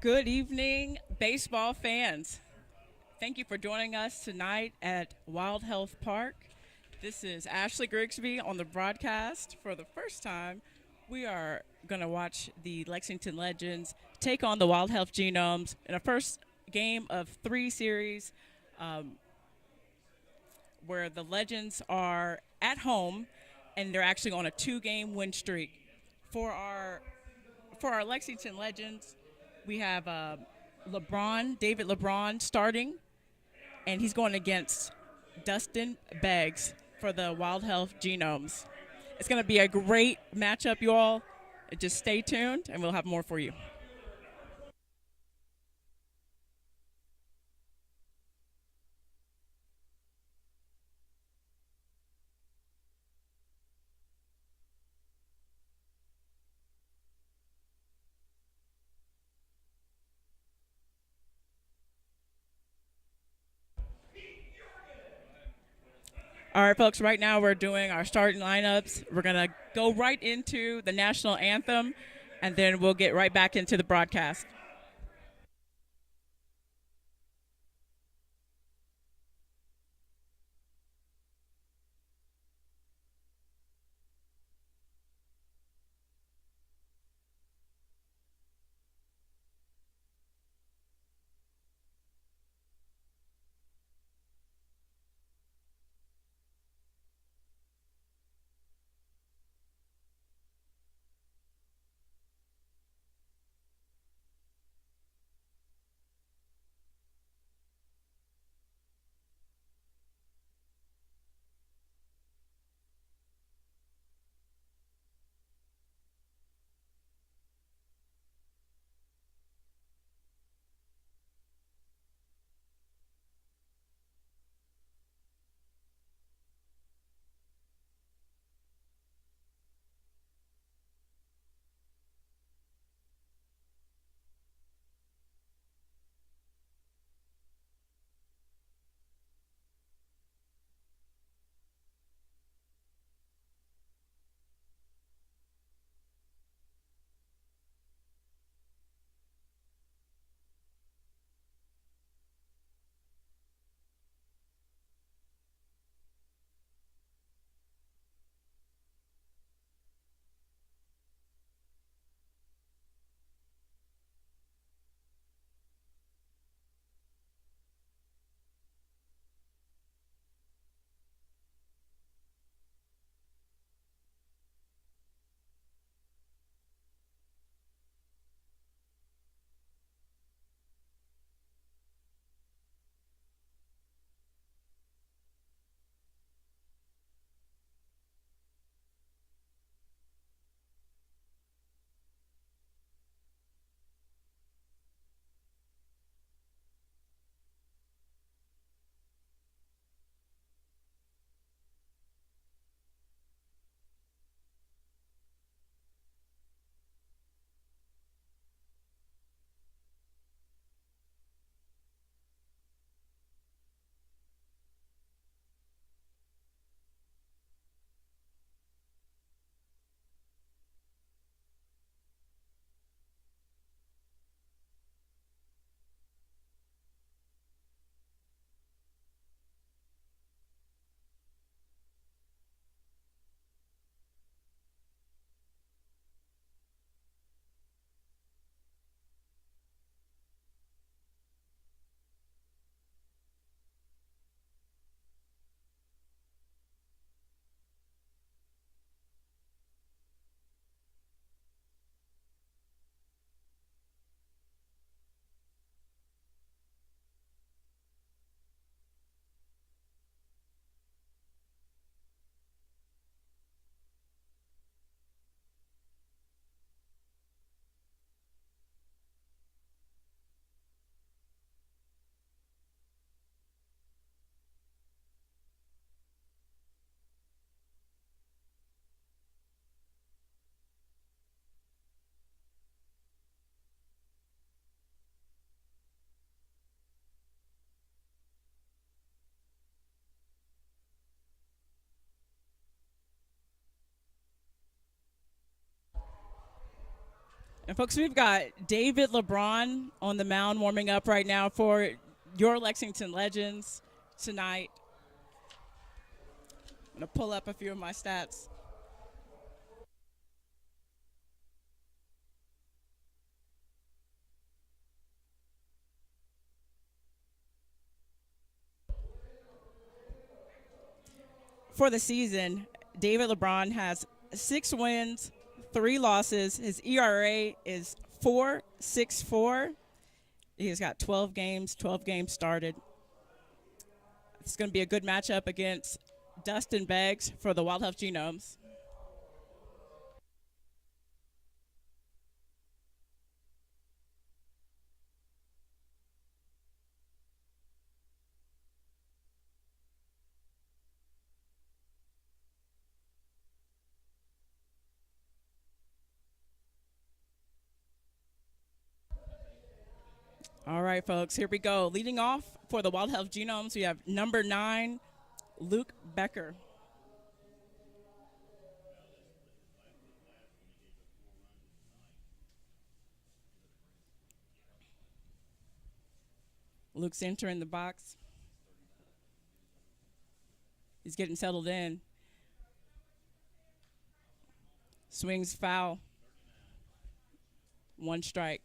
Good evening, baseball fans. Thank you for joining us tonight at Wild Health Park. This is Ashley Grigsby on the broadcast. For the first time, we are going to watch the Lexington Legends take on the Wild Health Genomes in a first game of three series where the Legends are at home and they're actually on a two-game win streak. For our for our Lexington Legends, we have David LeBron starting, and he's going against Dustin Beggs for the Wild Health Genomes. It's going to be a great matchup, you all. Just stay tuned, and we'll have more for you. All right, folks, right now we're doing our starting lineups. We're going to go right into the national anthem, and then we'll get right back into the broadcast. And folks, we've got David LeBron on the mound warming up right now for your Lexington Legends tonight. I'm going to pull up a few of my stats. For the season, David LeBron has 6 wins, 3 losses. His ERA is 4.64. He's got 12 games started. It's going to be a good matchup against Dustin Beggs for the Wild Health Genomes. All right, folks, here we go. Leading off for the Wild Health Genomes, we have number 9, Luke Becker. Luke's entering the box. He's getting settled in. Swings foul. 1 strike.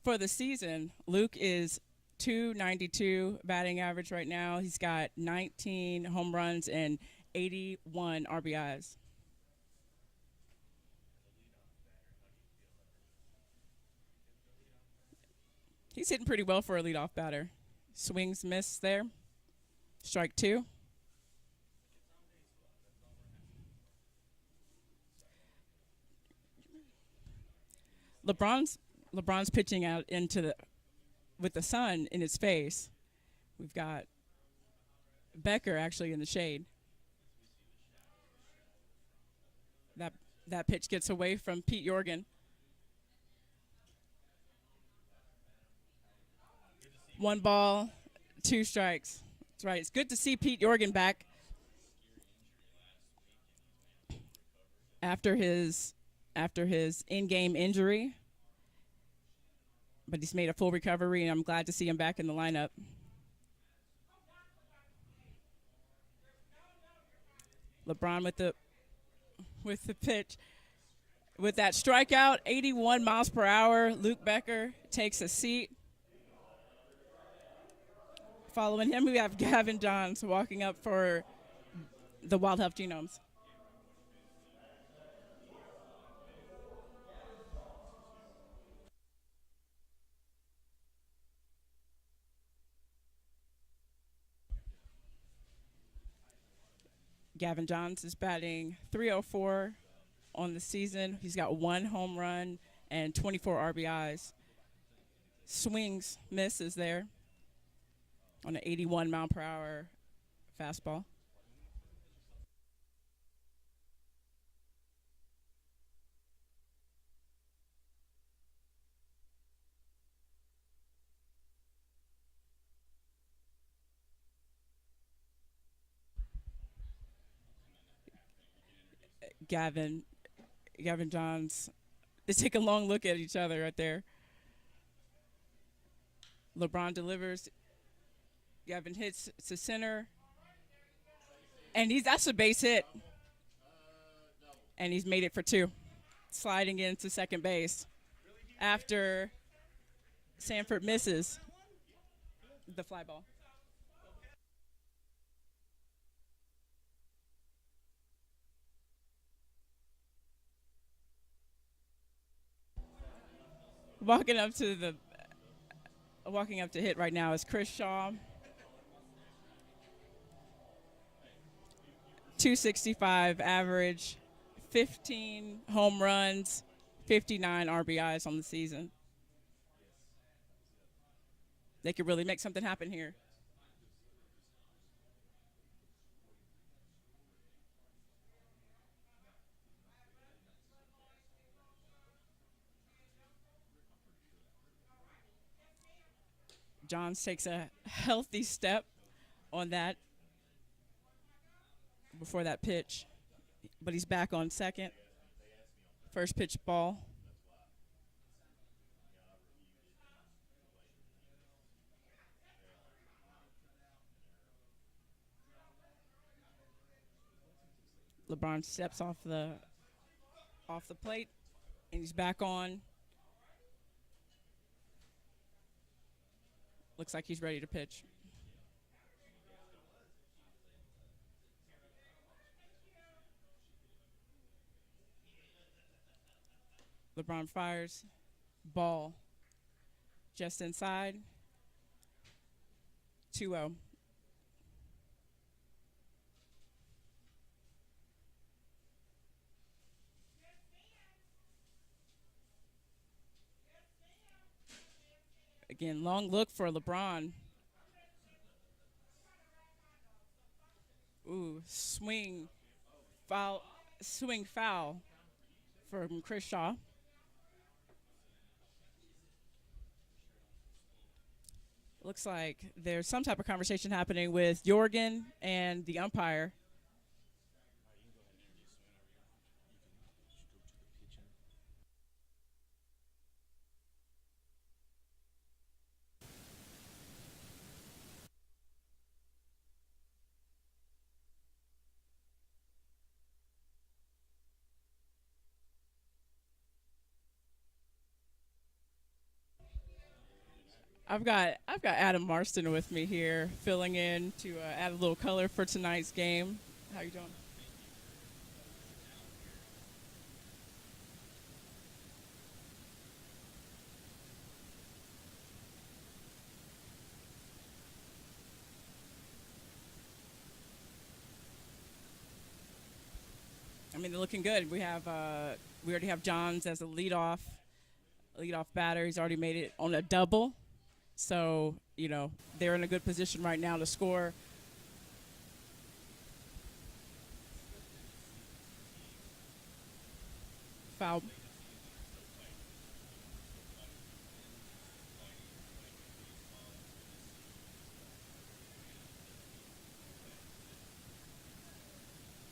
For the season, Luke is .292 batting average right now. He's got 19 home runs and 81 RBIs. He's hitting pretty well for a leadoff batter. Swings miss there. Strike 2. LeBron's pitching out into the with the sun in his face. We've got Becker actually in the shade. That pitch gets away from Pete Jorgen. 1 ball, 2 strikes. That's right. It's good to see Pete Jorgen back after his in-game injury. But he's made a full recovery, and I'm glad to see him back in the lineup. LeBron with the pitch. With that strikeout, 81 miles per hour, Luke Becker takes a seat. Following him, we have Gavin Johns walking up for the Wild Health Genomes. Gavin Johns is batting .304 on the season. He's got 1 home run and 24 RBIs. Swings, misses there on an 81 mile per hour fastball. Gavin Johns. They take a long look at each other right there. LeBron delivers. Gavin hits to center. And that's a base hit. And he's made it for 2. Sliding into second base after Sanford misses the fly ball. Walking up to hit right now is Chris Shaw. 265 average, 15 home runs, 59 RBIs on the season. They could really make something happen here. Johns takes a healthy step on that before that pitch, but he's back on second. First pitch ball. LeBron steps off the plate, and he's back on. Looks like he's ready to pitch. LeBron fires. Ball. Just inside. 2-0. Again, long look for LeBron. Ooh, foul, swing foul from Chris Shaw. Looks like there's some type of conversation happening with Jorgen and the umpire. I've got Adam Marston with me here, filling in to add a little color for tonight's game. How you doing? I mean, they're looking good. We already have Johns as a leadoff batter. He's already made it on a double, so they're in a good position right now to score. Foul.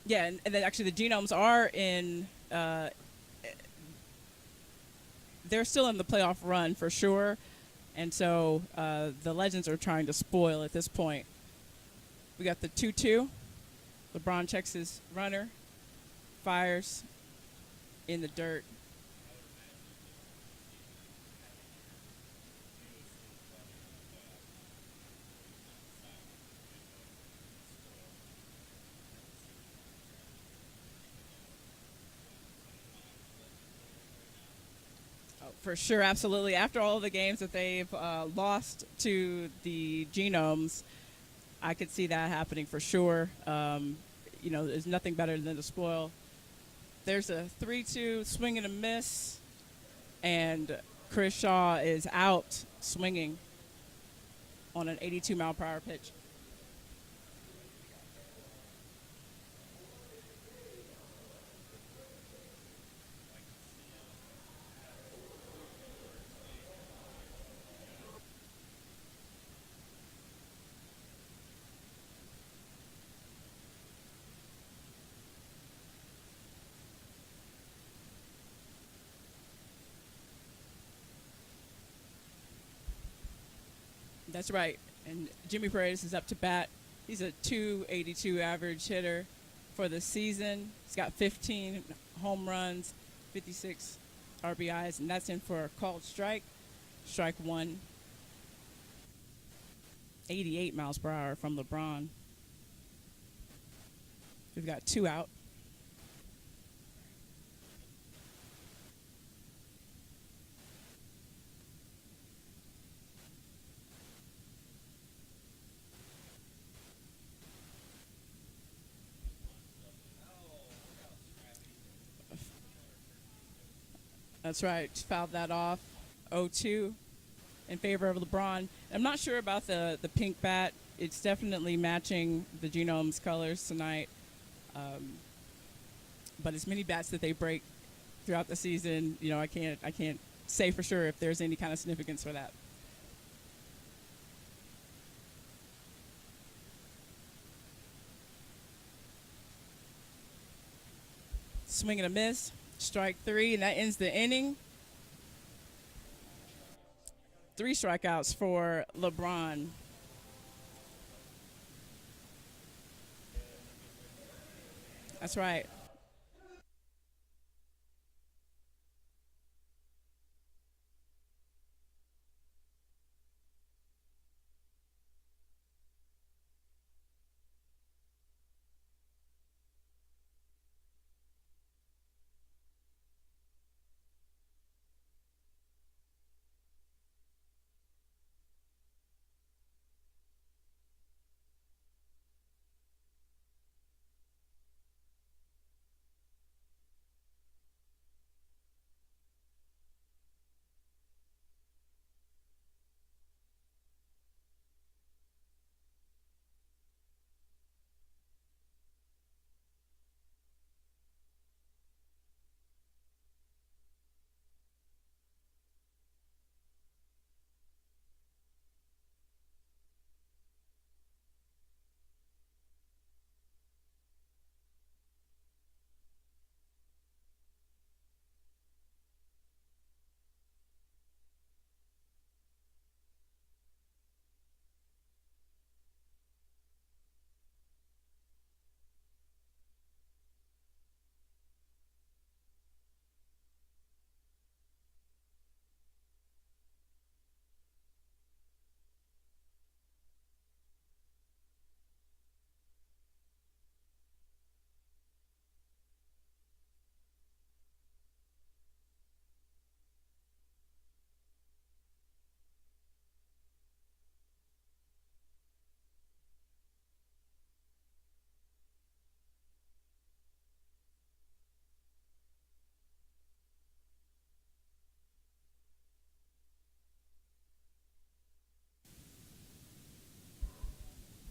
Yeah, and then actually the Genomes are in. They're still in the playoff run for sure, and so the Legends are trying to spoil at this point. We got the 2-2. LeBron checks his runner, fires in the dirt. For sure, absolutely. After all of the games that they've lost to the Genomes, I could see that happening for sure. There's nothing better than to spoil. There's a 3-2 swing and a miss, and Chris Shaw is out swinging on an 82-mile-per-hour pitch. That's right. And Jimmy Paredes is up to bat. He's a 282 average hitter for the season. He's got 15 home runs, 56 RBIs, and that's in for a called strike. Strike one. 88 miles per hour from LeBron. We've got two out. That's right. Fouled that off. 0-2 in favor of LeBron. I'm not sure about the pink bat. It's definitely matching the Genomes colors tonight. But as many bats that they break throughout the season, I can't say for sure if there's any kind of significance for that. Swing and a miss. Strike three, and that ends the inning. 3 strikeouts for LeBron. That's right.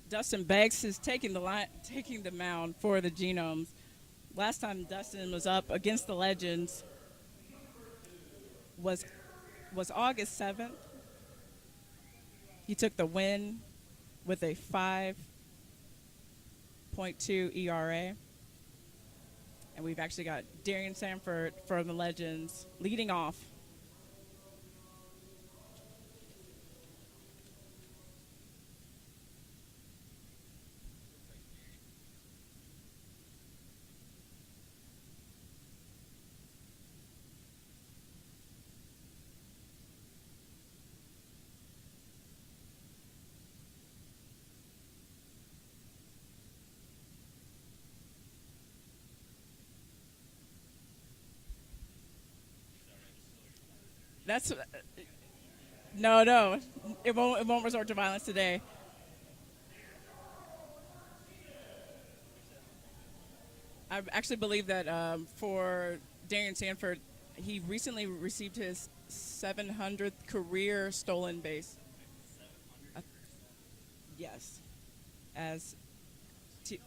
Dustin Banks is taking the mound for the Genomes. Last time Dustin was up against the Legends was August 7th. He took the win with a 5.2 ERA. And we've actually got Darian Sanford from the Legends leading off. That's no. It won't resort to violence today. I actually believe that for Darian Sanford, he recently received his 700th career stolen base. Uh, yes, as T-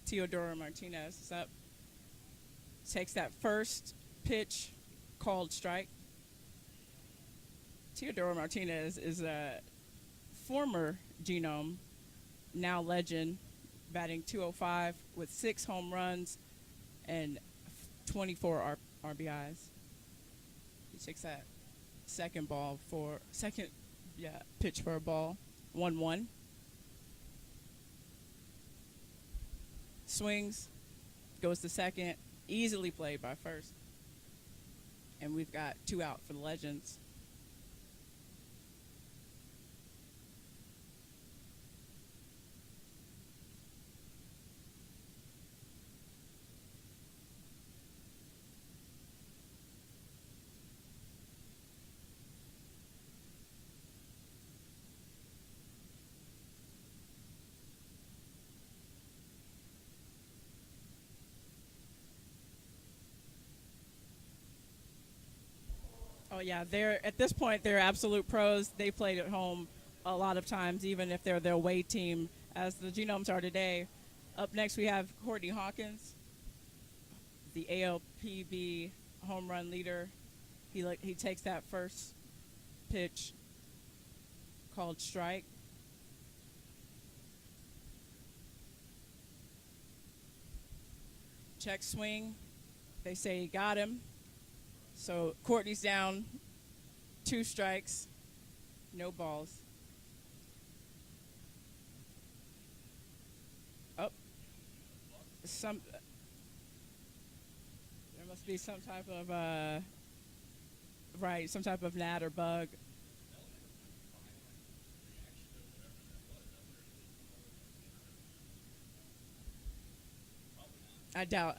Teodoro Martinez is up. Takes that first pitch called strike. Teodoro Martinez is a former Genome, now legend, batting 205 with 6 home runs and 24 RBIs. He takes that second pitch for a ball. 1-1. Swings, goes to second, easily played by first. And we've got 2 out for the Legends. Oh yeah, they're at this point they're absolute pros. They played at home a lot of times, even if they're their away team, as the Genomes are today. Up next, we have Courtney Hawkins, the ALPB home run leader. He takes that first pitch called strike. Check swing. They say he got him. So Courtney's down 2 strikes, no balls. Oh, some there must be some type of right, some type of gnat or bug. I doubt.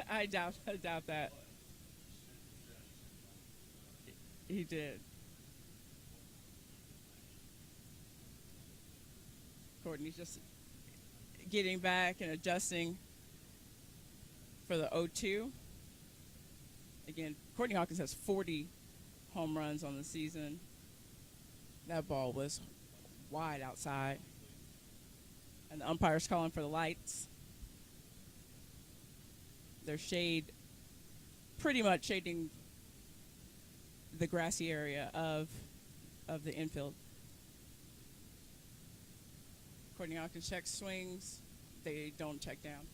I doubt that he did. Courtney's just getting back and adjusting for the 0-2. Again, Courtney Hawkins has 40 home runs on the season. That ball was wide outside, and the umpire's calling for the lights. Their shade, pretty much shading the grassy area of the infield. Courtney Hawkins checks swings. They don't check down.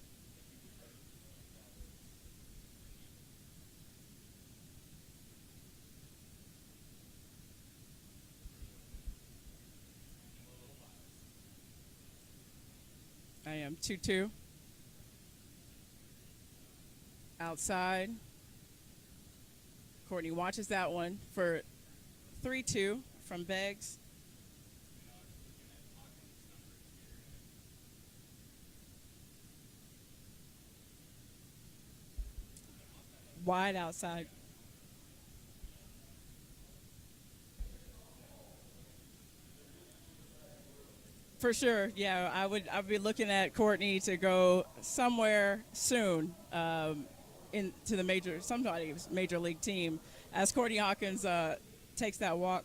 I am 2-2. Outside. Courtney watches that one for 3-2 from Beggs. Wide outside. For sure, yeah. I would be looking at Courtney to go somewhere soon into the somebody's major league team as Courtney Hawkins takes that walk.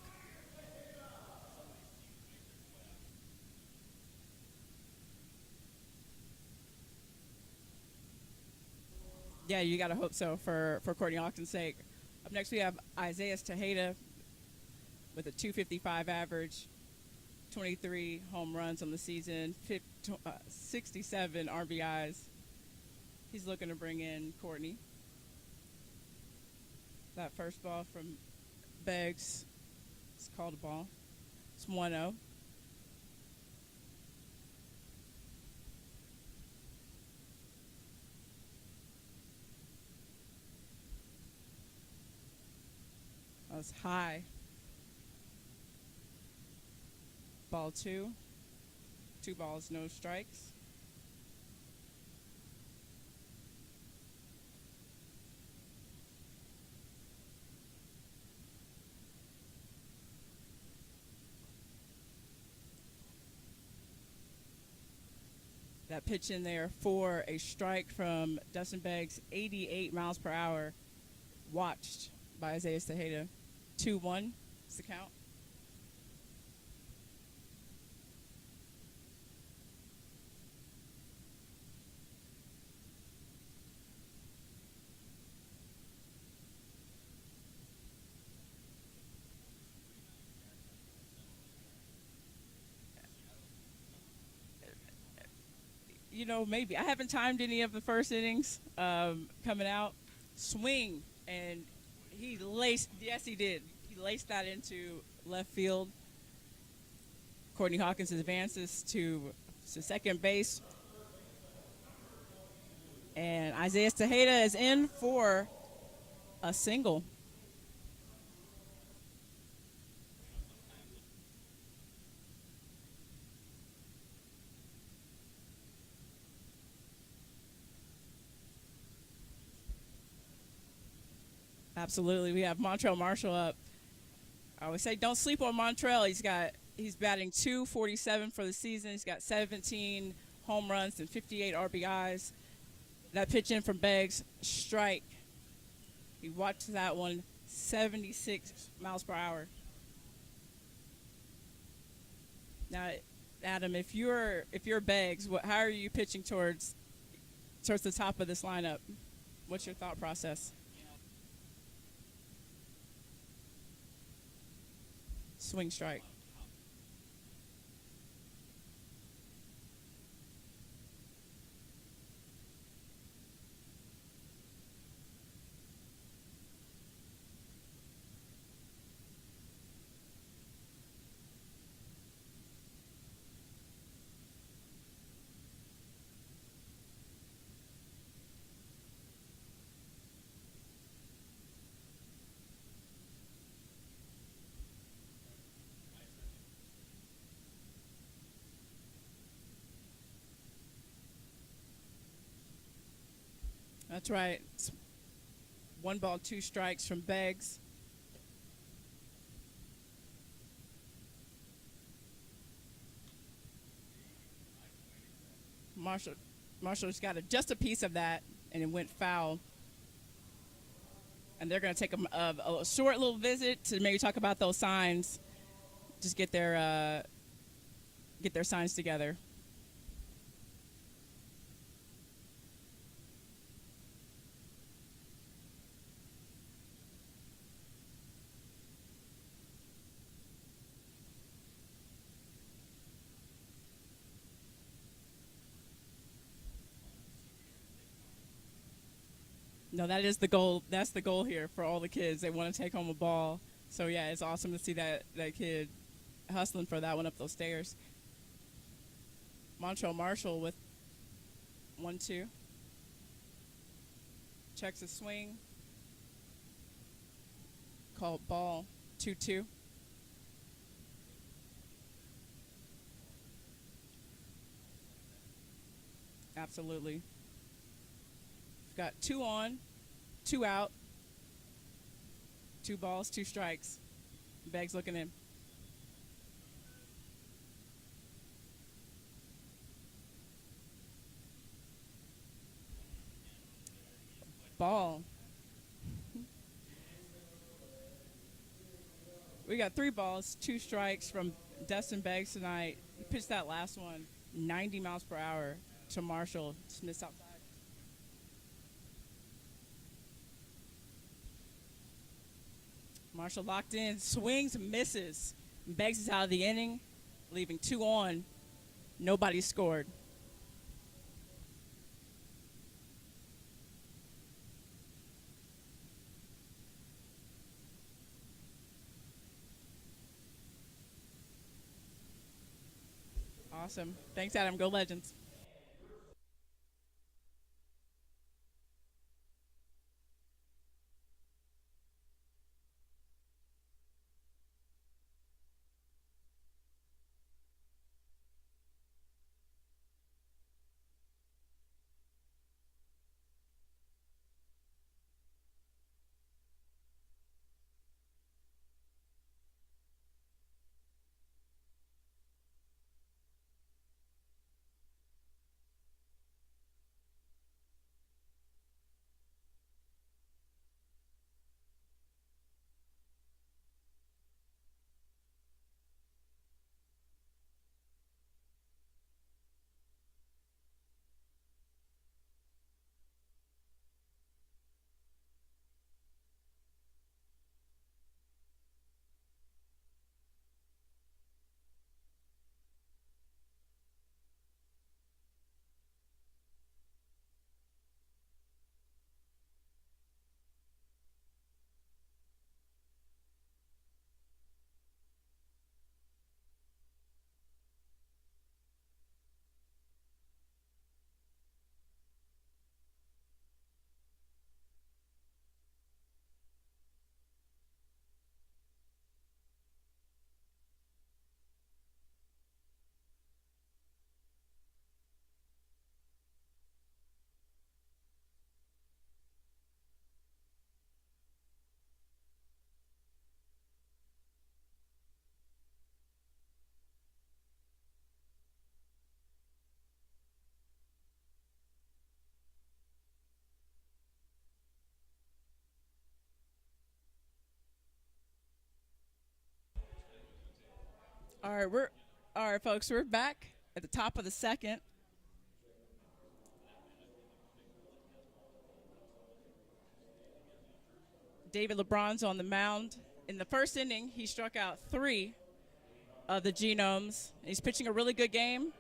Yeah, you got to hope so for Courtney Hawkins' sake. Up next, we have Isaiah Tejeda with a 255 average, 23 home runs on the season, 67 RBIs. He's looking to bring in Courtney. That first ball from Beggs is called a ball. It's 1-0. That was high. Ball 2. 2 balls, no strikes. That pitch in there for a strike from Dustin Beggs, 88 miles per hour, watched by Isaiah Tejeda. 2-1 is the count. Maybe. I haven't timed any of the first innings coming out. Swing, and yes, he did. He laced that into left field. Courtney Hawkins advances to second base. And Isaiah Tejeda is in for a single. Absolutely. We have Montrell Marshall up. I always say don't sleep on Montrell. He's batting 247 for the season. He's got 17 home runs and 58 RBIs. That pitch in from Beggs, strike. He watched that one, 76 miles per hour. Now, Adam, if you're Beggs, how are you pitching towards the top of this lineup? What's your thought process? Swing strike. That's right. It's 1 ball, 2 strikes from Beggs. Marshall, Marshall's got just a piece of that, and it went foul. And they're going to take a short little visit to maybe talk about those signs. Just get their signs together. No, that is the goal. That's the goal here for all the kids. They want to take home a ball. So yeah, it's awesome to see that kid hustling for that one up those stairs. Montrell Marshall with 1-2. Checks a swing. Called ball 2-2. Absolutely. We've got 2 on, 2 out, 2 balls, 2 strikes. Beggs looking in. Ball. We got 3 balls, 2 strikes from Dustin Beggs tonight. He pitched that last one 90 miles per hour to Marshall. Smith's outside. Marshall locked in, swings, misses. Beggs is out of the inning, leaving 2 on. Nobody scored. Awesome. Thanks, Adam. Go Legends. All right, folks. We're back at the top of the second. David LeBron's on the mound. In the first inning, he struck out 3 of the Genomes. He's pitching a really good game.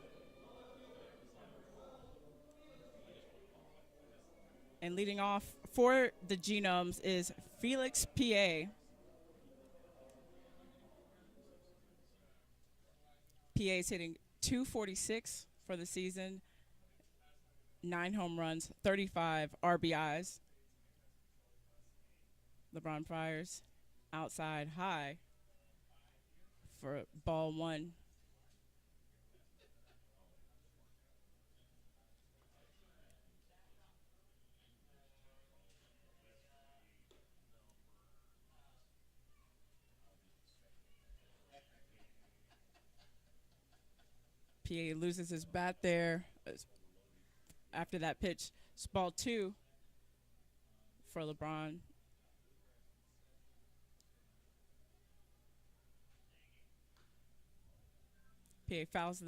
And leading off for the Genomes is Felix PA. PA is hitting 246 for the season, 9 home runs, 35 RBIs. LeBron fires outside high for ball 1. PA loses his bat there after that pitch. It's ball two for LeBron. PA fouls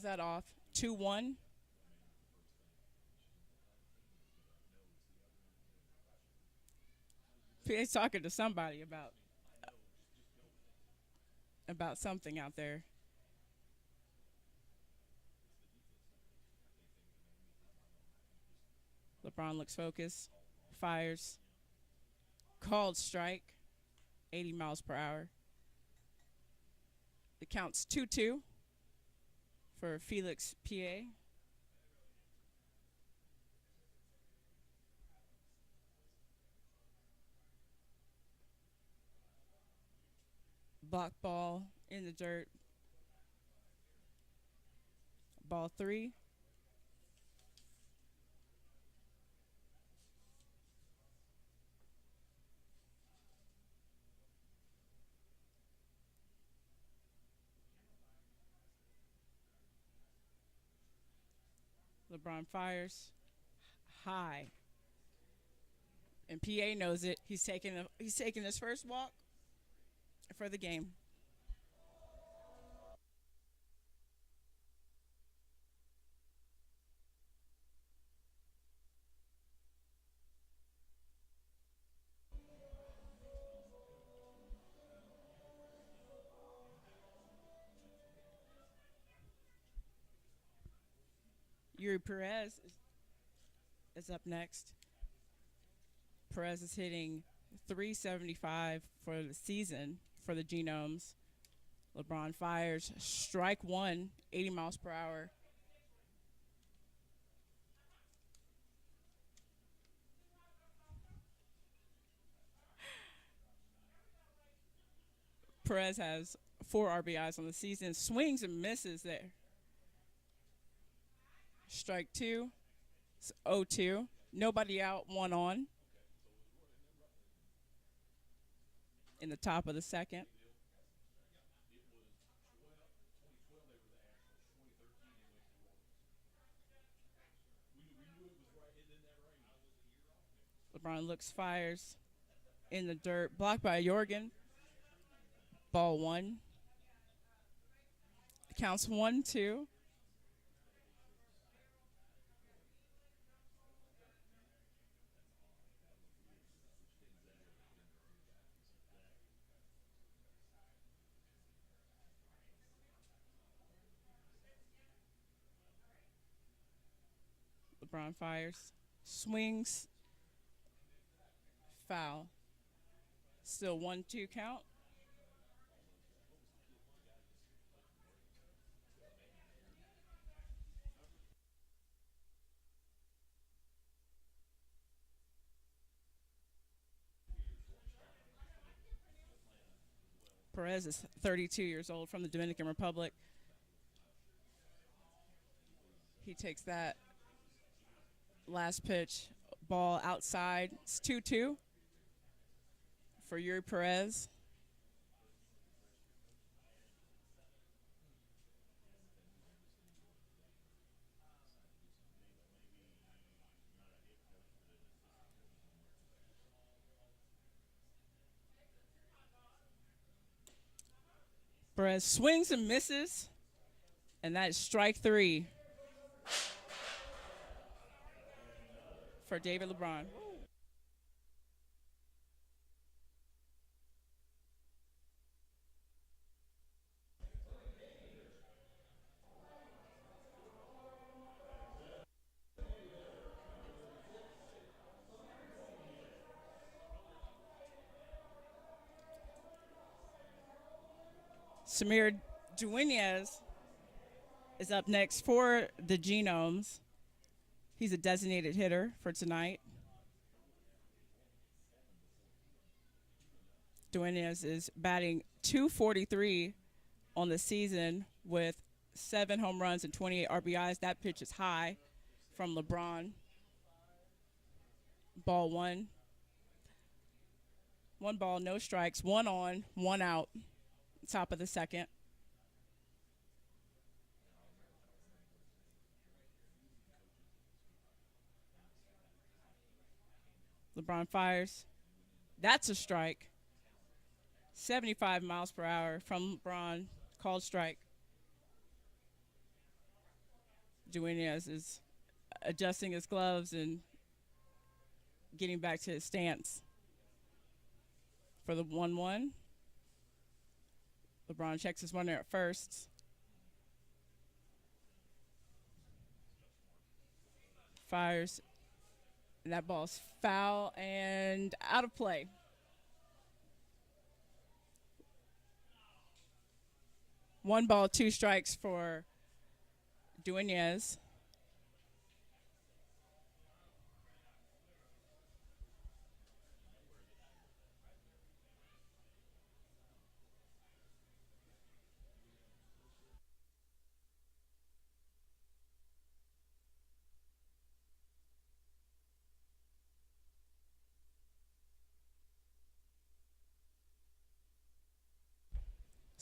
that off. 2-1. PA's talking to somebody about something out there. LeBron looks focused, fires, called strike, 80 miles per hour. It counts 2-2 for Felix PA. Block ball in the dirt. Ball three. LeBron fires high, and PA knows it. He's taking his first walk for the game. Yuri Perez is up next. Perez is hitting 375 for the season for the Genomes. LeBron fires strike one, 80 miles per hour. Perez has 4 RBIs on the season. Swings and misses there. Strike two. It's 0-2. Nobody out, one on. In the top of the second. LeBron looks, fires in the dirt. Blocked by Jorgen. Ball one. Counts 1-2. LeBron fires. Swings. Foul. Still 1-2 count. Perez is 32 years old from the Dominican Republic. He takes that last pitch, ball outside. It's 2-2 for Yuri Perez. Perez swings and misses, and that is strike three for David LeBron. Samir Dueñas is up next for the Genomes. He's a designated hitter for tonight. Dueñas is batting .243 on the season with 7 home runs and 28 RBIs. That pitch is high from LeBron. Ball one. 1 ball, no strikes, 1 on, 1 out. Top of the second. LeBron fires. That's a strike. 75 miles per hour from LeBron. Called strike. Duenas is adjusting his gloves and getting back to his stance for the 1-1. LeBron checks his runner at first. Fires. And that ball's foul and out of play. One ball, two strikes for Duenas.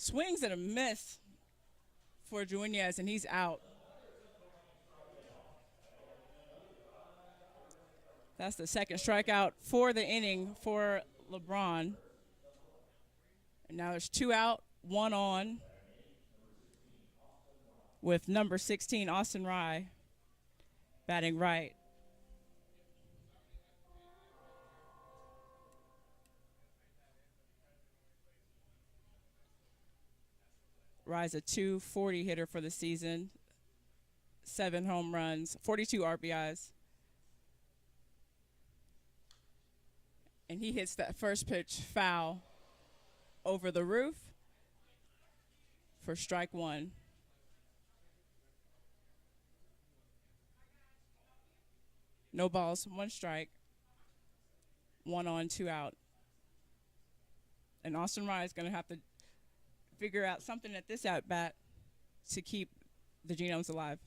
Swings and a miss for Duenas, and he's out. That's the second strikeout for the inning for LeBron. And now there's two out, one on with number 16, Austin Rye, batting right. Rye's a 240 hitter for the season, 7 home runs, 42 RBIs. And he hits that first pitch foul over the roof for strike one. No balls, one strike, one on, two out. And Austin Rye is going to have to figure out something at this at-bat to keep the Genomes alive.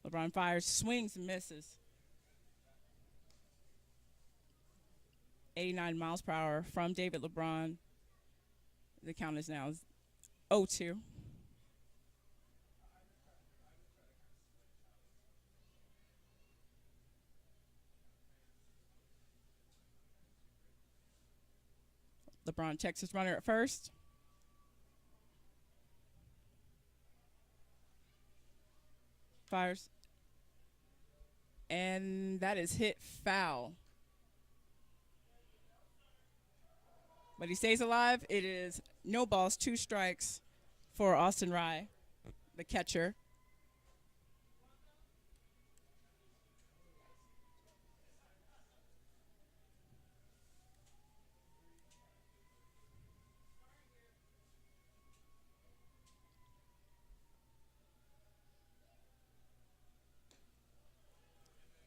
LeBron fires, swings and misses. 89 miles per hour from David LeBron. The count is now 0-2. LeBron checks his runner at first. Fires. And that is hit foul. But he stays alive. It is no balls, two strikes for Austin Rye, the catcher.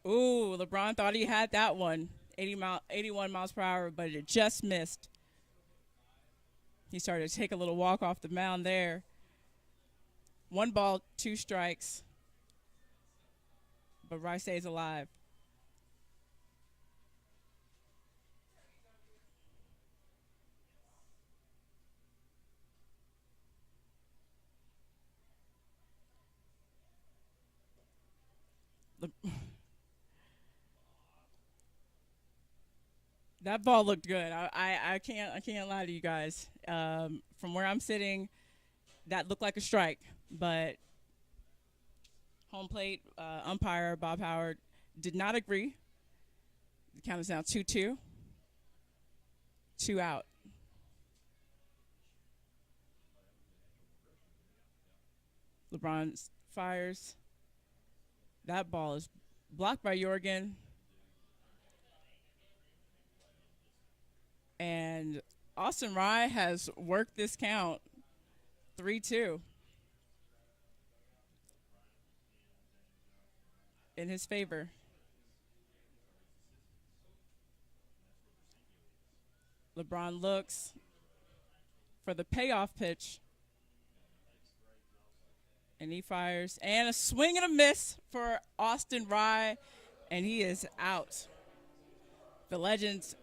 Ooh, LeBron thought he had that one. 81 miles per hour, but it just missed. He started to take a little walk off the mound there. One ball, two strikes. But Rice stays alive. That ball looked good. I can't lie to you guys. From where I'm sitting, that looked like a strike, but home plate umpire Bob Howard did not agree. The count is now 2-2. Two out. LeBron fires. That ball is blocked by Jorgen. And Austin Rye has worked this count 3-2 in his favor. LeBron looks for the payoff pitch. And he fires. And a swing and a miss for Austin Rye. And he is out. The Legends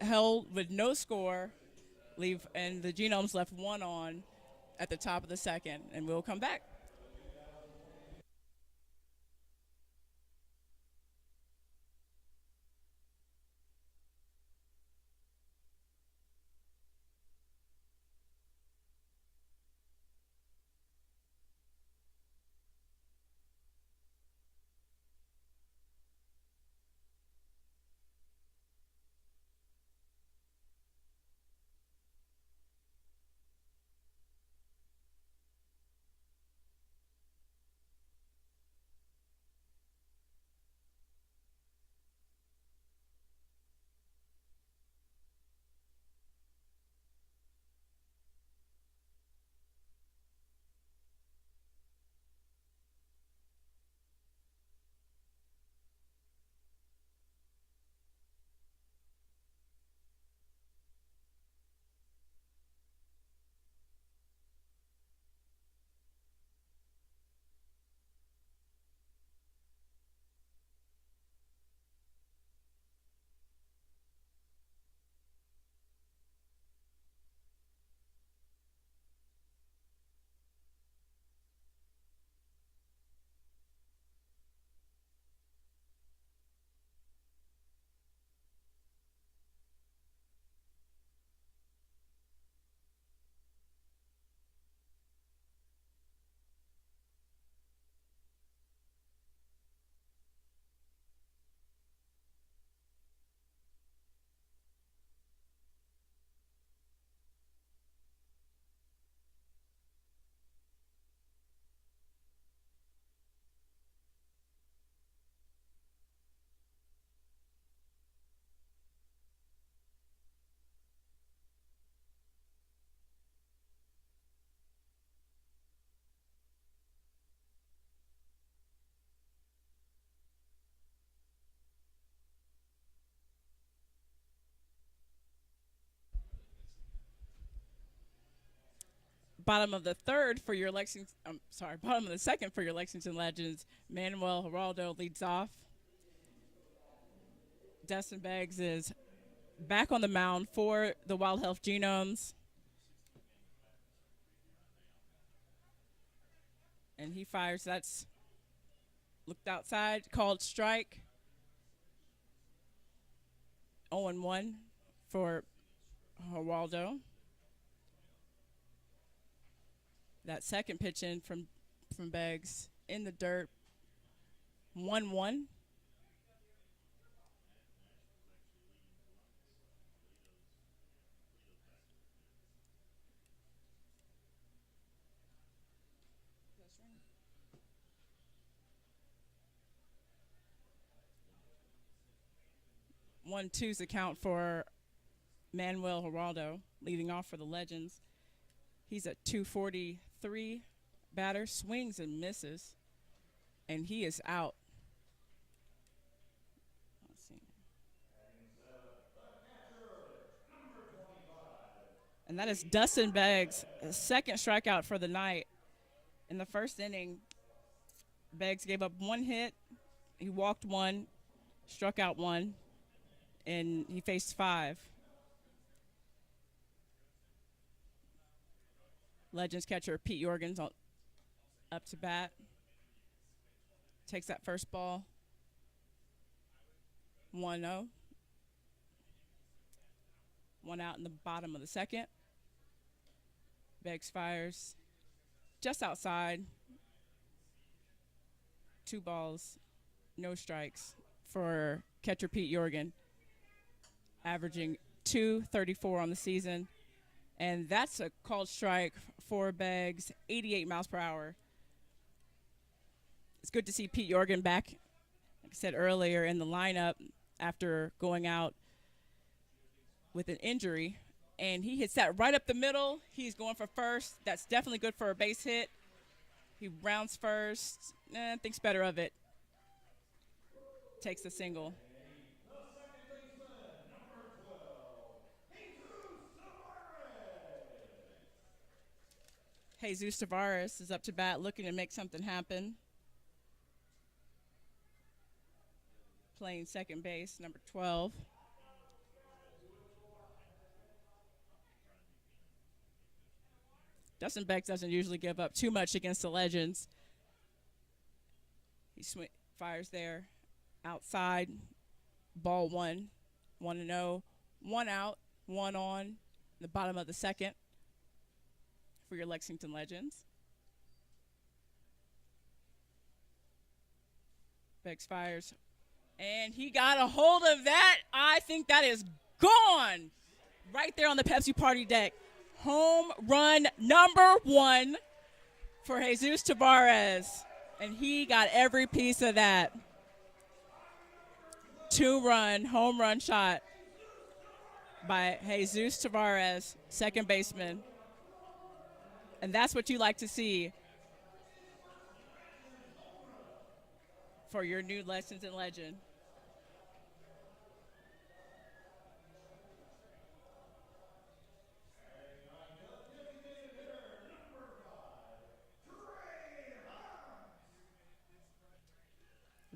held with no score, and the Genomes left one on at the top of the second, and we'll come back. bottom of the third for your Lexington. I'm sorry, bottom of the second for your Lexington Legends. Manuel Geraldo leads off. Dustin Beggs is back on the mound for the Wild Health Genomes. And he fires. That's looked outside, called strike. 0-1 for Geraldo. That second pitch in from Beggs in the dirt. 1-1. One two's account for Manuel Geraldo, leading off for the Legends. He's a 243 batter, swings and misses, and he is out. Let's see. And that is Dustin Beggs' second strikeout for the night. In the first inning, Beggs gave up one hit, he walked one, struck out one, and he faced 5. Legends catcher Pete Jorgens up to bat. Takes that first ball. 1-0. One out in the bottom of the second. Beggs fires just outside. 2 balls, no strikes for catcher Pete Jorgen, averaging .234 on the season. And that's a called strike for Beggs, 88 miles per hour. It's good to see Pete Jorgen back, like I said earlier, in the lineup after going out with an injury. And he hits that right up the middle. He's going for first. That's definitely good for a base hit. He rounds first, thinks better of it. Takes the single. Jesus Tavares is up to bat, looking to make something happen. Playing second base, number 12. Dustin Beggs doesn't usually give up too much against the Legends. He fires there, outside, ball 1, 1-0, 1 out, 1 on, the bottom of the second for your Lexington Legends. Beggs fires, and he got a hold of that. I think that is gone right there on the Pepsi party deck. Home run number 1 for Jesus Tavares, and he got every piece of that. 2-run home run shot by Jesus Tavares, second baseman. And that's what you like to see for your new Lexington legend.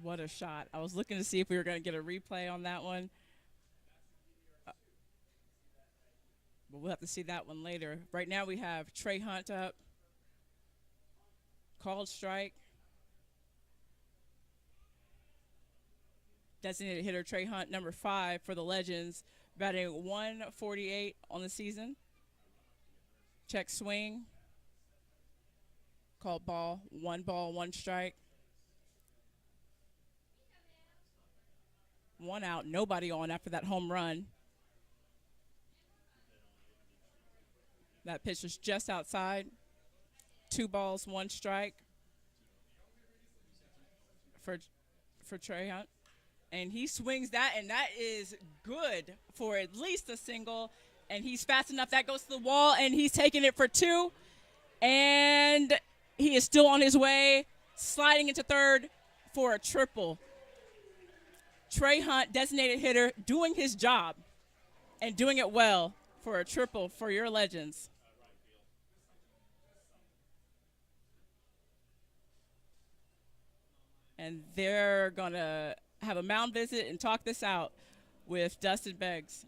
What a shot. I was looking to see if we were going to get a replay on that one. But we'll have to see that one later. Right now we have Trey Hunt up. Called strike. Designated hitter Trey Hunt, number 5 for the Legends, batting 148 on the season. Check swing. Called ball, 1 strike. 1 out, nobody on after that home run. That pitch was just outside. 2 balls, 1 strike for Trey Hunt. And he swings that, and that is good for at least a single. And he's fast enough. That goes to the wall, and he's taking it for 2. And he is still on his way, sliding into third for a triple. Trey Hunt, designated hitter, doing his job and doing it well for a triple for your Legends. and they're going to have a mound visit and talk this out with Dustin Beggs.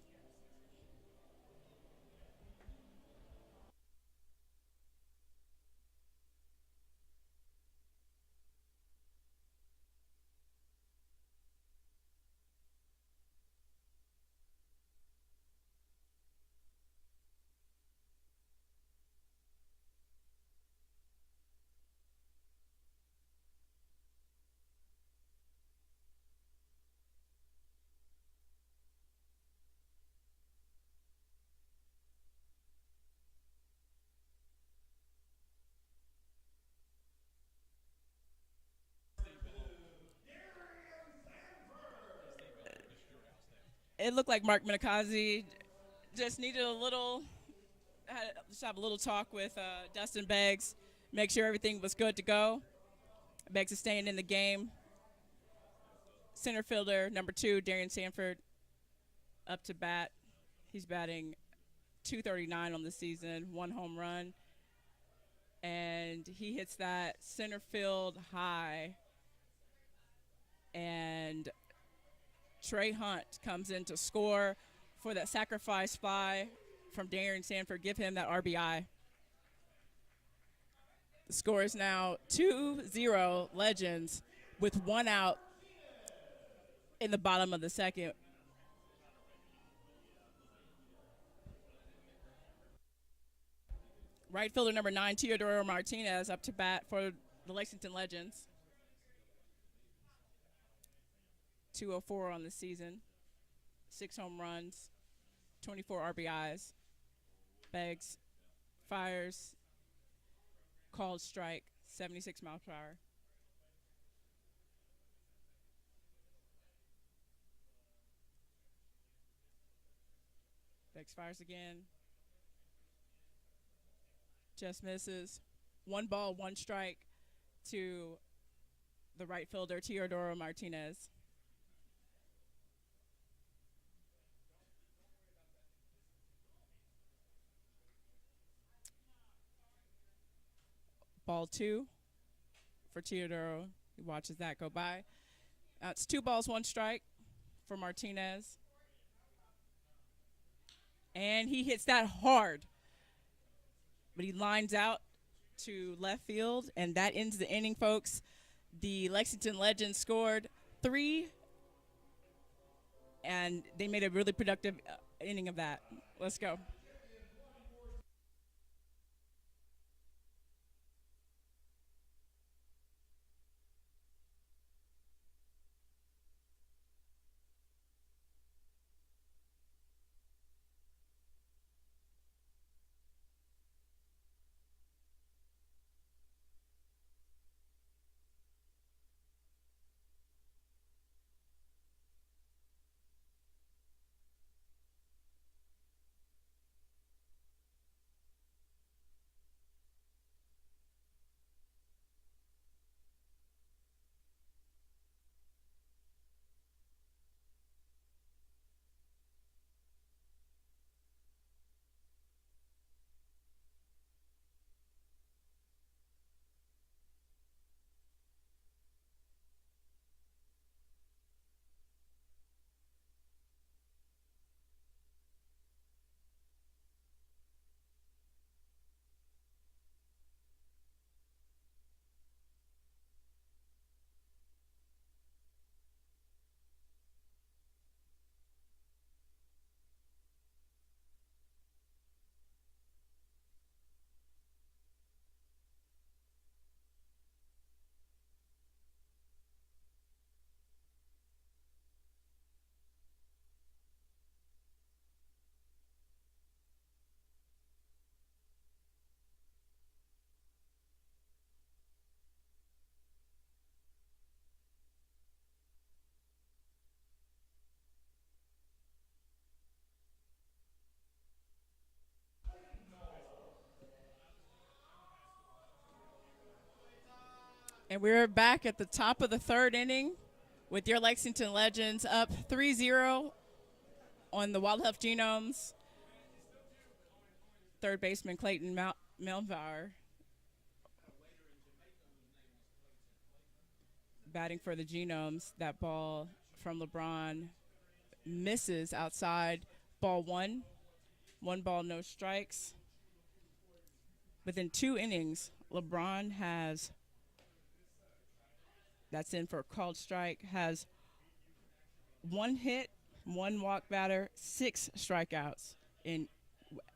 It looked like Mark Minikazi just needed a little, just have a little talk with Dustin Beggs, make sure everything was good to go. Beggs is staying in the game. Center fielder number 2, Darian Sanford, up to bat. He's batting 239 on the season, 1 home run, and he hits that center field high. And Trey Hunt comes in to score for that sacrifice fly from Darian Sanford, give him that RBI. The score is now 2-0 Legends with 1 out in the bottom of the second. Right fielder number 9, Teodoro Martinez, up to bat for the Lexington Legends. 204 on the season, 6 home runs, 24 RBIs. Beggs fires, called strike, 76 miles per hour. Beggs fires again. Just misses. 1 ball, 1 strike to the right fielder, Teodoro Martinez. Ball 2 for Teodoro. He watches that go by. It's 2 balls, 1 strike for Martinez. And he hits that hard. But he lines out to left field, and that ends the inning, folks. The Lexington Legends scored 3, and they made a really productive inning of that. Let's go. And we're back at the top of the 3rd inning with your Lexington Legends up 3-0 on the Wild Health Genomes. Third baseman Clayton Melvar batting for the Genomes. That ball from LeBron misses outside. Ball one. One ball, no strikes. Within 2 innings, LeBron has, that's in for a called strike, has 1 hit, 1 walk batter, 6 strikeouts in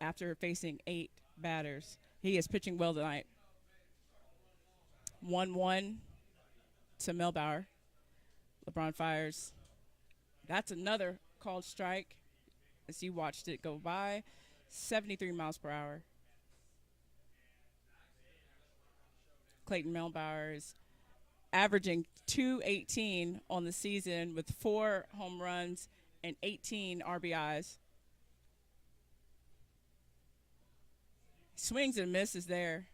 after facing 8 batters. He is pitching well tonight. 1-1 to Melbauer. LeBron fires. That's another called strike as you watched it go by. 73 miles per hour. Clayton Melbauer is averaging 218 on the season with 4 home runs and 18 RBIs. Swings and misses there.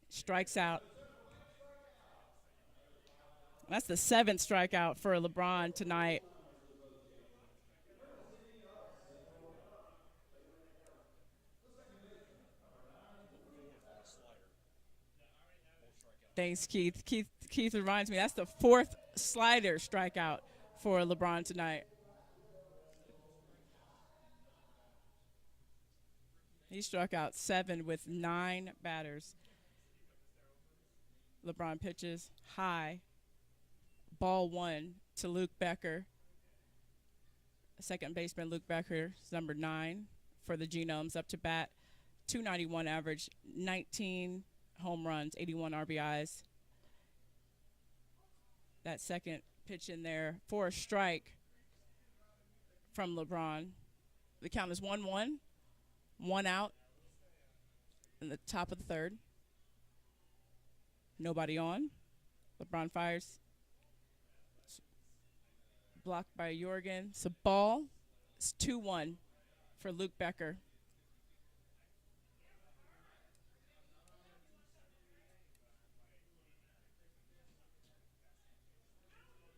Strikes out. That's the 7th strikeout for LeBron tonight. Thanks, Keith. Keith reminds me that's the 4th slider strikeout for LeBron tonight. He struck out 7 with 9 batters. LeBron pitches high. Ball 1 to Luke Becker. Second baseman Luke Becker is number 9 for the Genomes, up to bat. 291 average, 19 home runs, 81 RBIs. That second pitch in there for a strike from LeBron. The count is 1-1, 1 out in the top of the 3rd. Nobody on. LeBron fires. Blocked by Jorgen. It's a ball. It's 2-1 for Luke Becker.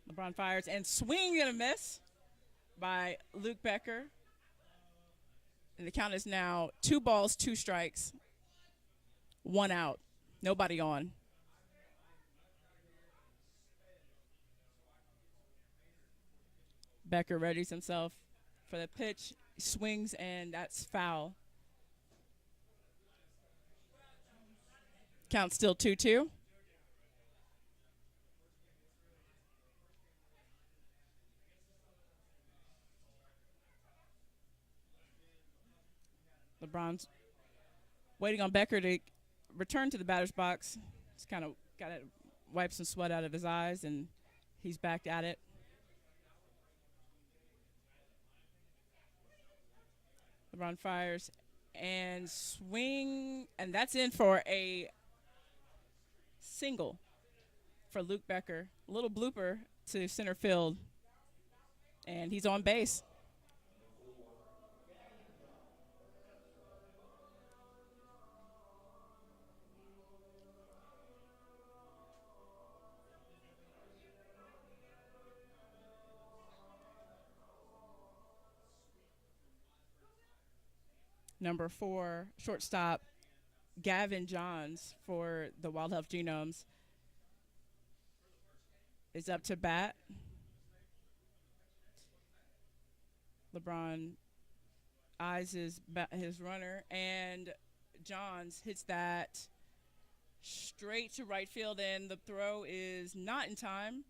LeBron fires and swing and a miss by Luke Becker. And the count is now 2 balls, 2 strikes, 1 out. Nobody on. Becker readies himself for the pitch, swings, and that's foul. Count still 2-2. LeBron's waiting on Becker to return to the batter's box. He's kind of got to wipe some sweat out of his eyes, and he's back at it. LeBron fires and swing, and that's in for a single for Luke Becker. A little blooper to center field, and he's on base. Number 4, shortstop Gavin Johns for the Wild Health Genomes is up to bat. LeBron eyes his runner, and Johns hits that straight to right field, and the throw is not in time.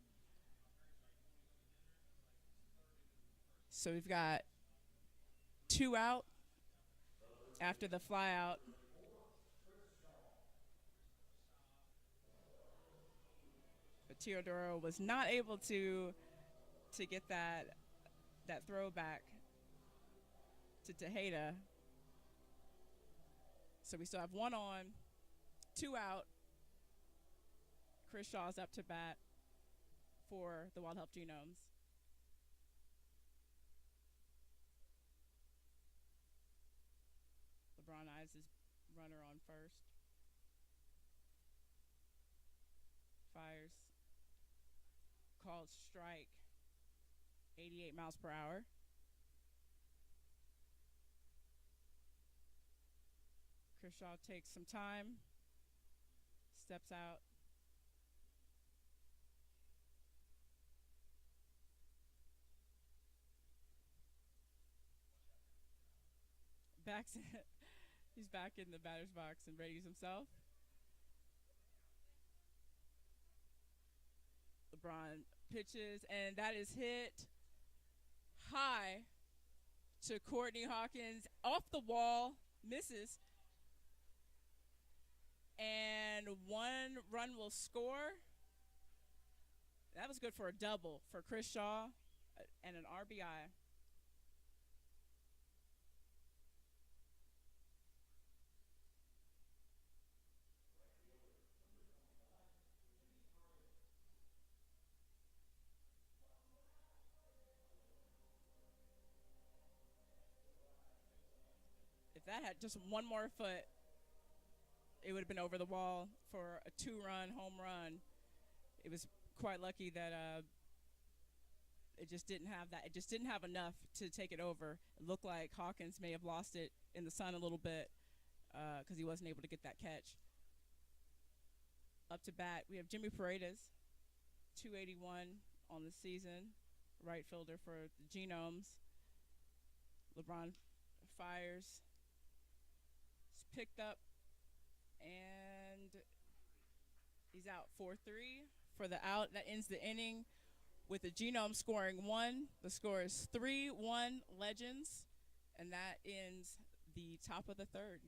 So we've got 2 out after the fly out. But Teodoro was not able to get that throw back to Tejeda. So we still have 1 on, 2 out. Chris Shaw's up to bat for the Wild Health Genomes. LeBron eyes his runner on first. Fires. Called strike. 88 miles per hour. Kershaw takes some time. Steps out. Backs he's back in the batter's box and readies himself. LeBron pitches, and that is hit high to Courtney Hawkins off the wall, misses, and 1 run will score. That was good for a double for Chris Shaw and an RBI. If that had just one more foot, it would have been over the wall for a 2-run home run. It was quite lucky that it just didn't have that. It just didn't have enough to take it over. It looked like Hawkins may have lost it in the sun a little bit because he wasn't able to get that catch. Up to bat, we have Jimmy Paredes, 281 on the season, right fielder for the Genomes. LeBron fires. It's picked up, and he's out 4-3 for the out. That ends the inning with the Genome scoring 1. The score is 3-1 Legends, and that ends the top of the third.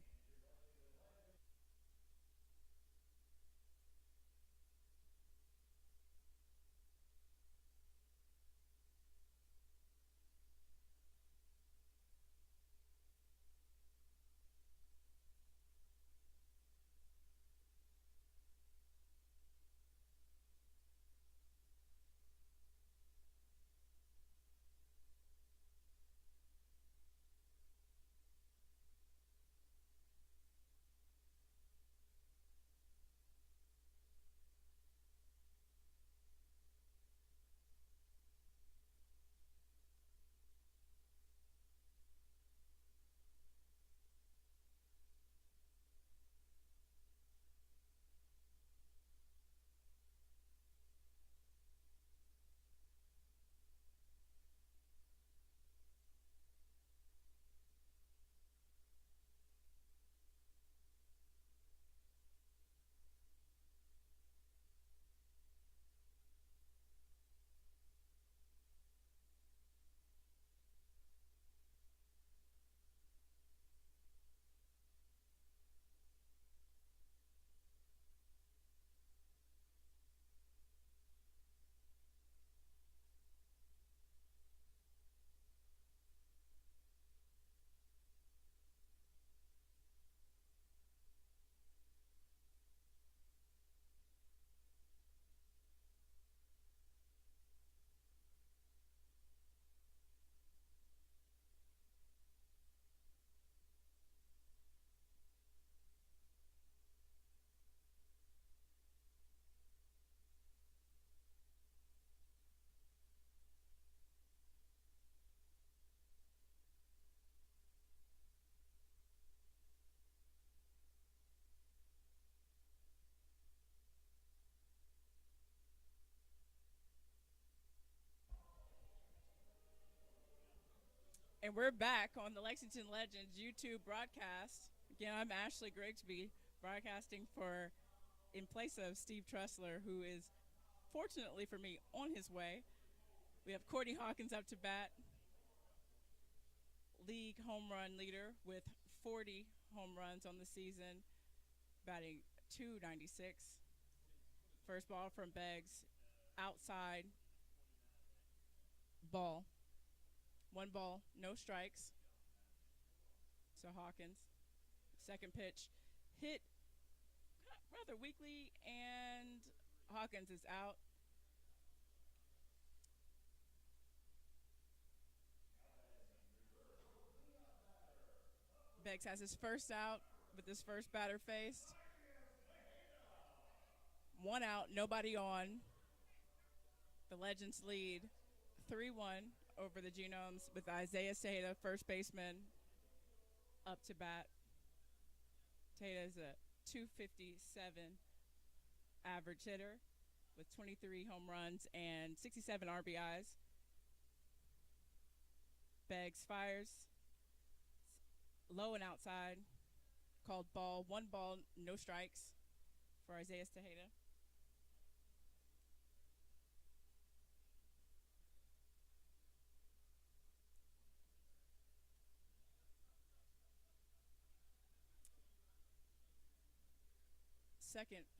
And we're back on the Lexington Legends YouTube broadcast. Again, I'm Ashley Grigsby, broadcasting in place of Steve Tressler, who is, fortunately for me, on his way. We have Courtney Hawkins up to bat, league home run leader with 40 home runs on the season, batting .296. First ball from Beggs, outside, ball. 1 ball, no strikes. So Hawkins. Second pitch, hit rather weakly, and Hawkins is out. Beggs has his first out with his first batter faced. 1 out, nobody on. The Legends lead 3-1 over the Genomes with Isaiah Tejeda, first baseman, up to bat. Tejeda is a .257 average hitter with 23 home runs and 67 RBIs. Beggs fires. low and outside, called ball. One ball, no strikes for Isaiah Tejeda.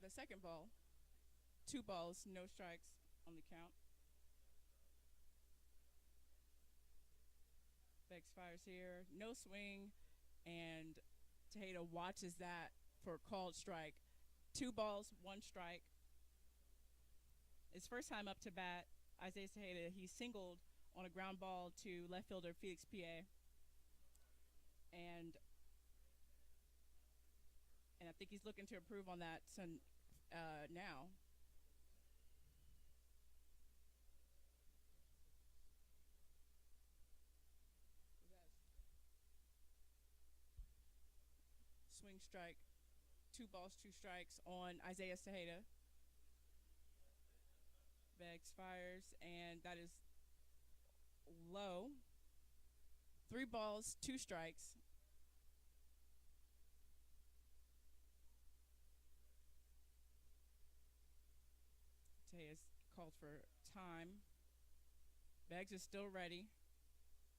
The second ball, two balls, no strikes on the count. Beggs fires here, no swing, and Tejeda watches that for a called strike. Two balls, one strike. His first time up to bat, Isaiah Tejeda, he singled on a ground ball to left fielder Felix PA. And I think he's looking to improve on that now. Swing strike, two balls, two strikes on Isaiah Tejeda. Beggs fires, and that is low. Three balls, two strikes. Tejeda's called for time. Beggs is still ready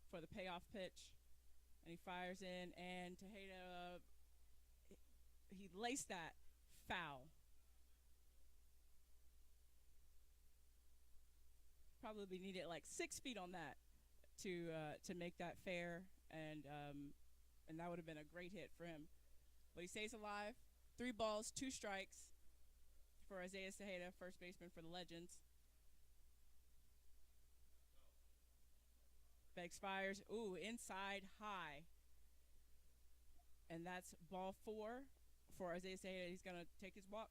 for the payoff pitch, and he fires in, and Tejeda, he laced that foul. Probably needed like 6 feet on that to make that fair, and that would have been a great hit for him. But he stays alive. Three balls, two strikes for Isaiah Tejeda, first baseman for the Legends. Beggs fires. Ooh, inside high. And that's ball 4 for Isaiah Tejeda. He's going to take his walk.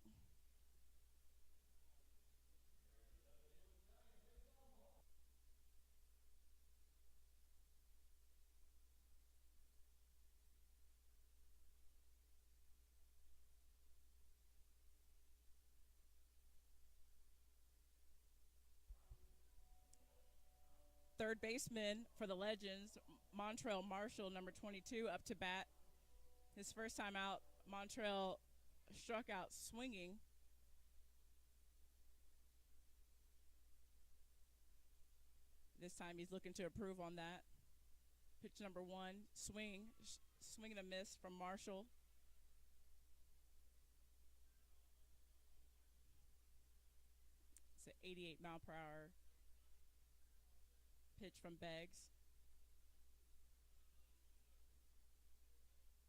Third baseman for the Legends, Montrell Marshall, number 22, up to bat. His first time out, Montrell struck out swinging. This time he's looking to improve on that. Pitch number 1, swing and a miss from Marshall. It's an 88-mile-per-hour pitch from Beggs.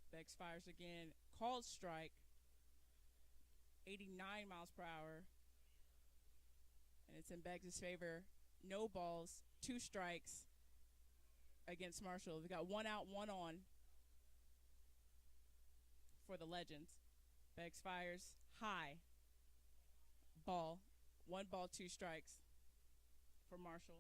Beggs fires again, called strike, 89 miles per hour, and it's in Beggs' favor. No balls, 2 strikes against Marshall. We've got 1 out, 1 on for the Legends. Beggs fires high, ball, 1 ball, 2 strikes for Marshall.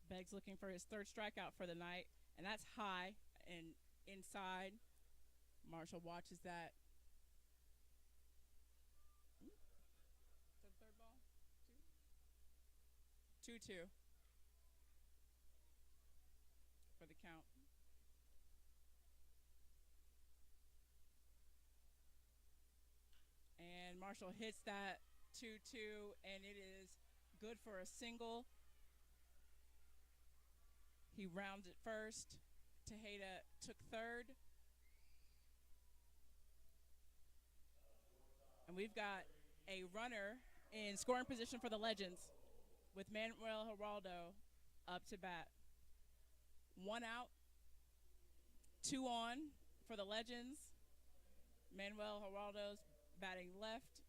Beggs looking for his third strikeout for the night, and that's high and inside. Marshall watches that. Is that the third ball? 2-2 for the count. And Marshall hits that 2-2, and it is good for a single. He rounds it first. Tejeda took third. And we've got a runner in scoring position for the Legends with Manuel Geraldo up to bat. 1 out, 2 on for the Legends. Manuel Geraldo's batting left.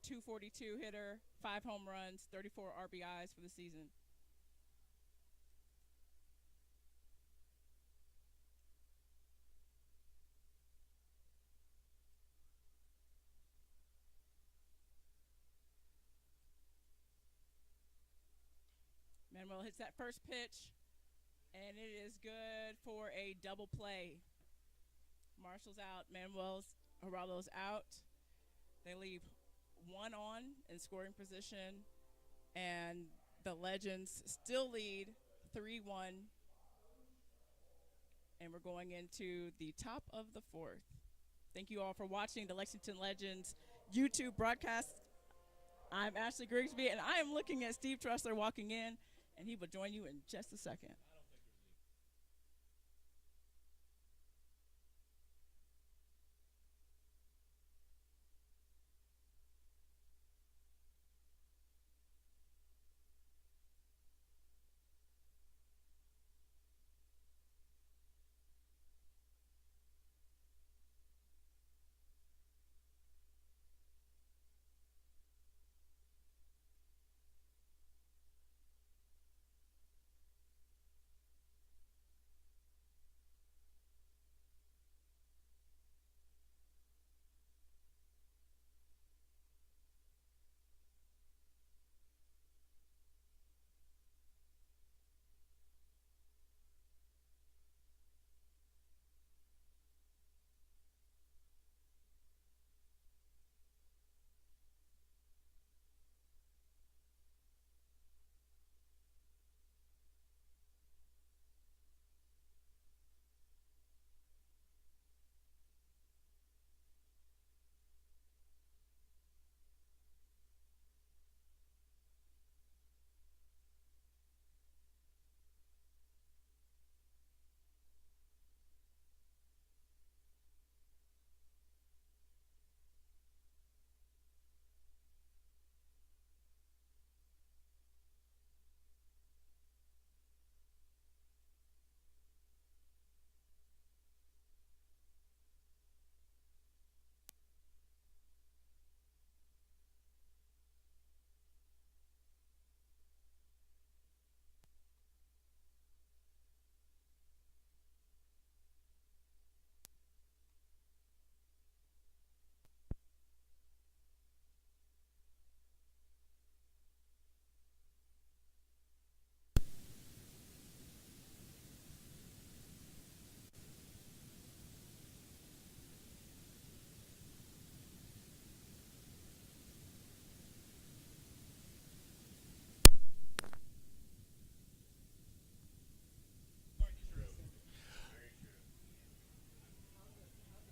242 hitter, 5 home runs, 34 RBIs for the season. Manuel hits that first pitch, and it is good for a double play. Marshall's out. Manuel's Geraldo's out. They leave one on in scoring position, and the Legends still lead 3-1. And we're going into the top of the fourth. Thank you all for watching the Lexington Legends YouTube broadcast. I'm Ashley Grigsby, and I am looking at Steve Tressler walking in, and he will join you in just a second.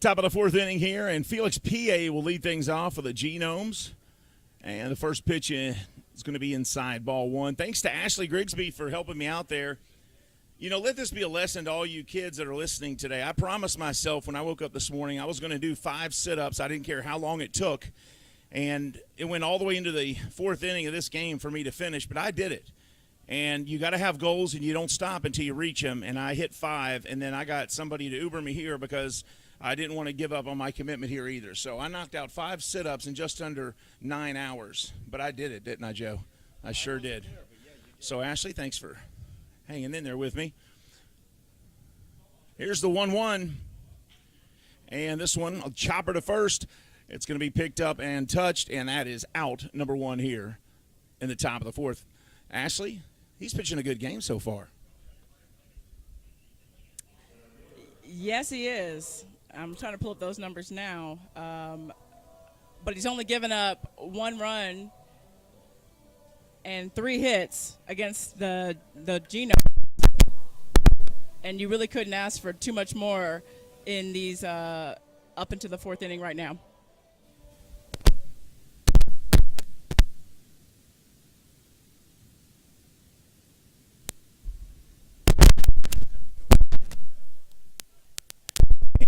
Top of the fourth inning here, and Felix P.A. will lead things off for the Genomes. And the first pitch is going to be inside, ball one. Thanks to Ashley Grigsby for helping me out there. You know, let this be a lesson to all you kids that are listening today. I promised myself when I woke up this morning I was going to do 5 sit-ups. I didn't care how long it took. And it went all the way into the fourth inning of this game for me to finish, but I did it. And you got to have goals, and you don't stop until you reach them. And I hit 5, and then I got somebody to Uber me here because I didn't want to give up on my commitment here either. So I knocked out 5 sit-ups in just under 9 hours. But I did it, didn't I, Joe? I sure did. So, Ashley, thanks for hanging in there with me. Here's the 1-1. And this one, I'll chopper to first. It's going to be picked up and touched, and that is out, number 1 here in the top of the fourth. Ashley, he's pitching a good game so far. Yes, he is. I'm trying to pull up those numbers now. But he's only given up 1 run and 3 hits against the Genomes. And you really couldn't ask for too much more in these up into the fourth inning right now.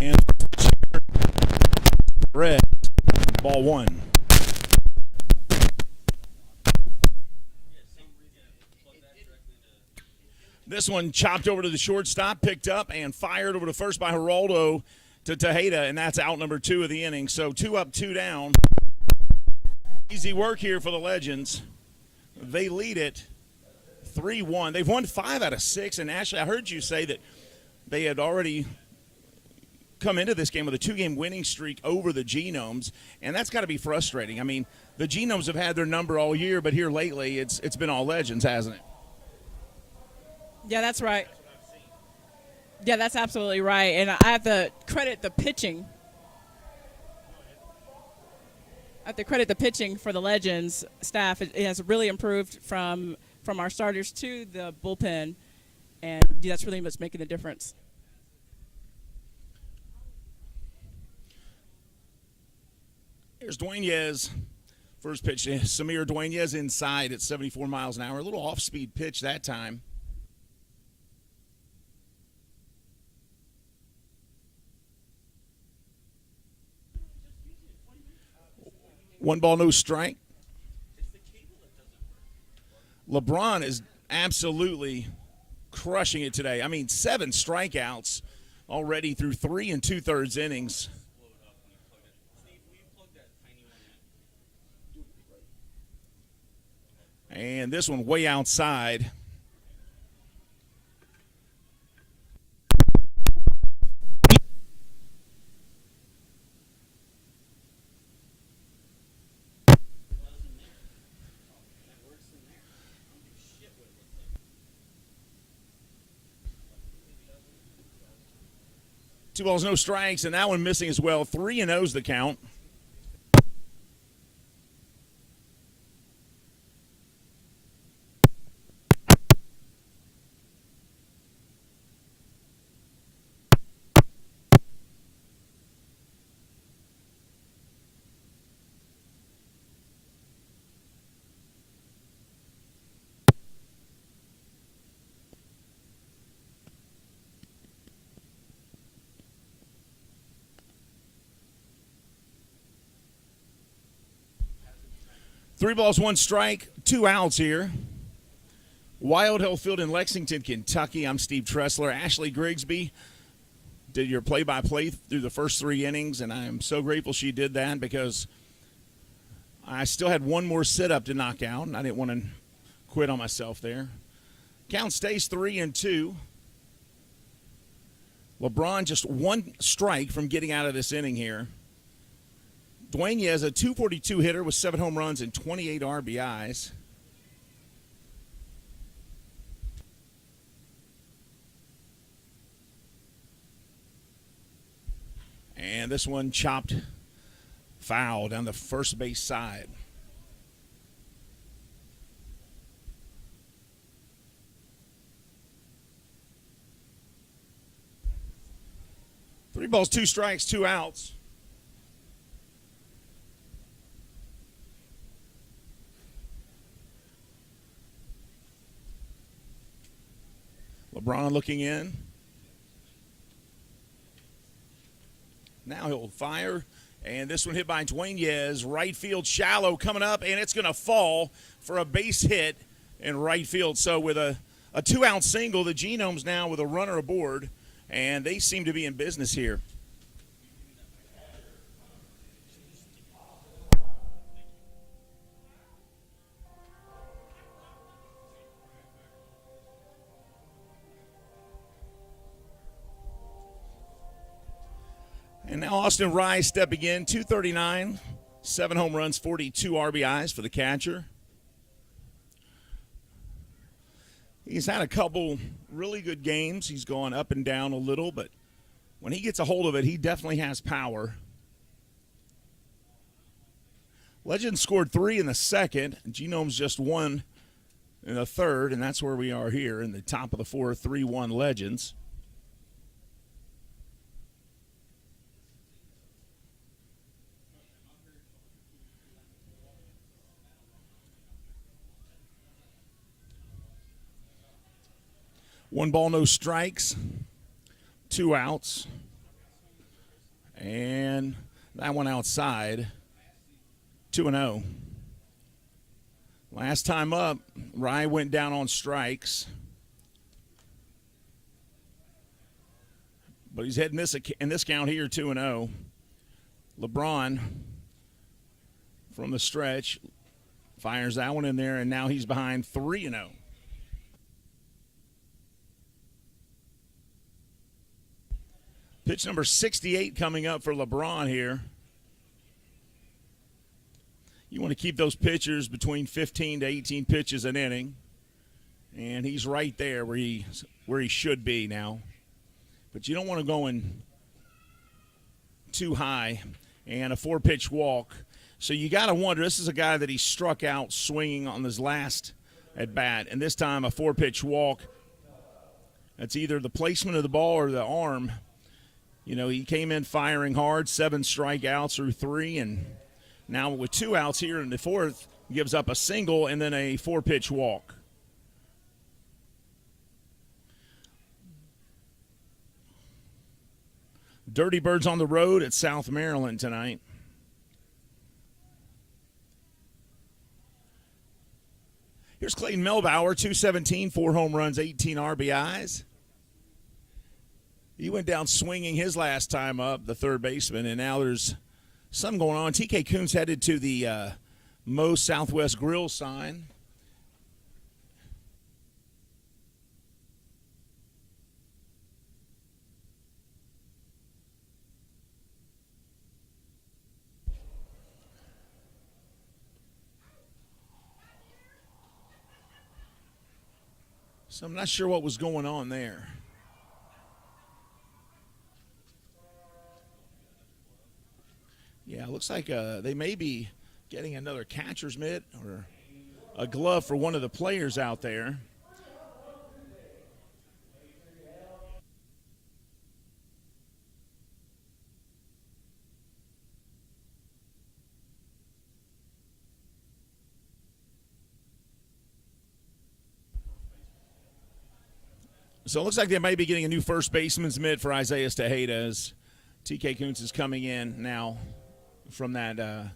And red, ball 1. This one chopped over to the shortstop, picked up, and fired over to first by Geraldo to Tejeda, and that's out number 2 of the inning. So 2 up, 2 down. Easy work here for the Legends. They lead it 3-1. They've won 5 out of 6, and Ashley, I heard you say that they had already come into this game with a 2-game winning streak over the Genomes, and that's got to be frustrating. I mean, the Genomes have had their number all year, but here lately it's been all Legends, hasn't it? Yeah, that's right. Yeah, that's absolutely right. And I have to credit the pitching. I have to credit the pitching for the Legends staff. It has really improved from our starters to the bullpen, and that's really what's making the difference. Here's Dueñez. First pitch, Samir Dueñez inside at 74 miles an hour. A little off-speed pitch that time. One ball, no strike. LeBron is absolutely crushing it today. I mean, 7 strikeouts already through 3 2/3 innings. And this one way outside. Two balls, no strikes, and that one missing as well. 3-0's the count. Three balls, one strike, 2 outs here. Wild Hill Field in Lexington, Kentucky. I'm Steve Tressler. Ashley Grigsby did your play-by-play through the first 3 innings, and I am so grateful she did that because I still had one more sit-up to knock out, and I didn't want to quit on myself there. Count stays 3-2. LeBron just 1 strike from getting out of this inning here. Dueñez, a .242 hitter with 7 home runs and 28 RBIs. And this one chopped foul down the first base side. Three balls, 2 strikes, 2 outs. LeBron looking in. Now he'll fire. And this one hit by Dueñez. Right field shallow coming up, and it's going to fall for a base hit in right field. So with a 2-out single, the Genomes now with a runner aboard, and they seem to be in business here. And now Austin Rye stepping in, 239, 7 home runs, 42 RBIs for the catcher. He's had a couple really good games. He's gone up and down a little, but when he gets a hold of it, he definitely has power. Legends scored 3 in the second. Genomes just 1 in the third, and that's where we are here in the top of the 4th, 3-1 Legends. One ball, no strikes, 2 outs, and that one outside, 2-0. Last time up, Rye went down on strikes, but he's heading in this count here, 2-0. LeBron from the stretch fires that one in there, and now he's behind 3-0. Pitch number 68 coming up for LeBron here. You want to keep those pitchers between 15 to 18 pitches an inning. And he's right there where he should be now. but you don't want to go in too high, and a 4-pitch walk. So you got to wonder, this is a guy that he struck out swinging on his last at bat, and this time a 4-pitch walk. That's either the placement of the ball or the arm. You know, he came in firing hard, 7 strikeouts through 3, and now with 2 outs here in the 4th, gives up a single and then a 4-pitch walk. Dirty Birds on the road at South Maryland tonight. Here's Clayton Melbauer, 217, 4 home runs, 18 RBIs. He went down swinging his last time up, the third baseman, and now there's something going on. TK Kuntz headed to the Moe's Southwest Grill sign. So I'm not sure what was going on there. Yeah, it looks like they may be getting another catcher's mitt or a glove for one of the players out there. So it looks like they might be getting a new first baseman's mitt for Isaiah Tejeda as TK Kuntz is coming in now from that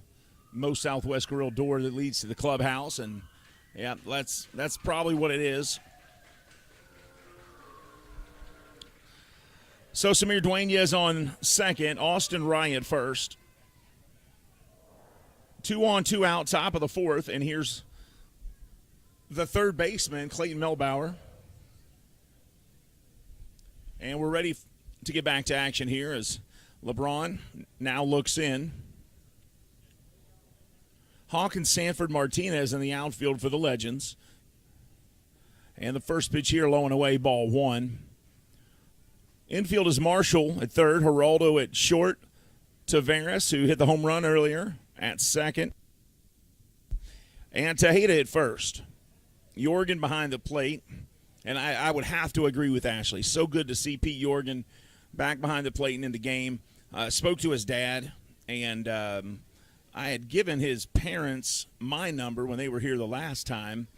Moe's Southwest Grill door that leads to the clubhouse. And, yeah, that's probably what it is. So Samir Dueñas on second, Austin Rye at first. 2 on, 2 out, top of the 4th. And here's the third baseman, Clayton Melbauer. And we're ready to get back to action here as LeBron now looks in. Hawkins, Sanford, Martinez in the outfield for the Legends. And the first pitch here, low and away, ball 1. Infield is Marshall at third, Geraldo at short, Taveras, who hit the home run earlier, at second, and Tejeda at first. Jorgen behind the plate. And I would have to agree with Ashley. So good to see Pete Jorgen back behind the plate and in the game. Spoke to his dad, and I had given his parents my number when they were here the last time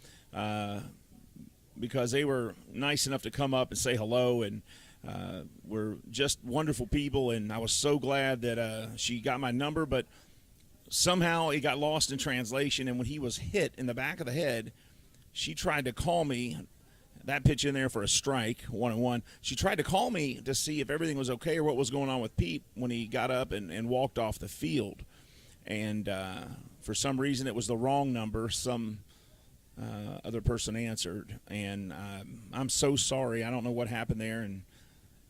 because they were nice enough to come up and say hello, and were just wonderful people. And I was so glad that she got my number, but somehow it got lost in translation. And when he was hit in the back of the head, she tried to call me. That pitch in there for a strike, 1-1. She tried to call me to see if everything was okay or what was going on with Pete when he got up and walked off the field. And for some reason, it was the wrong number. Some other person answered. And I'm so sorry. I don't know what happened there. And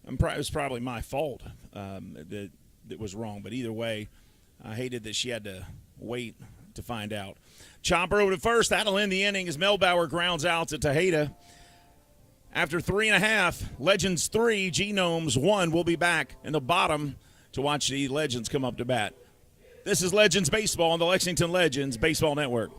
it was probably my fault that it was wrong. But either way, I hated that she had to wait to find out. Chopper over to first. That'll end the inning as Melbauer grounds out to Tejeda. After 3.5, Legends 3, Genomes 1. We'll be back in the bottom to watch the Legends come up to bat. This is Legends Baseball on the Lexington Legends Baseball Network.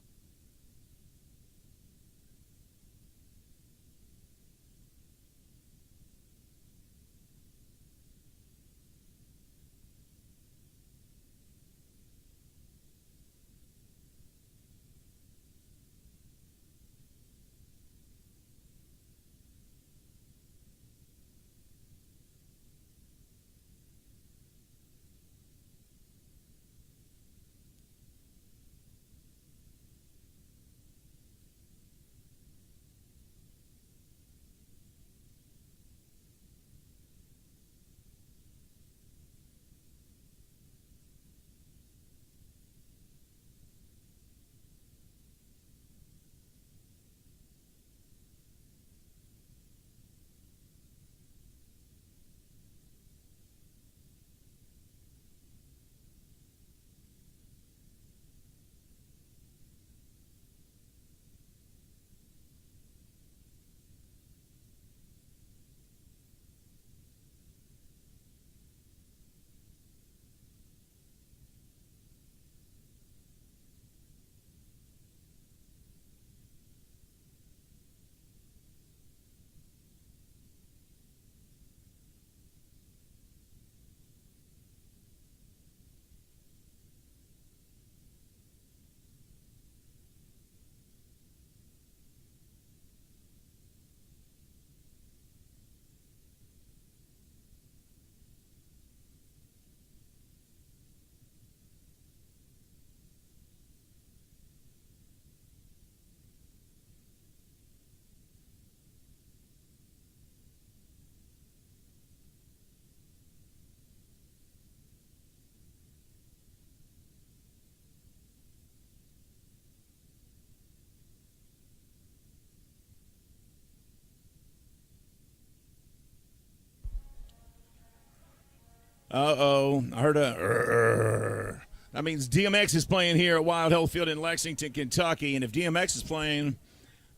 Uh-oh. I heard a... That means DMX is playing here at Wild Health Field in Lexington, Kentucky. And if DMX is playing,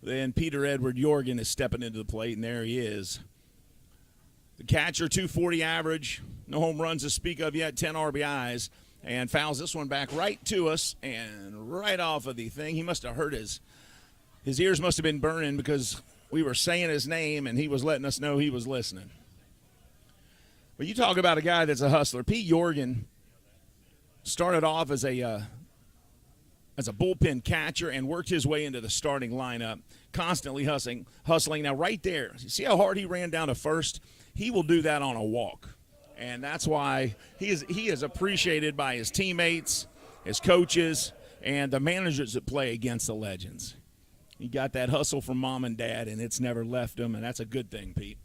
then Peter Edward Jorgen is stepping into the plate, and there he is. The catcher, 240 average. No home runs to speak of yet, 10 RBIs. And fouls this one back right to us and right off of the thing. He must have hurt his ears must have been burning because we were saying his name and he was letting us know he was listening. But you talk about a guy that's a hustler. Pete Jorgen started off as a bullpen catcher and worked his way into the starting lineup, constantly hustling. Now right there, you see how hard he ran down to first? He will do that on a walk. And that's why he is appreciated by his teammates, his coaches, and the managers that play against the Legends. He got that hustle from mom and dad, and it's never left him, and that's a good thing, Pete.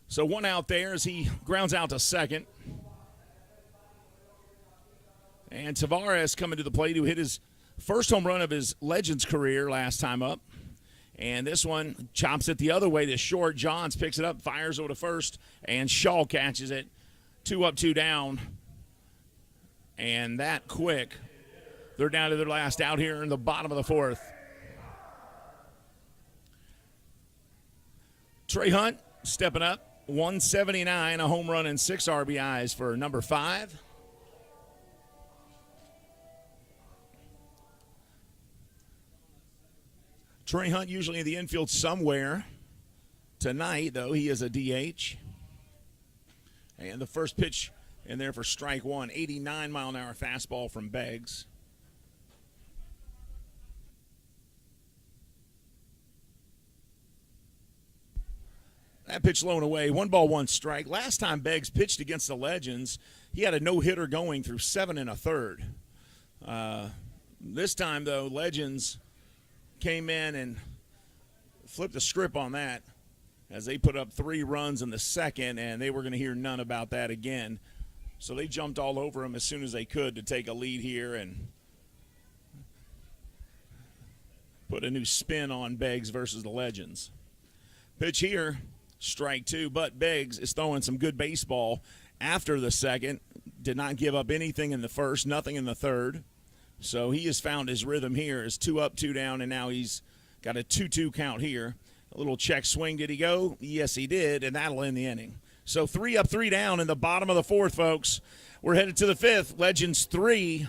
So one out there as he grounds out to second. And Tavares coming to the plate, who hit his first home run of his Legends career last time up. And this one chops it the other way to short. Johns picks it up, fires over to first, and Shaw catches it. 2 up, 2 down. And that quick, they're down to their last out here in the bottom of the fourth. Trey Hunt stepping up, 179, a home run and 6 RBIs for number 5. Trey Hunt usually in the infield somewhere. Tonight, though, he is a DH. And the first pitch in there for strike one, 89-mile-an-hour fastball from Beggs. That pitch low and away, 1 ball, 1 strike. Last time Beggs pitched against the Legends, he had a no-hitter going through 7 1/3. This time, though, Legends came in and flipped the script on that as they put up 3 runs in the second, and they were going to hear none about that again. So they jumped all over him as soon as they could to take a lead here and put a new spin on Beggs versus the Legends. Pitch here, strike 2, but Beggs is throwing some good baseball after the second. Did not give up anything in the first, nothing in the third. So he has found his rhythm here. It's 2 up, 2 down, and now he's got a 2-2 count here. A little check swing. Did he go? Yes, he did, and that'll end the inning. So 3 up, 3 down in the bottom of the fourth, folks. We're headed to the fifth. Legends 3,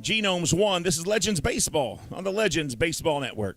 Genomes 1. This is Legends Baseball on the Legends Baseball Network.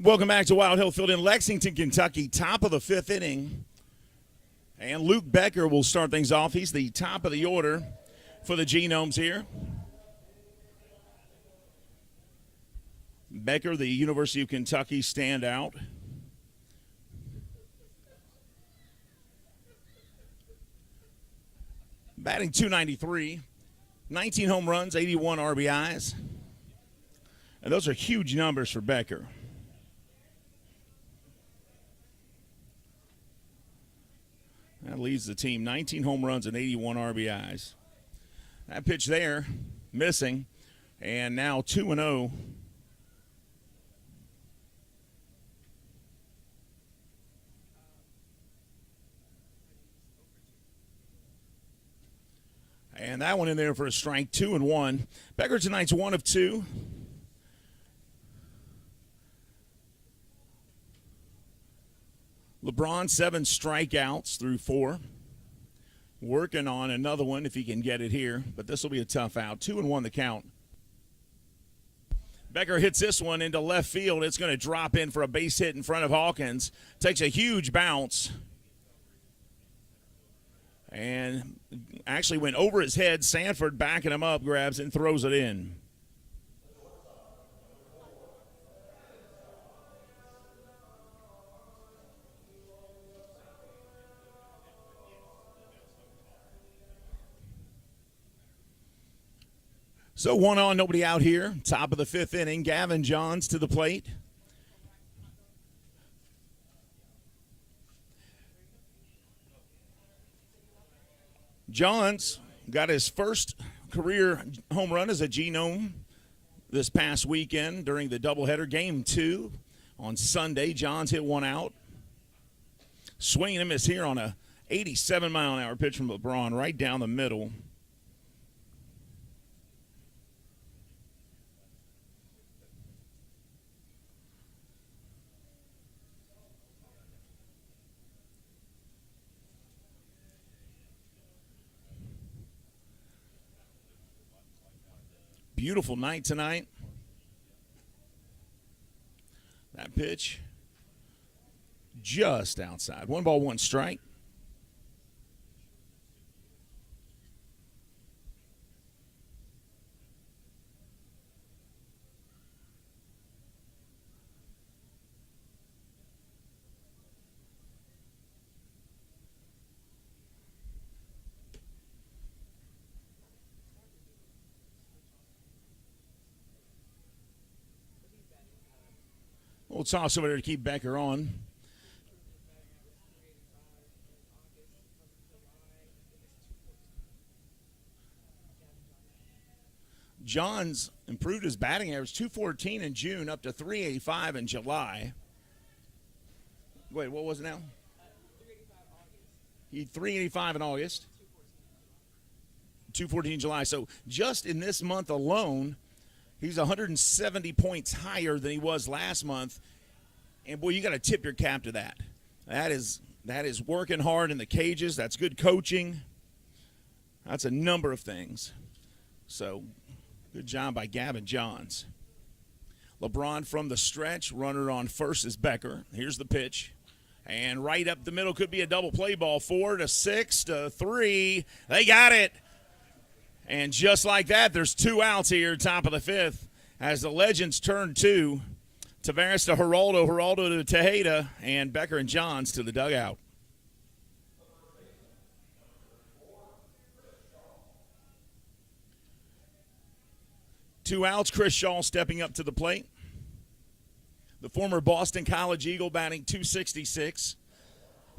Welcome back to Wild Hill Field in Lexington, Kentucky. Top of the fifth inning. And Luke Becker will start things off. He's the top of the order for the Genomes here. Becker, the University of Kentucky standout. Batting .293, 19 home runs, 81 RBIs. And those are huge numbers for Becker. That leads the team, 19 home runs and 81 RBIs. That pitch there, missing, and now 2-0. And that one in there for a strike, 2-1. Becker tonight's 1 of 2. LeBron, 7 strikeouts through 4. Working on another one if he can get it here, but this will be a tough out. 2-1 the count. Becker hits this one into left field. It's going to drop in for a base hit in front of Hawkins. Takes a huge bounce. And actually went over his head. Sanford backing him up, grabs it and throws it in. So 1 on, nobody out here. Top of the fifth inning. Gavin Johns to the plate. Johns got his first career home run as a Genome this past weekend during the doubleheader. Game 2 on Sunday. Johns hit one out. Swing and a miss here on a 87-mile-an-hour pitch from LeBron right down the middle. Beautiful night tonight. That pitch just outside. 1 ball, 1 strike. We'll toss over there to keep Becker on. Johns improved his batting average, 214 in June, up to 385 in July. Wait, what was it now? 385 in August. 214 in July. So just in this month alone, he's 170 points higher than he was last month. And, boy, you got to tip your cap to that. That is working hard in the cages. That's good coaching. That's a number of things. So, good job by Gavin Johns. LeBron from the stretch. Runner on first is Becker. Here's the pitch. And right up the middle could be a double play ball. 4-6-3. They got it. And just like that, there's 2 outs here, top of the fifth, as the Legends turn 2. Tavares to Geraldo, Geraldo to Tejeda, and Becker and Johns to the dugout. Two outs, Chris Shaw stepping up to the plate. The former Boston College Eagle batting .266,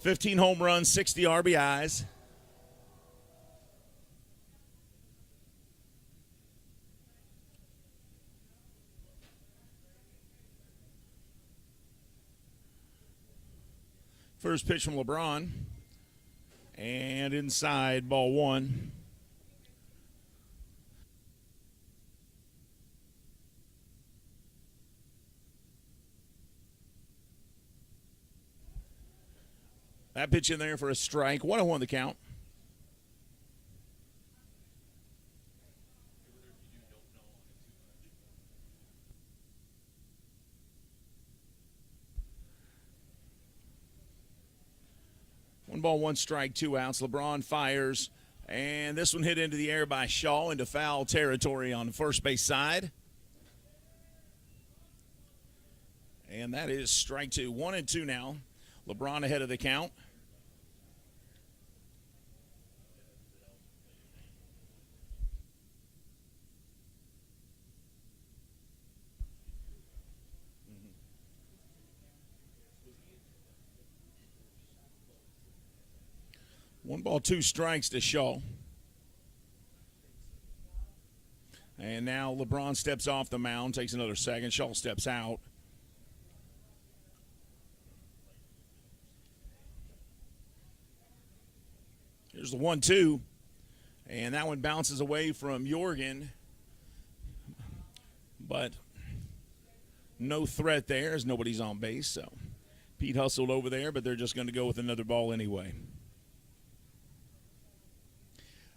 15 home runs, 60 RBIs. First pitch from LeBron. And inside, ball 1. That pitch in there for a strike. 1-1 the count. ball, one strike, two outs. LeBron fires, and this one hit into the air by Shaw into foul territory on the first base side. And that is strike two. 1-2 now. LeBron ahead of the count. One ball, two strikes to Shaw. And now LeBron steps off the mound, takes another second. Shaw steps out. Here's the 1-2. And that one bounces away from Jorgen. But no threat there as nobody's on base. So Pete hustled over there, but they're just going to go with another ball anyway.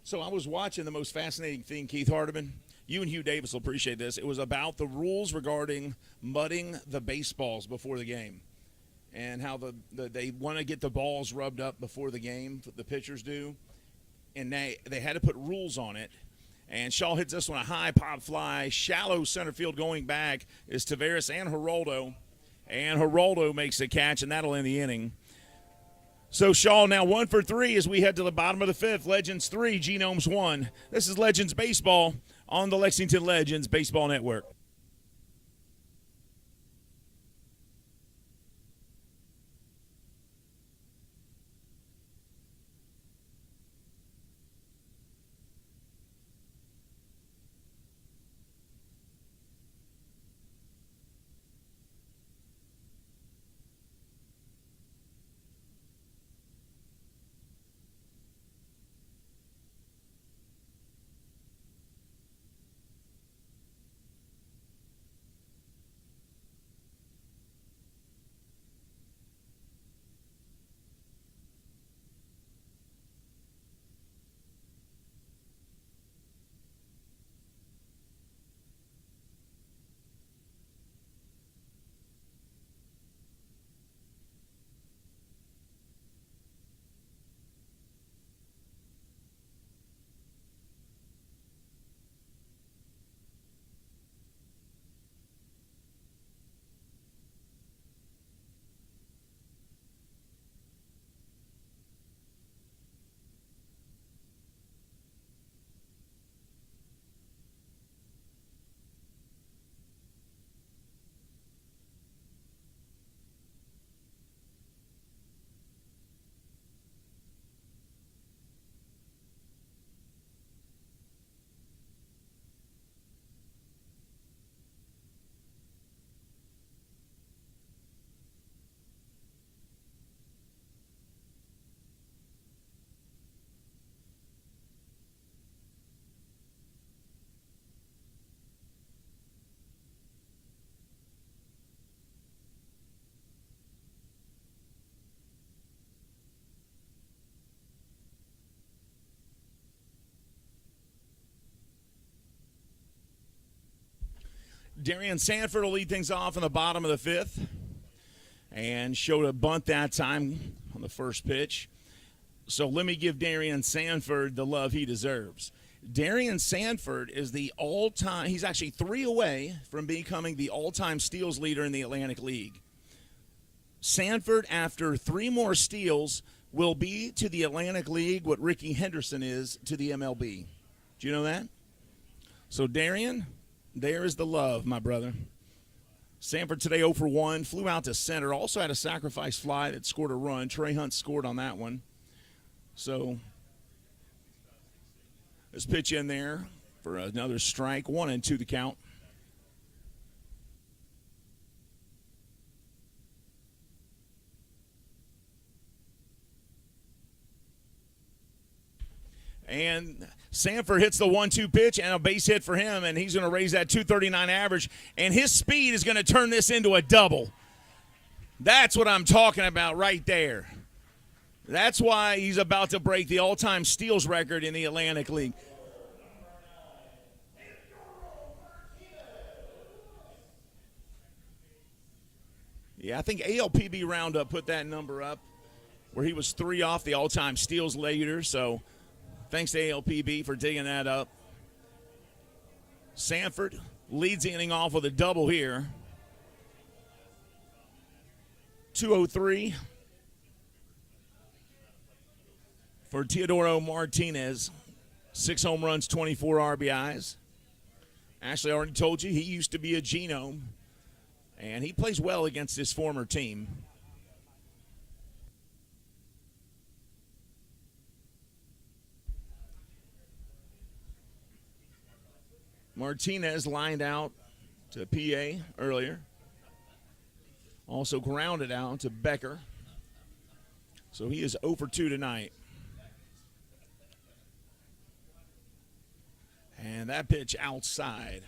So I was watching the most fascinating thing, Keith Hardiman. You and Hugh Davis will appreciate this. It was about the rules regarding mudding the baseballs before the game and how they want to get the balls rubbed up before the game, the pitchers do. And they had to put rules on it. And Shaw hits this one a high pop fly, shallow center field. Going back is Taveras and Geraldo. And Geraldo makes the catch, and that'll end the inning. So Shaw now 1 for 3 as we head to the bottom of the fifth. Legends 3, Genomes 1. This is Legends Baseball on the Lexington Legends Baseball Network. Darian Sanford will lead things off in the bottom of the fifth and showed a bunt that time on the first pitch. So let me give Darian Sanford the love he deserves. Darian Sanford is the all-time – he's actually 3 away from becoming the all-time steals leader in the Atlantic League. Sanford, after 3 more steals, will be to the Atlantic League what Ricky Henderson is to the MLB. Do you know that? So, Darian – there is the love, my brother. Sanford today 0 for 1, flew out to center. Also had a sacrifice fly that scored a run. Trey Hunt scored on that one. So let's pitch in there for another strike. 1-2 the count. And Sanford hits the 1-2 pitch and a base hit for him, and he's going to raise that 239 average. And his speed is going to turn this into a double. That's what I'm talking about right there. That's why he's about to break the all-time steals record in the Atlantic League. Yeah, I think ALPB Roundup put that number up, where he was 3 off the all-time steals leader. So thanks to ALPB for digging that up. Sanford leads the inning off with a double here. 203 for Teodoro Martinez. 6 home runs, 24 RBIs. Ashley already told you he used to be a Genome, and he plays well against his former team. Martinez lined out to PA earlier. Also grounded out to Becker. So he is 0 for 2 tonight. And that pitch outside.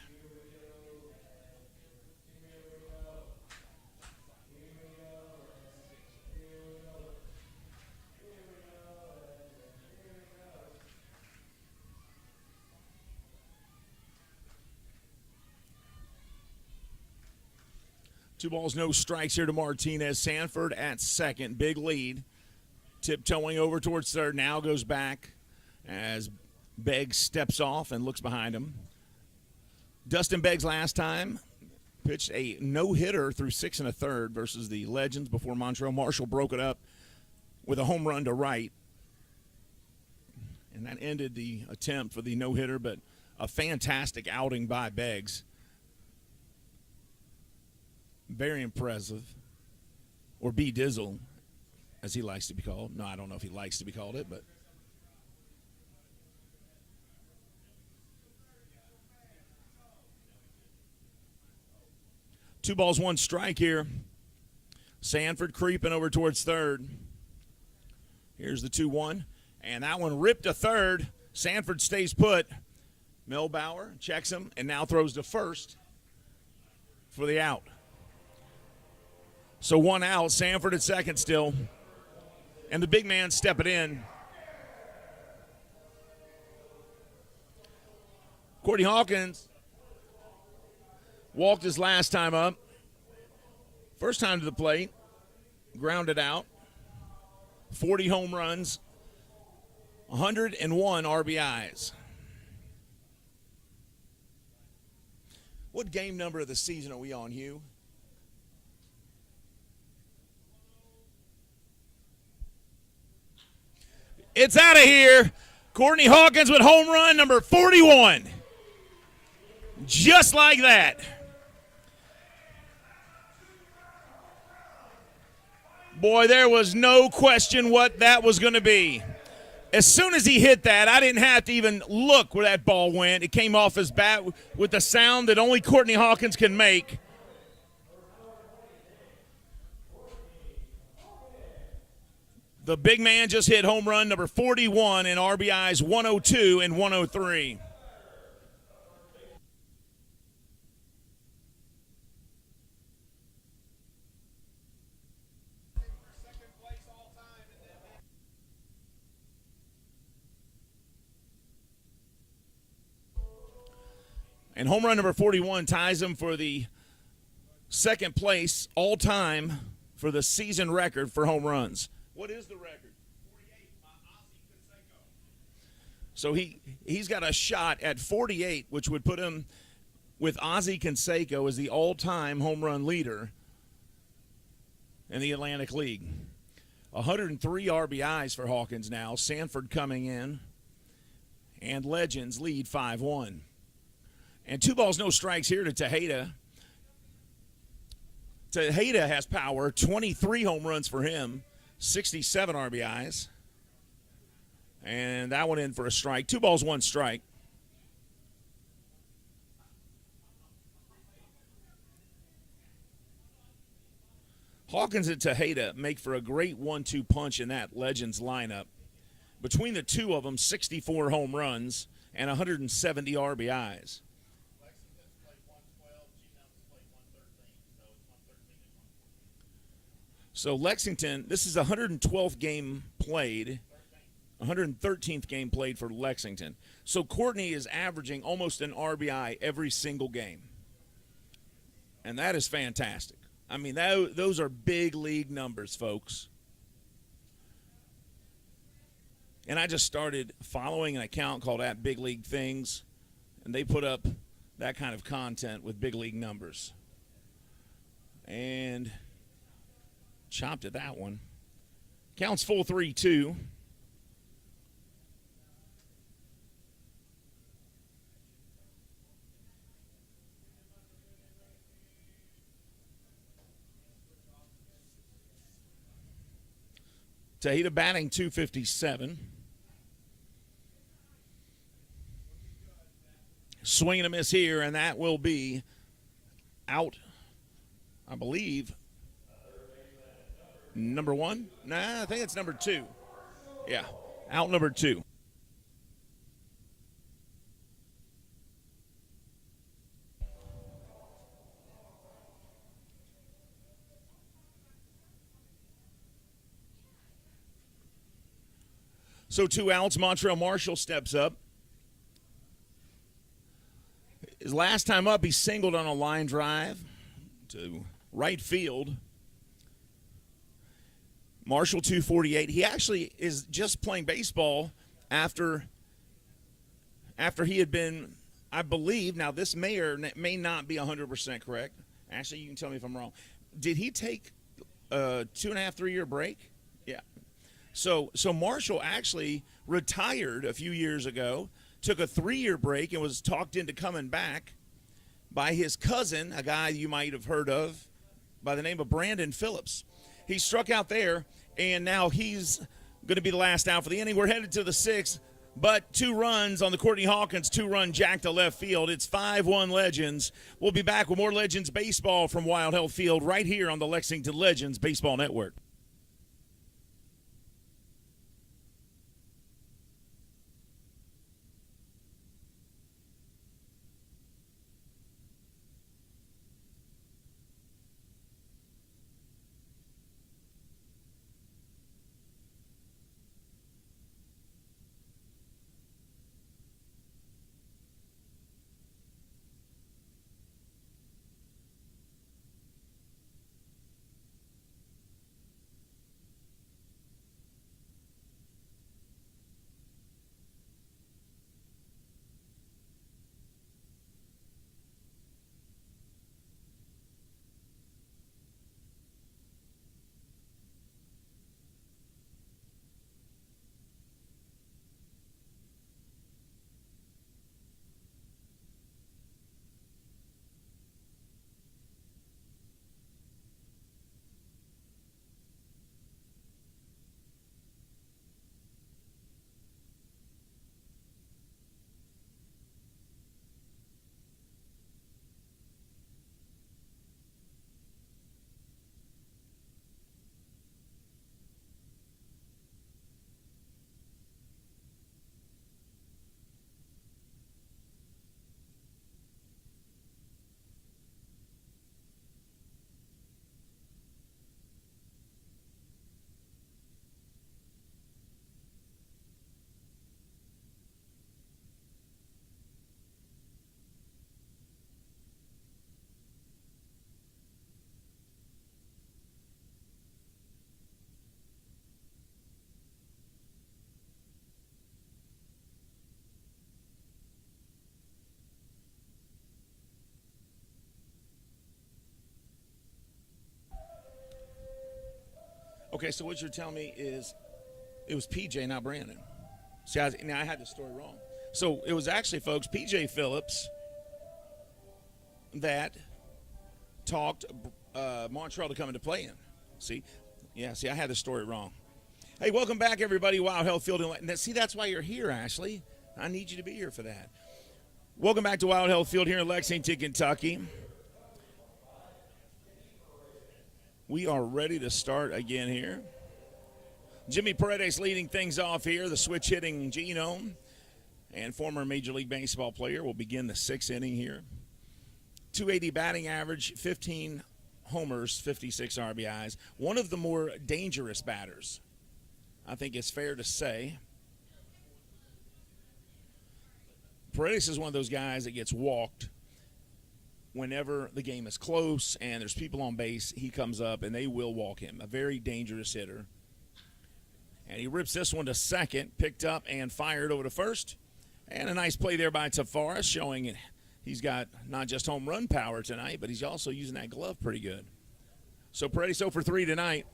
Two balls, no strikes here to Martinez. Sanford at second, big lead. Tiptoeing over towards third, now goes back as Beggs steps off and looks behind him. Dustin Beggs last time pitched a no-hitter through 6 1/3 versus the Legends before Montrell Marshall broke it up with a home run to right. And that ended the attempt for the no-hitter, but a fantastic outing by Beggs. Very impressive. Or B. Dizzle, as he likes to be called. No, I don't know if he likes to be called it, but. Two balls, one strike here. Sanford creeping over towards third. Here's the 2-1. And that one ripped to third. Sanford stays put. Milbauer checks him and now throws to first for the out. So 1 out, Sanford at second still. And the big man stepping in. Courtney Hawkins walked his last time up. First time to the plate. Grounded out. 40 home runs. 101 RBIs. What game number of the season are we on, Hugh? It's out of here. Courtney Hawkins with home run number 41. Just like that. Boy, there was no question what that was going to be. As soon as he hit that, I didn't have to even look where that ball went. It came off his bat with the sound that only Courtney Hawkins can make. The big man just hit home run number 41 in RBIs 102 and 103. And home run number 41 ties him for the second place all-time for the season record for home runs. What is the record? 48 by Ozzie Canseco. So he's got a shot at 48, which would put him with Ozzie Canseco as the all-time home run leader in the Atlantic League. 103 RBIs for Hawkins now. Sanford coming in. And Legends lead 5-1. And 2 balls, no strikes here to Tejeda. Tejeda has power, 23 home runs for him. 67 RBIs. And that one in for a strike. 2 balls, 1 strike. Hawkins and Tejeda make for a great 1-2 punch in that Legends lineup. Between the two of them, 64 home runs and 170 RBIs. So Lexington, this is the 112th game played, 113th game played for Lexington. So Courtney is averaging almost an RBI every single game. And that is fantastic. I mean, those are big league numbers, folks. And I just started following an account called at Big League Things, and they put up that kind of content with big league numbers. And chopped at that one. Counts full 3-2. Tahita batting 257. Swing and a miss here, and that will be out, I believe. Number one? Nah, I think it's number two. Yeah, out number two. So 2 outs. Montreal Marshall steps up. His last time up, he singled on a line drive to right field. Marshall 248. He actually is just playing baseball after he had been, I believe, now this may or may not be 100% correct. Actually, you can tell me if I'm wrong. Did he take a 2.5, 3-year break? Yeah. So Marshall actually retired a few years ago, took a 3-year break, and was talked into coming back by his cousin, a guy you might have heard of by the name of Brandon Phillips. He struck out there, and now he's going to be the last out for the inning. We're headed to the 6th, but 2 runs on the Courtney Hawkins 2-run jack to left field. It's 5-1 Legends. We'll be back with more Legends baseball from Wild Health Field right here on the Lexington Legends Baseball Network. Okay, so what you're telling me is it was PJ, not Brandon. See, I had the story wrong. So it was actually, folks, PJ Phillips that talked Montreal to come into play in. See? Yeah, I had the story wrong. Hey, welcome back, everybody. Wild Health Field. See, that's why you're here, Ashley. I need you to be here for that. Welcome back to Wild Health Field here in Lexington, Kentucky. We are ready to start again here. Jimmy Paredes leading things off here, the switch-hitting Genome and former Major League Baseball player will begin the 6th inning here. 280 batting average, 15 homers, 56 RBIs. One of the more dangerous batters, I think it's fair to say. Paredes is one of those guys that gets walked whenever the game is close and there's people on base. He comes up and they will walk him. A very dangerous hitter. And he rips this one to second, picked up and fired over to first. And a nice play there by Tavares, showing he's got not just home run power tonight, but he's also using that glove pretty good. So Paredes 0 for 3 tonight.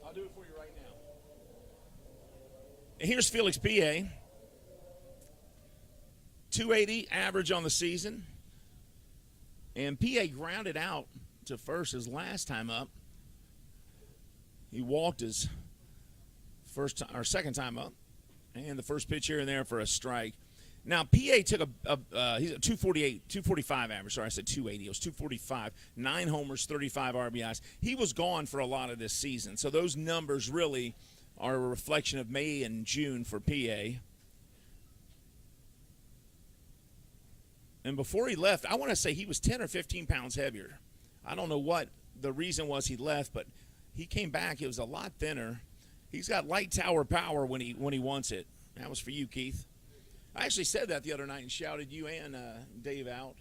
I'll do it for you right now. And here's Felix PA. 280 average on the season. And PA grounded out to first his last time up. He walked his second time up. And the first pitch here and there for a strike. Now, PA took he's a 245 average. Sorry, I said 280. It was 245. 9 homers, 35 RBIs. He was gone for a lot of this season. So those numbers really are a reflection of May and June for PA. And before he left, I want to say he was 10 or 15 pounds heavier. I don't know what the reason was he left, but he came back. It was a lot thinner. He's got light tower power when he wants it. That was for you, Keith. I actually said that the other night and shouted you and Dave out.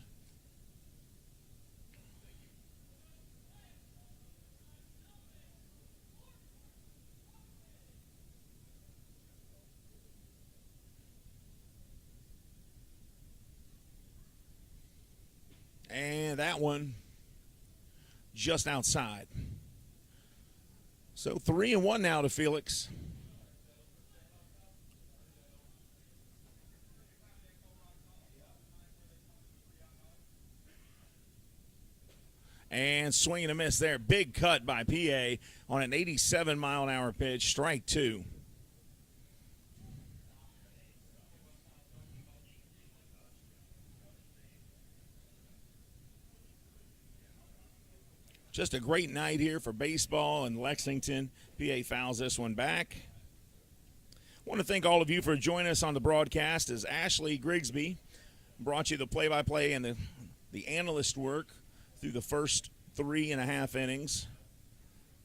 And that one just outside. So 3-1 now to Felix. And swing and a miss there. Big cut by PA on an 87-mile-an-hour pitch. Strike 2. Just a great night here for baseball in Lexington. PA fouls this one back. I want to thank all of you for joining us on the broadcast as Ashley Grigsby brought you the play-by-play and the analyst work through the first 3.5 innings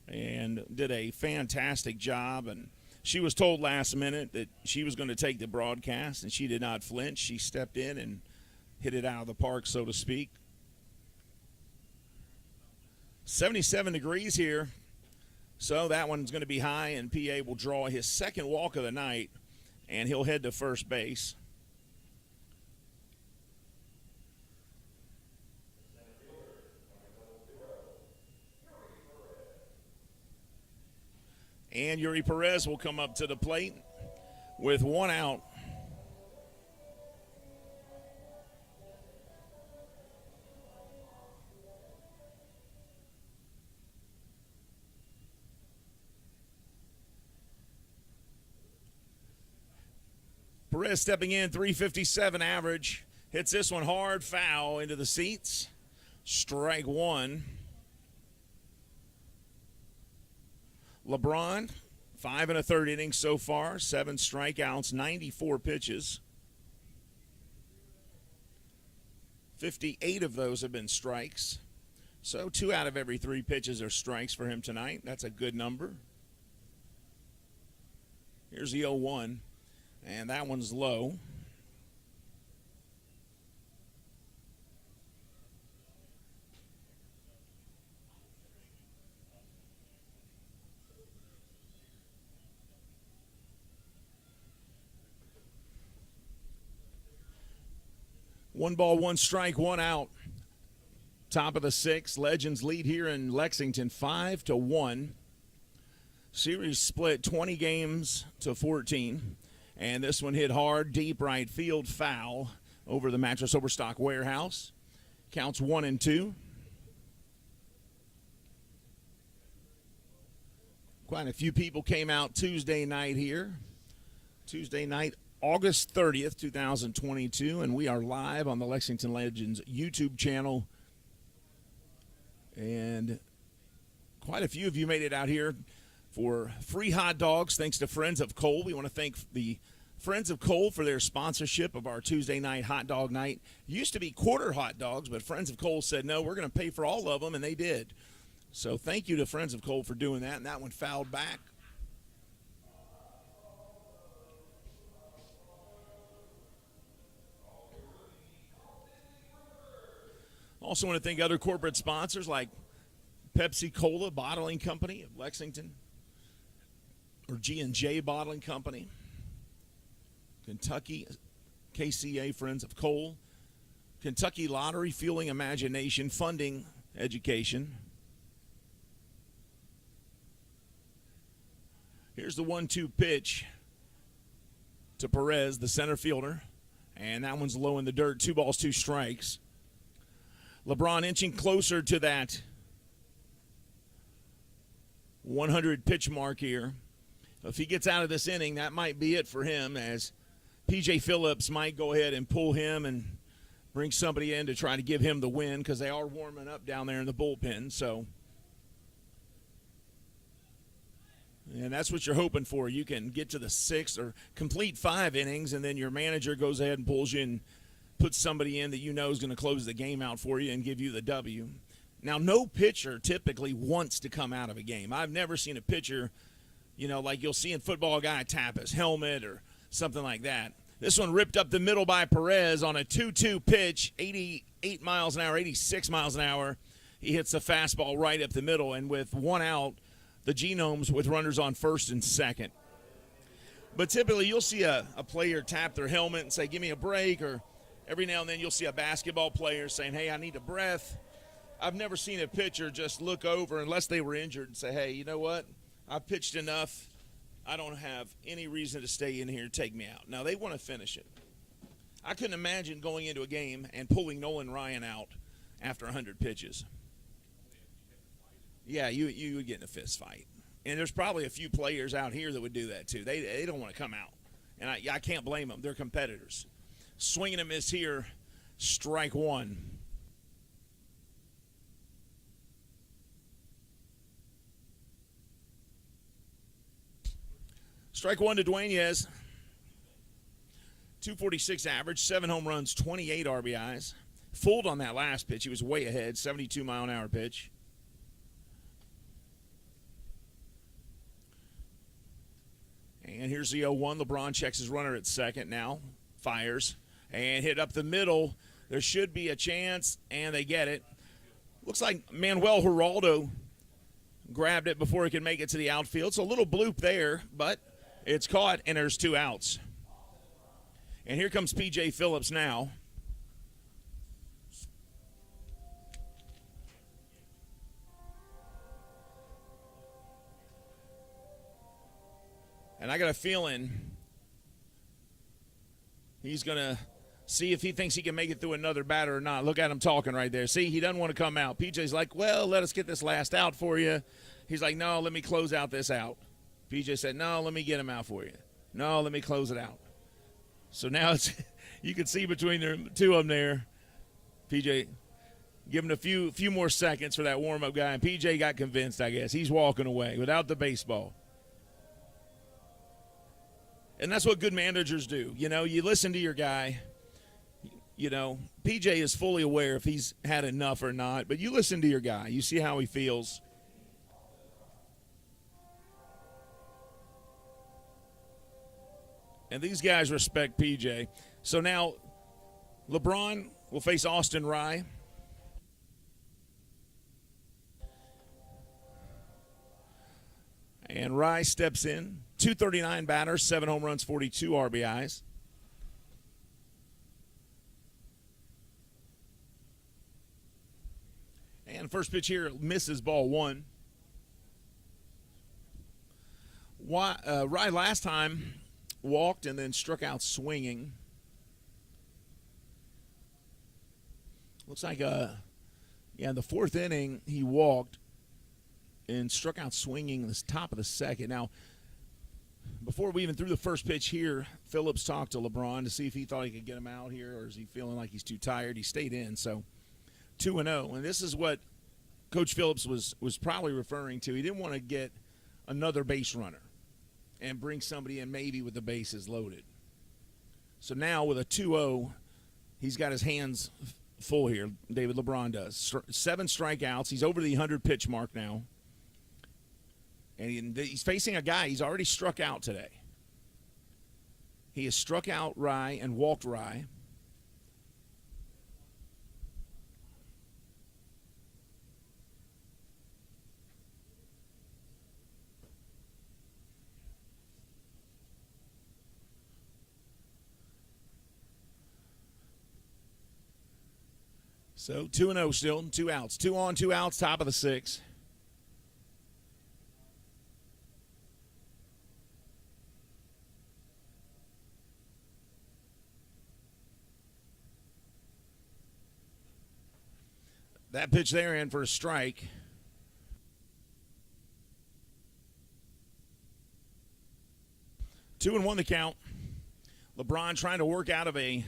and did a fantastic job. And she was told last minute that she was going to take the broadcast, and she did not flinch. She stepped in and hit it out of the park, so to speak. 77 degrees here, so that one's going to be high, and PA will draw his second walk of the night, and he'll head to first base. And Yuri Perez will come up to the plate with 1 out. Perez stepping in, 357 average. Hits this one hard, foul into the seats. Strike 1. LeBron, 5 1/3 innings so far, 7 strikeouts, 94 pitches. 58 of those have been strikes. So 2 out of every 3 pitches are strikes for him tonight. That's a good number. Here's the 0-1, and that one's low. One ball, one strike, 1 out. Top of the 6th. Legends lead here in Lexington 5-1. Series split 20 games to 14. And this one hit hard, deep right field, foul over the Mattress Overstock warehouse. Counts 1-2. Quite a few people came out Tuesday night here. Tuesday night, August 30th, 2022, and we are live on the Lexington Legends YouTube channel. And quite a few of you made it out here for free hot dogs thanks to Friends of Cole. We want to thank the Friends of Cole for their sponsorship of our Tuesday night hot dog night. It used to be quarter hot dogs, but Friends of Cole said, no, we're going to pay for all of them, and they did. So thank you to Friends of Cole for doing that, and that one fouled back. Also want to thank other corporate sponsors like Pepsi Cola Bottling Company of Lexington, or G&J Bottling Company, Kentucky KCA Friends of Coal, Kentucky Lottery Fueling Imagination, Funding Education. Here's the 1-2 pitch to Perez, the center fielder, and that one's low in the dirt. 2 balls, 2 strikes. LeBron inching closer to that 100 pitch mark here. If he gets out of this inning, that might be it for him, as P.J. Phillips might go ahead and pull him and bring somebody in to try to give him the win, because they are warming up down there in the bullpen. So, and that's what you're hoping for. You can get to the 6th or complete 5 innings, and then your manager goes ahead and pulls you and puts somebody in that you know is going to close the game out for you and give you the W. Now, no pitcher typically wants to come out of a game. I've never seen a pitcher, like you'll see in football, a guy tap his helmet or something like that. This one ripped up the middle by Perez on a 2-2 pitch, 88 miles an hour, 86 miles an hour. He hits the fastball right up the middle, and with 1 out, the Genomes with runners on first and second. But typically you'll see a player tap their helmet and say, give me a break, or every now and then you'll see a basketball player saying, hey, I need a breath. I've never seen a pitcher just look over, unless they were injured, and say, hey, you know what? I've pitched enough. I don't have any reason to stay in here. Take me out. Now, they want to finish it. I couldn't imagine going into a game and pulling Nolan Ryan out after 100 pitches. Yeah, you would get in a fist fight. And there's probably a few players out here that would do that too. They don't want to come out. And I can't blame them. They're competitors. Swing and a miss here. Strike 1. Strike 1 to Dueñas. 246 average, 7 home runs, 28 RBIs. Fooled on that last pitch. He was way ahead, 72-mile-an-hour pitch. And here's the 0-1. LeBron checks his runner at second now. Fires. And hit up the middle. There should be a chance, and they get it. Looks like Manuel Geraldo grabbed it before he could make it to the outfield. It's a little bloop there, but it's caught, and there's 2 outs. And here comes P.J. Phillips now. And I got a feeling he's going to see if he thinks he can make it through another batter or not. Look at him talking right there. See, he doesn't want to come out. PJ's like, well, let us get this last out for you. He's like, no, let me close out this out. PJ said, no, let me get him out for you. No, let me close it out. So now it's you can see between the 2 of them there. PJ giving a few more seconds for that warm-up guy, and PJ got convinced, I guess. He's walking away without the baseball. And that's what good managers do. You listen to your guy. PJ is fully aware if he's had enough or not, but you listen to your guy. You see how he feels. And these guys respect PJ. So now LeBron will face Austin Rye. And Rye steps in. 239 batters, 7 home runs, 42 RBIs. And first pitch here misses ball 1. Rye last time walked and then struck out swinging. Looks like the 4th inning he walked and struck out swinging the top of the 2nd. Now, before we even threw the first pitch here, Phillips talked to LeBron to see if he thought he could get him out here, or is he feeling like he's too tired. He stayed in, so 2-0. And this is what Coach Phillips was probably referring to. He didn't want to get another base runner and bring somebody in maybe with the bases loaded. So now with a 2-0, he's got his hands full here, David LeBron does. 7 strikeouts. He's over the 100-pitch mark now. And he's facing a guy he's already struck out today. He has struck out Rye and walked Rye. So 2-0 still, 2 outs. 2 on, 2 outs, top of the 6th. That pitch there in for a strike. Two and one the count. LeBron trying to work out of a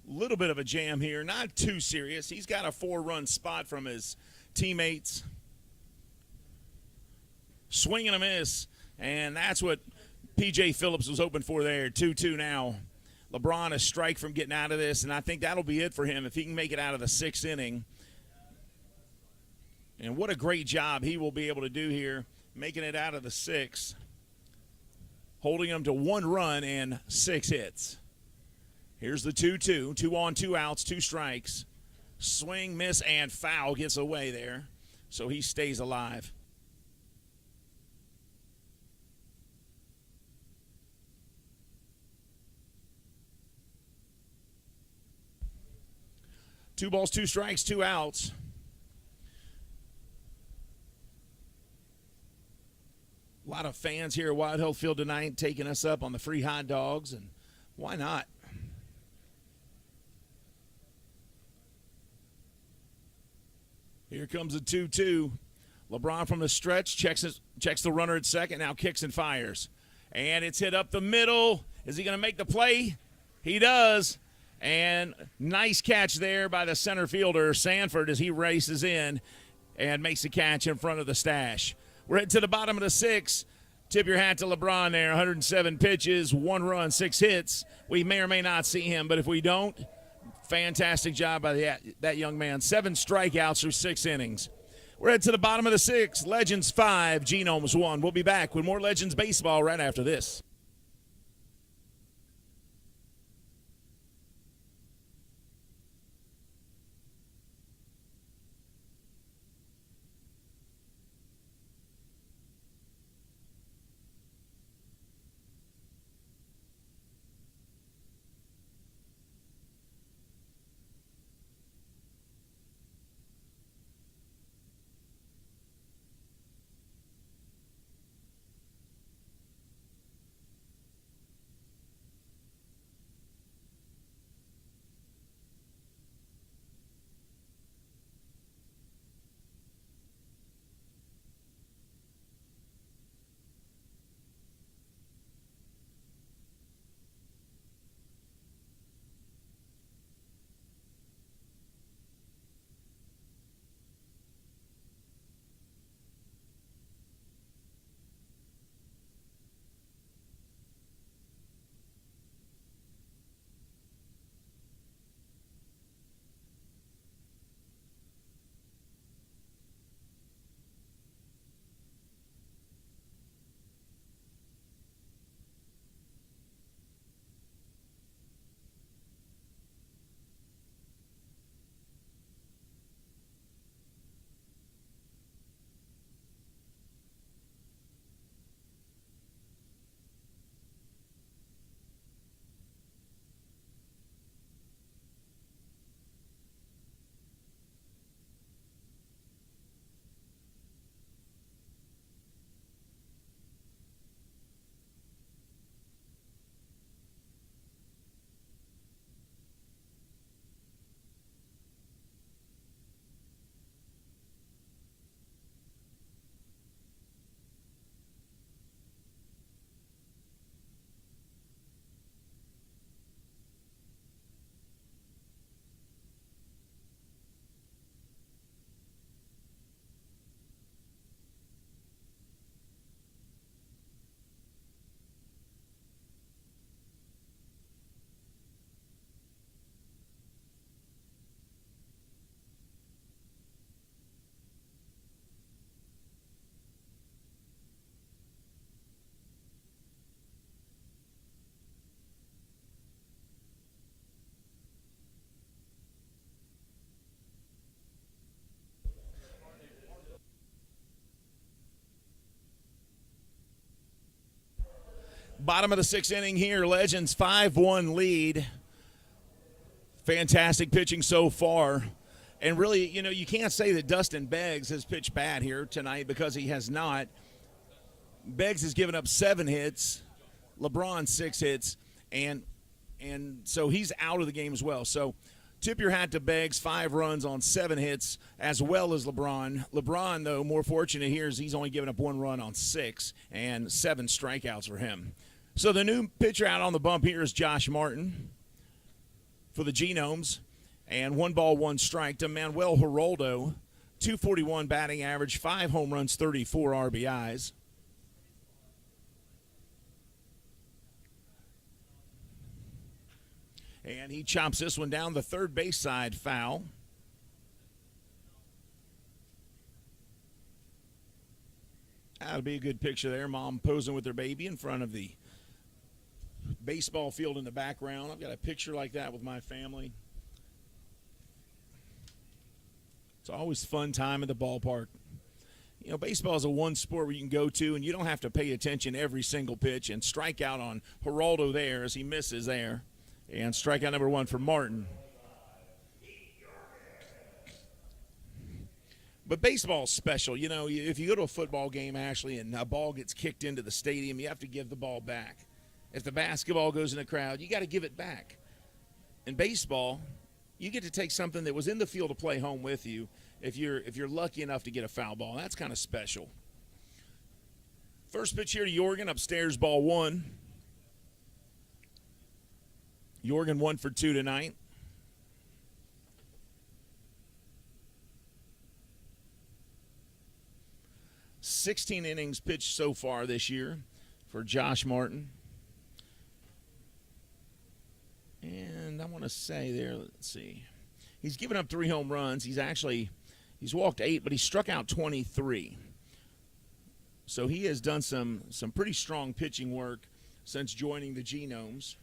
little bit of a jam here. Not too serious. He's got a 4-run spot from his teammates. Swing and a miss. And that's what P.J. Phillips was hoping for there. 2-2 now. LeBron a strike from getting out of this, and I think that'll be it for him if he can make it out of the 6th inning. And what a great job he will be able to do here, making it out of the 6th, holding him to 1 run and 6 hits. Here's the 2-2, 2 on, 2 outs, 2 strikes. Swing, miss, and foul gets away there, so he stays alive. Two balls, 2 strikes, 2 outs. A lot of fans here at Wild Hill Field tonight taking us up on the free hot dogs, and why not? Here comes a 2-2. LeBron from the stretch checks the runner at second, now kicks and fires. And it's hit up the middle. Is he going to make the play? He does. And nice catch there by the center fielder, Sanford, as he races in and makes a catch in front of the stash. We're heading to the bottom of the 6th. Tip your hat to LeBron there. 107 pitches, 1 run, 6 hits. We may or may not see him, but if we don't, fantastic job by that young man. 7 strikeouts through 6 innings. We're heading to the bottom of the 6th. Legends 5, Genomes 1. We'll be back with more Legends baseball right after this. Bottom of the 6th inning here, Legends 5-1 lead. Fantastic pitching so far. And really, you can't say that Dustin Beggs has pitched bad here tonight because he has not. Beggs has given up 7 hits, LeBron 6 hits, and so he's out of the game as well. So tip your hat to Beggs, 5 runs on 7 hits, as well as LeBron. LeBron, though, more fortunate here is he's only given up 1 run on 6 and 7 strikeouts for him. So the new pitcher out on the bump here is Josh Martin for the Genomes. And 1 ball, 1 strike to Manuel Geraldo, 241 batting average, 5 home runs, 34 RBIs. And he chops this one down the third base side, foul. That'll be a good picture there. Mom posing with her baby in front of the baseball field in the background. I've got a picture like that with my family. It's always fun time at the ballpark. Baseball is a one sport where you can go to and you don't have to pay attention every single pitch, and strike out on Geraldo there as he misses there. And strikeout number 1 for Martin. But baseball's special. If you go to a football game, Ashley, and a ball gets kicked into the stadium, you have to give the ball back. If the basketball goes in the crowd, you got to give it back. In baseball, you get to take something that was in the field of play home with you if you're lucky enough to get a foul ball. That's kind of special. First pitch here to Jorgen, upstairs, ball 1. Jorgen 1 for 2 tonight. "16 innings pitched so far this year for Josh Martin. And I want to say there, let's see. He's given up 3 home runs. He's walked 8, but he struck out 23. So he has done some pretty strong pitching work since joining the Genomes.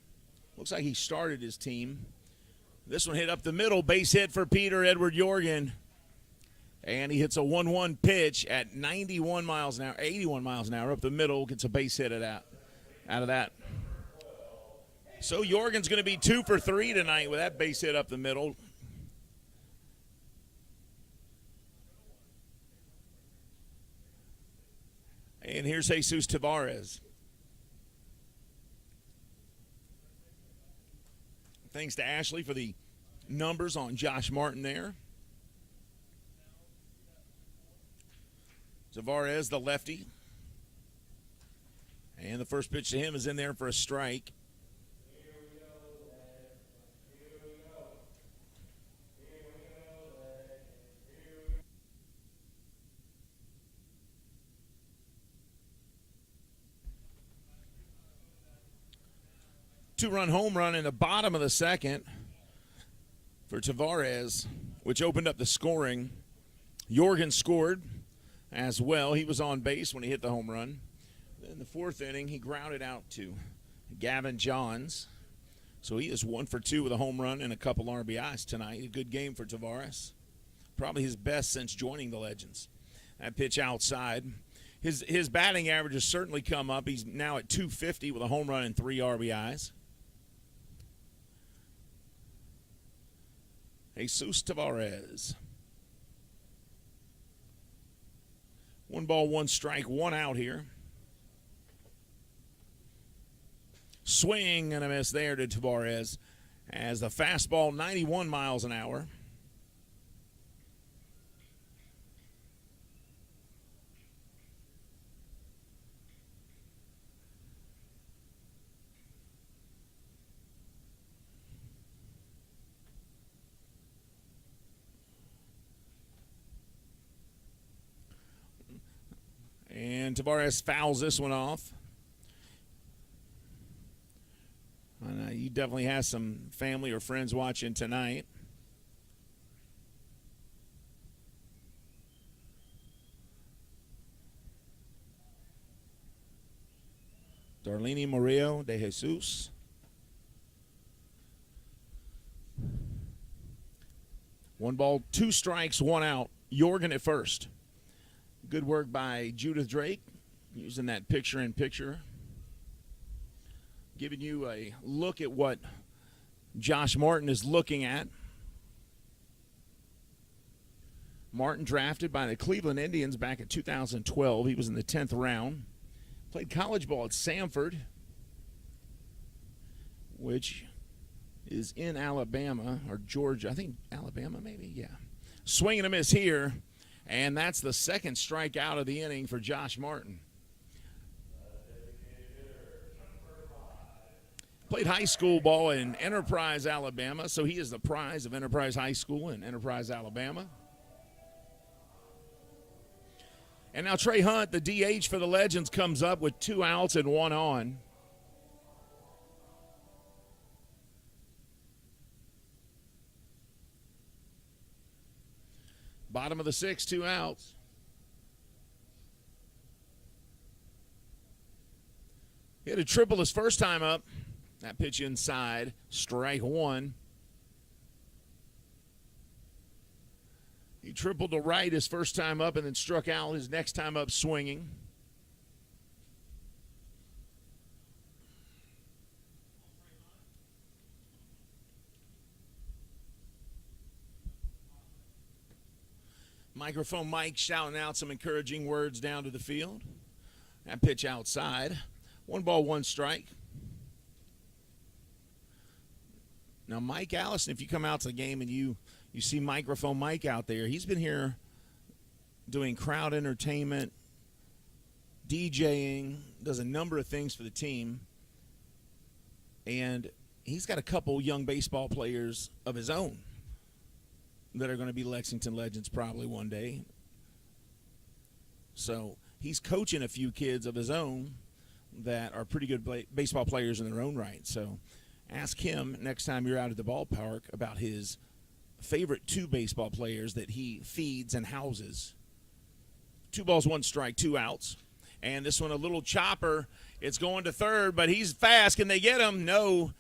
Looks like he started his team. This one hit up the middle, base hit for Peter Edward Jorgen. And he hits a 1-1 pitch at 81 miles an hour up the middle, gets a base hit out of that. So Jorgen's going to be 2 for 3 tonight with that base hit up the middle. And here's Jesus Tavares. Thanks to Ashley for the numbers on Josh Martin there. Tavares, the lefty. And the first pitch to him is in there for a strike. Two-run home run in the bottom of the second for Tavares, which opened up the scoring. Jorgen scored as well. He was on base when he hit the home run. In the 4th inning, he grounded out to Gavin Johns. So he is 1 for 2 with a home run and a couple RBIs tonight. A good game for Tavares. Probably his best since joining the Legends. That pitch outside. His batting average has certainly come up. He's now at 250 with a home run and 3 RBIs. Jesus Tavares. 1 ball, 1 strike, 1 out here. Swing and a miss there to Tavares as the fastball 91 miles an hour. And Tavares fouls this one off. You definitely have some family or friends watching tonight. Darlene Murillo de Jesus. One ball, 2 strikes, 1 out. Jorgen at first. Good work by Judith Drake, using that picture-in-picture. Giving you a look at what Josh Martin is looking at. Martin drafted by the Cleveland Indians back in 2012. He was in the 10th round. Played college ball at Samford, which is in Alabama or Georgia. I think Alabama maybe, yeah. Swing and a miss here, and that's the second strikeout of the inning for Josh Martin. Played high school ball in Enterprise, Alabama, so he is the prize of Enterprise High School in Enterprise, Alabama. And now Trey Hunt, the DH for the Legends, comes up with 2 outs and 1 on. Bottom of the 6th, 2 outs. He had a triple his first time up. That pitch inside, strike 1. He tripled to right his first time up and then struck out his next time up swinging. Microphone Mike shouting out some encouraging words down to the field. That pitch outside. 1 ball, 1 strike. Now, Mike Allison, if you come out to the game and you see Microphone Mike out there, he's been here doing crowd entertainment, DJing, does a number of things for the team. And he's got a couple young baseball players of his own that are going to be Lexington Legends probably one day. So he's coaching a few kids of his own that are pretty good baseball players in their own right. So ask him next time you're out at the ballpark about his favorite 2 baseball players that he feeds and houses. 2 balls, 1 strike, 2 outs. And this one, a little chopper. It's going to third, but he's fast. Can they get him? No.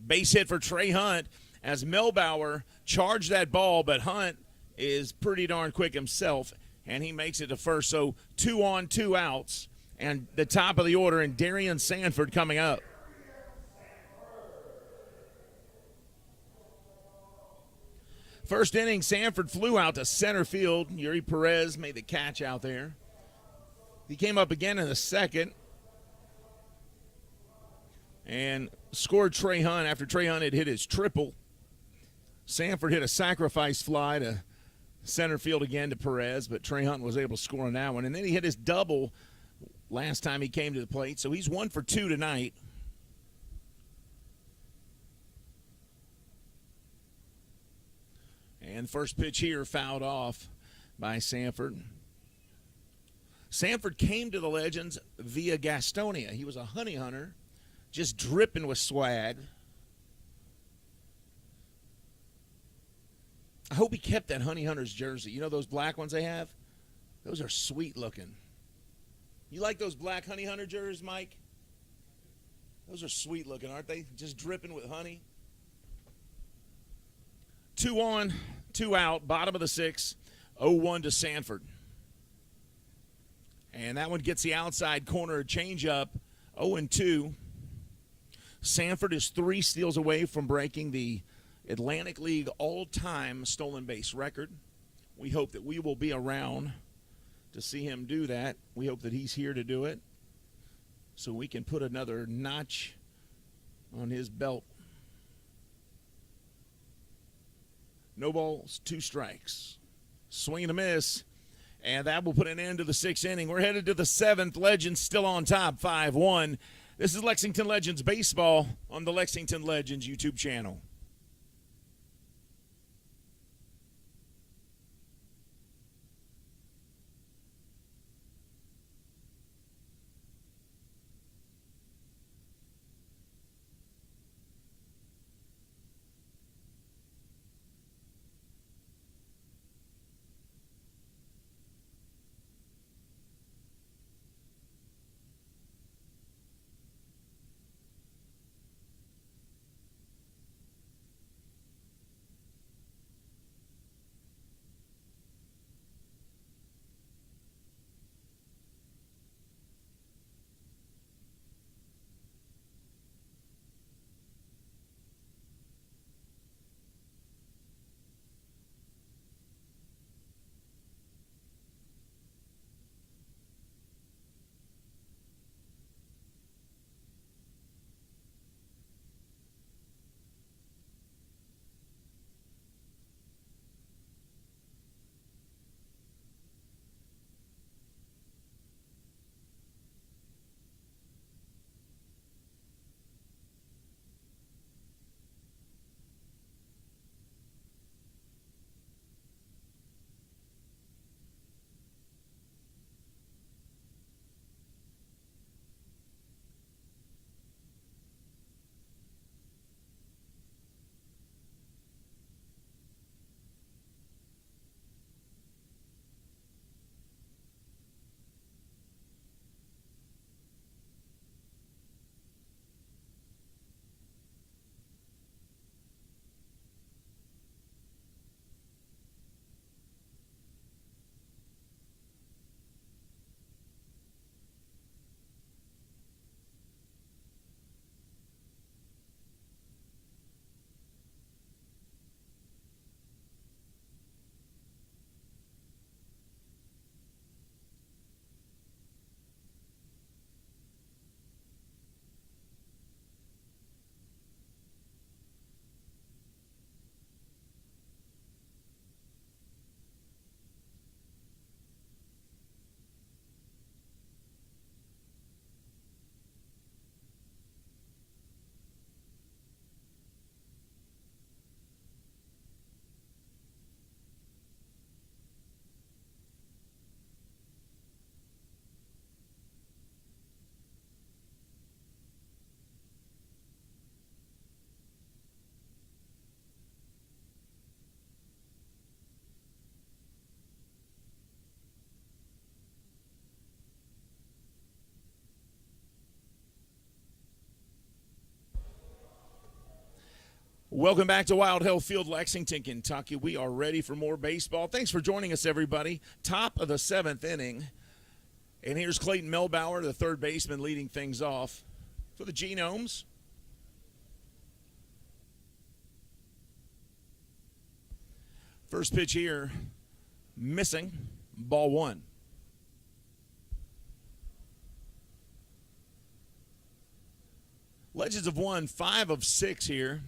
Base hit for Trey Hunt as Melbauer charged that ball, but Hunt is pretty darn quick himself, and he makes it to first. So 2 on, 2 outs, and the top of the order, and Darian Sanford coming up. First inning, Sanford flew out to center field. Yuri Perez made the catch out there. He came up again in the second and scored Trey Hunt after Trey Hunt had hit his triple. Sanford hit a sacrifice fly to center field again to Perez, but Trey Hunt was able to score on that one. And then he hit his double last time he came to the plate, so he's 1 for 2 tonight. And first pitch here fouled off by Sanford. Sanford came to the Legends via Gastonia. He was a honey hunter, just dripping with swag. I hope he kept that honey hunter's jersey. You know those black ones they have? Those are sweet looking. You like those black honey hunter jerseys, Mike? Those are sweet looking, aren't they? Just dripping with honey. 2 on, 2 out, bottom of the 6th, 0-1 to Sanford. And that one gets the outside corner changeup, 0-2. Sanford is 3 steals away from breaking the Atlantic League all-time stolen base record. We hope that we will be around to see him do that. We hope that he's here to do it so we can put another notch on his belt. No balls, 2 strikes. Swing and a miss, and that will put an end to the 6th inning. We're headed to the 7th. Legends still on top, 5-1. This is Lexington Legends Baseball on the Lexington Legends YouTube channel. Welcome back to Wild Health Field, Lexington, Kentucky. We are ready for more baseball. Thanks for joining us, everybody. Top of the 7th inning. And here's Clayton Melbauer, the third baseman, leading things off for the Genomes. First pitch here, missing, ball 1. Legends have won 5 of 6 here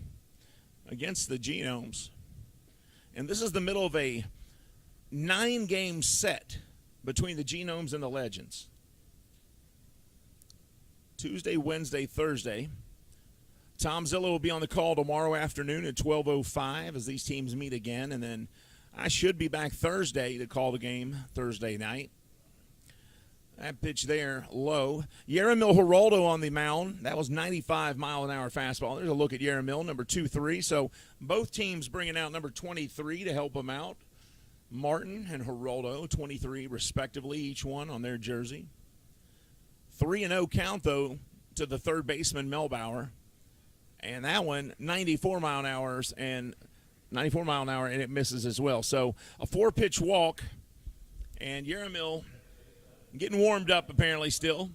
against the Genomes. And this is the middle of a 9-game set between the Genomes and the Legends. Tuesday, Wednesday, Thursday. Tom Zillow will be on the call tomorrow afternoon at 12:05 as these teams meet again. And then I should be back Thursday to call the game Thursday night. That pitch there, low. Yeramil Geraldo on the mound. That was 95-mile-an-hour fastball. There's a look at Yeramil, number 2-3. So both teams bringing out number 23 to help them out. Martin and Geraldo, 23 respectively, each one on their jersey. 3-0 count, though, to the third baseman, Melbauer. And that one, 94 mile an hour, and it misses as well. So a 4-pitch walk, and Yeramil getting warmed up apparently still.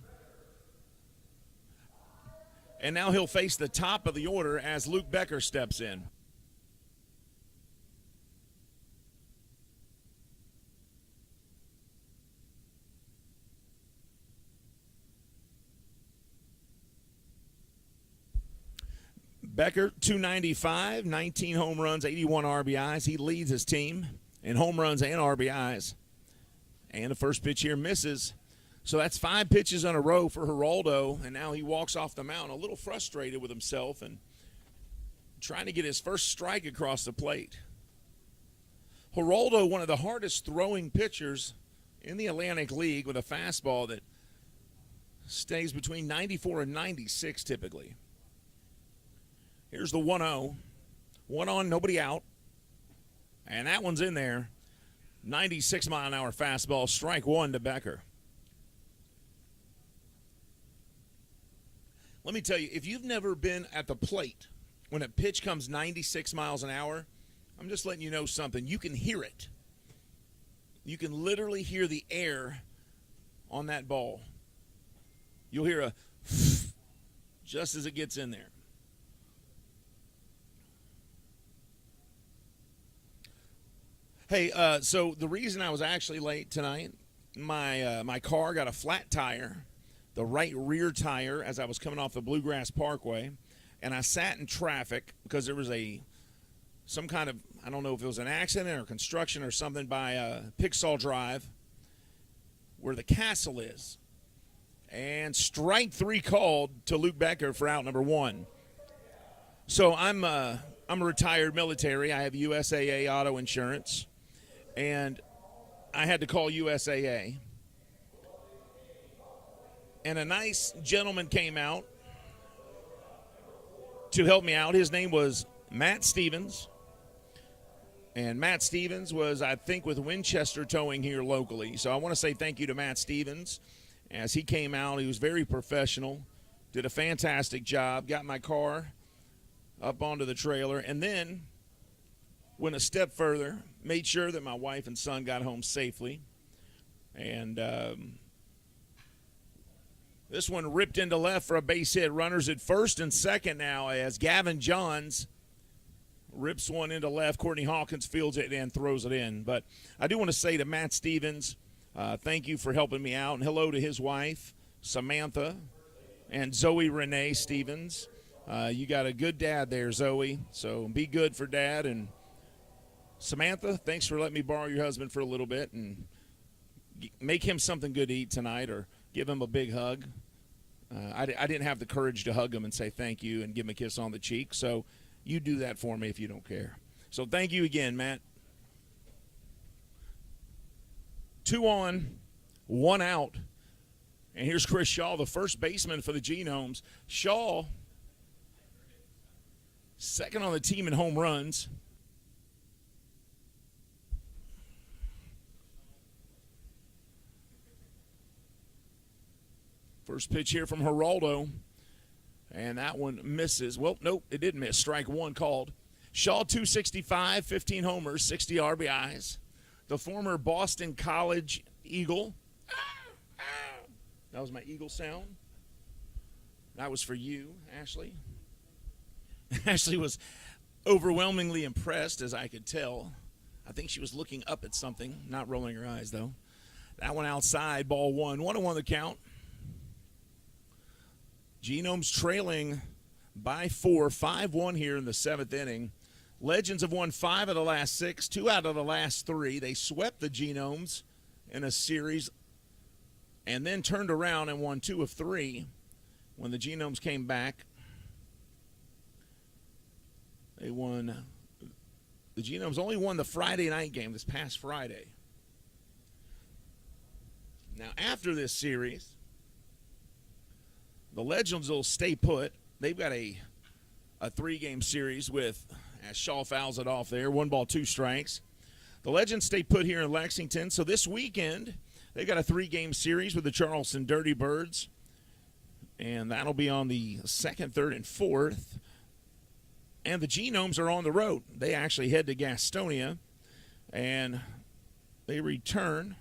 And now he'll face the top of the order as Luke Becker steps in. Becker, 295, 19 home runs, 81 RBIs. He leads his team in home runs and RBIs. And the first pitch here misses. So that's 5 pitches in a row for Geraldo, and now he walks off the mound a little frustrated with himself and trying to get his first strike across the plate. Geraldo, one of the hardest throwing pitchers in the Atlantic League, with a fastball that stays between 94 and 96 typically. Here's the 1-0. 1 on, nobody out. And that one's in there. 96-mile-an-hour fastball, strike 1 to Becker. Let me tell you, if you've never been at the plate when a pitch comes 96 miles an hour, I'm just letting you know something. You can hear it. You can literally hear the air on that ball. You'll hear a just as it gets in there. Hey, so the reason I was actually late tonight, my car got a flat tire, the right rear tire, as I was coming off the Bluegrass Parkway, and I sat in traffic because there was some kind of, I don't know if it was an accident or construction or something by Pigsall Drive where the castle is. And strike 3 called to Luke Becker for out number 1. So I'm a retired military. I have USAA auto insurance. And I had to call USAA. And a nice gentleman came out to help me out. His name was Matt Stevens. And Matt Stevens was, I think, with Winchester Towing here locally. So I want to say thank you to Matt Stevens. As he came out, he was very professional, did a fantastic job, got my car up onto the trailer, and then went a step further, made sure that my wife and son got home safely. And this one ripped into left for a base hit. Runners at first and second now as Gavin Johns rips one into left. Courtney Hawkins fields it and throws it in. But I do want to say to Matt Stevens, thank you for helping me out. And hello to his wife, Samantha, and Zoe Renee Stevens. You got a good dad there, Zoe. So be good for Dad. And Samantha, thanks for letting me borrow your husband for a little bit and make him something good to eat tonight or give him a big hug. I didn't have the courage to hug him and say thank you and give him a kiss on the cheek. So you do that for me if you don't care. So thank you again, Matt. 2 on, 1 out. And here's Chris Shaw, the first baseman for the Genomes. Shaw, second on the team in home runs. First pitch here from Geraldo. And that one misses. Well, nope, it didn't miss. Strike one called. Shaw 265, 15 homers, 60 RBIs. The former Boston College Eagle. That was my Eagle sound. That was for you, Ashley. Ashley was overwhelmingly impressed, as I could tell. I think she was looking up at something, not rolling her eyes, though. That one outside, ball one. 1-1 the count. Genomes trailing by 4, 5-1 here in the seventh inning. Legends have won 5 of the last 6, 2 out of the last 3. They swept the Genomes in a series and then turned around and won 2 of 3 when the Genomes came back. The Genomes only won the Friday night game this past Friday. Now, after this series, the Legends will stay put. They've got a 3-game series with, as Shaw fouls it off there, 1 ball, 2 strikes. The Legends stay put here in Lexington. So this weekend, they've got a 3-game series with the Charleston Dirty Birds. And that'll be on the 2nd, 3rd, and 4th. And the Genomes are on the road. They actually head to Gastonia. And they return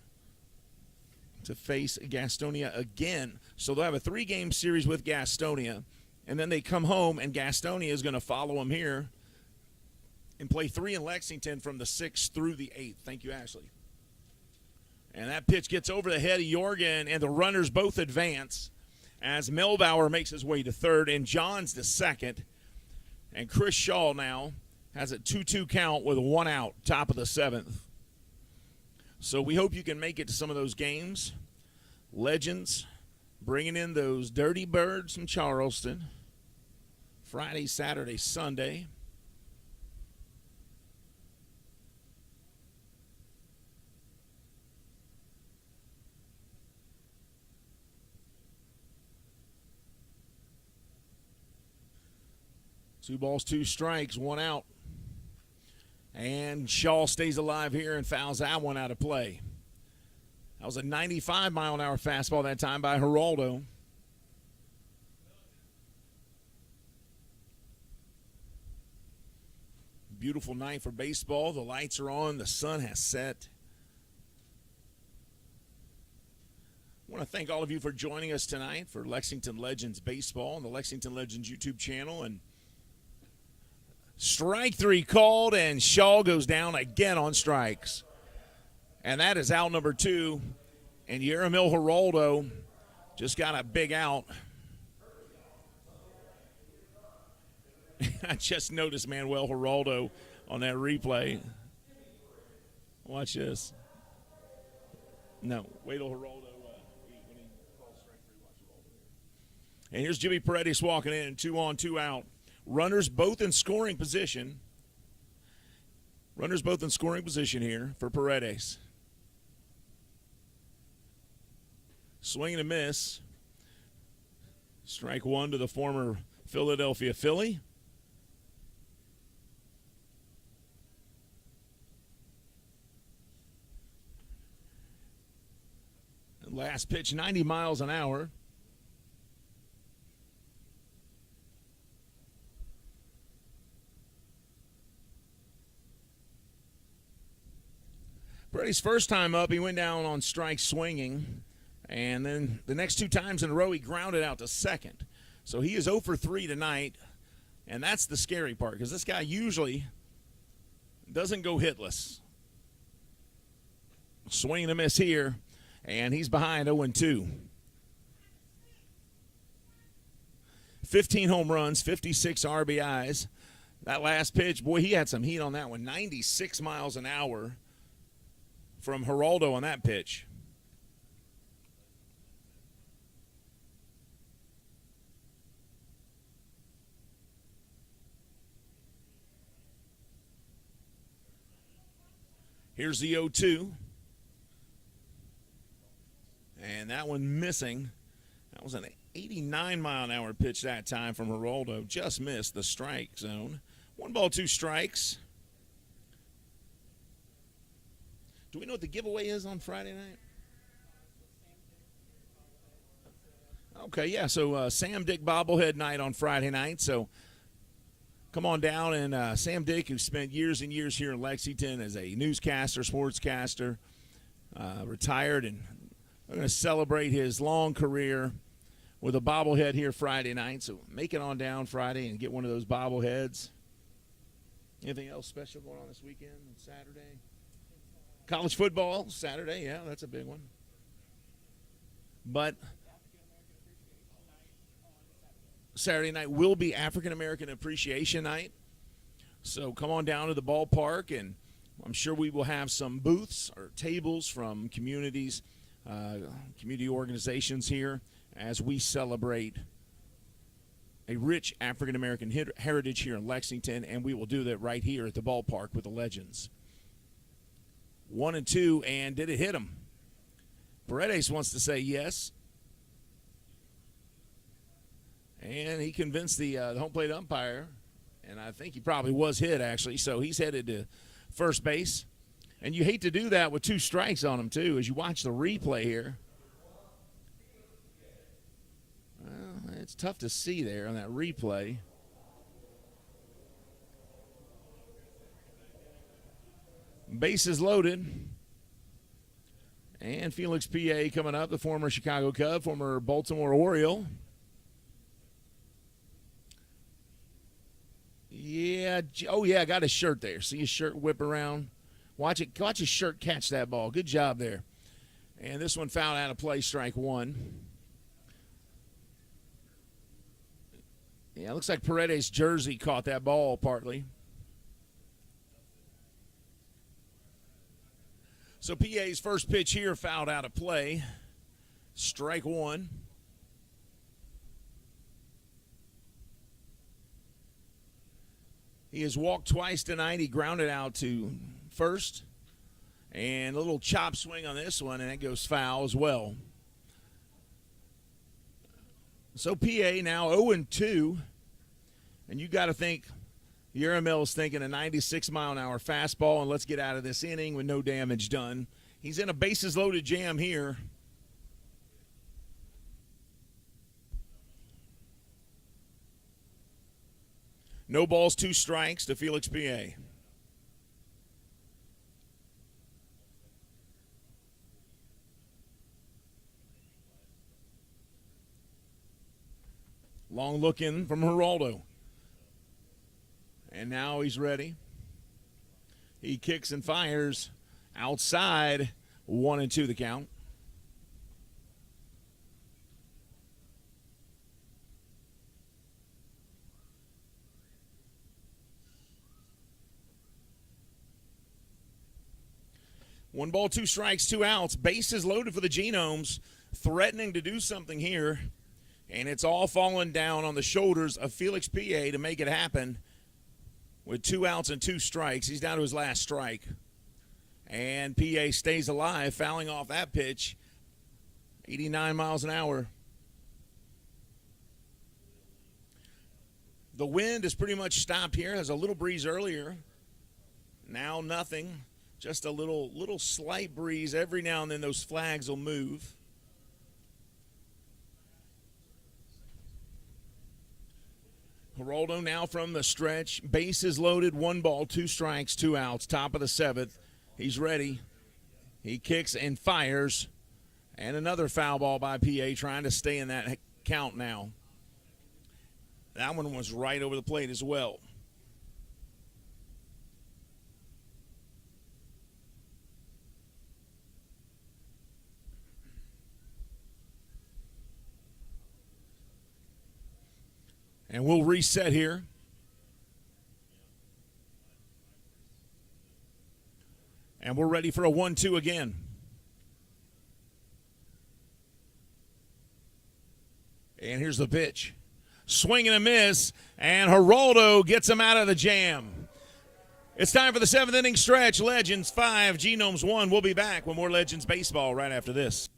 to face Gastonia again. So they'll have a 3-game series with Gastonia. And then they come home, and Gastonia is going to follow them here and play 3 in Lexington from the 6th through the 8th. Thank you, Ashley. And that pitch gets over the head of Jorgen, and the runners both advance as Melbauer makes his way to 3rd, and Johns to 2nd. And Chris Shaw now has a 2-2 count with 1 out, top of the 7th. So we hope you can make it to some of those games. Legends bringing in those Dirty Birds from Charleston. Friday, Saturday, Sunday. Two balls, 2 strikes, 1 out. And Shaw stays alive here and fouls that one out of play. That was a 95-mile-an-hour fastball that time by Geraldo. Beautiful night for baseball. The lights are on. The sun has set. I want to thank all of you for joining us tonight for Lexington Legends Baseball on the Lexington Legends YouTube channel. And strike 3 called, and Shaw goes down again on strikes. And that is out number 2. And Yeramil Geraldo just got a big out. I just noticed Manuel Geraldo on that replay. Watch this. No, wait till Geraldo when he calls strike 3. Watch Geraldo. And here's Jimmy Paredes walking in, 2 on, 2 out. Runners both in scoring position. Runners both in scoring position here for Paredes. Swing and a miss. Strike 1 to the former Philadelphia Philly. Last pitch, 90 miles an hour. Brady's first time up, he went down on strike swinging. And then the next 2 times in a row, he grounded out to 2nd. So he is 0 for 3 tonight. And that's the scary part, because this guy usually doesn't go hitless. Swing and a miss here. And he's behind 0-2. 15 home runs, 56 RBIs. That last pitch, boy, he had some heat on that one. 96 miles an hour from Geraldo on that pitch. Here's the 0-2. And that one missing. That was an 89-mile-an-hour pitch that time from Geraldo. Just missed the strike zone. 1 ball, 2 strikes. Do we know what the giveaway is on Friday night? Okay, yeah. So Sam Dick bobblehead night on Friday night. So come on down, and Sam Dick, who spent years and years here in Lexington as a newscaster, sportscaster, retired, and we're going to celebrate his long career with a bobblehead here Friday night. So make it on down Friday and get one of those bobbleheads. Anything else special going on this weekend and Saturday? College football Saturday, yeah, that's a big one. But Saturday night will be African American Appreciation Night. So come on down to the ballpark, and I'm sure we will have some booths or tables from communities, community organizations here as we celebrate a rich African American heritage here in Lexington, and we will do that right here at the ballpark with the Legends. 1-2, and did it hit him? Paredes wants to say yes. And he convinced the home plate umpire, and I think he probably was hit, actually. So he's headed to first base. And you hate to do that with 2 strikes on him, too, as you watch the replay here. Well, it's tough to see there on that replay. Bases loaded. And Felix P.A. coming up, the former Chicago Cub, former Baltimore Oriole. Yeah, oh yeah, got his shirt there. See his shirt whip around. Watch his shirt catch that ball. Good job there. And this one fouled out of play, strike 1. Yeah, it looks like Paredes' jersey caught that ball partly. So PA's first pitch here fouled out of play. Strike 1. He has walked twice tonight. He grounded out to first. And a little chop swing on this one, and it goes foul as well. So PA now 0-2. And you got to think Uramil's thinking a 96-mile-an-hour fastball, and let's get out of this inning with no damage done. He's in a bases-loaded jam here. No balls, 2 strikes to Felix P.A. Long look in from Geraldo. And now he's ready. He kicks and fires outside. 1-2 the count. One ball, 2 strikes, 2 outs. Bases loaded for the Genomes, threatening to do something here. And it's all falling down on the shoulders of Felix P.A. to make it happen. With 2 outs and 2 strikes, he's down to his last strike. And P.A. stays alive, fouling off that pitch. 89 miles an hour. The wind is pretty much stopped here. Has a little breeze earlier. Now nothing. Just a little slight breeze. Every now and then those flags will move. Geraldo now from the stretch. Bases loaded, 1 ball, 2 strikes, 2 outs. Top of the 7th. He's ready. He kicks and fires. And another foul ball by PA, trying to stay in that count now. That one was right over the plate as well. And we'll reset here. And we're ready for a 1-2 again. And here's the pitch. Swing and a miss, and Geraldo gets him out of the jam. It's time for the 7th inning stretch. Legends 5, Genomes 1. We'll be back with more Legends baseball right after this.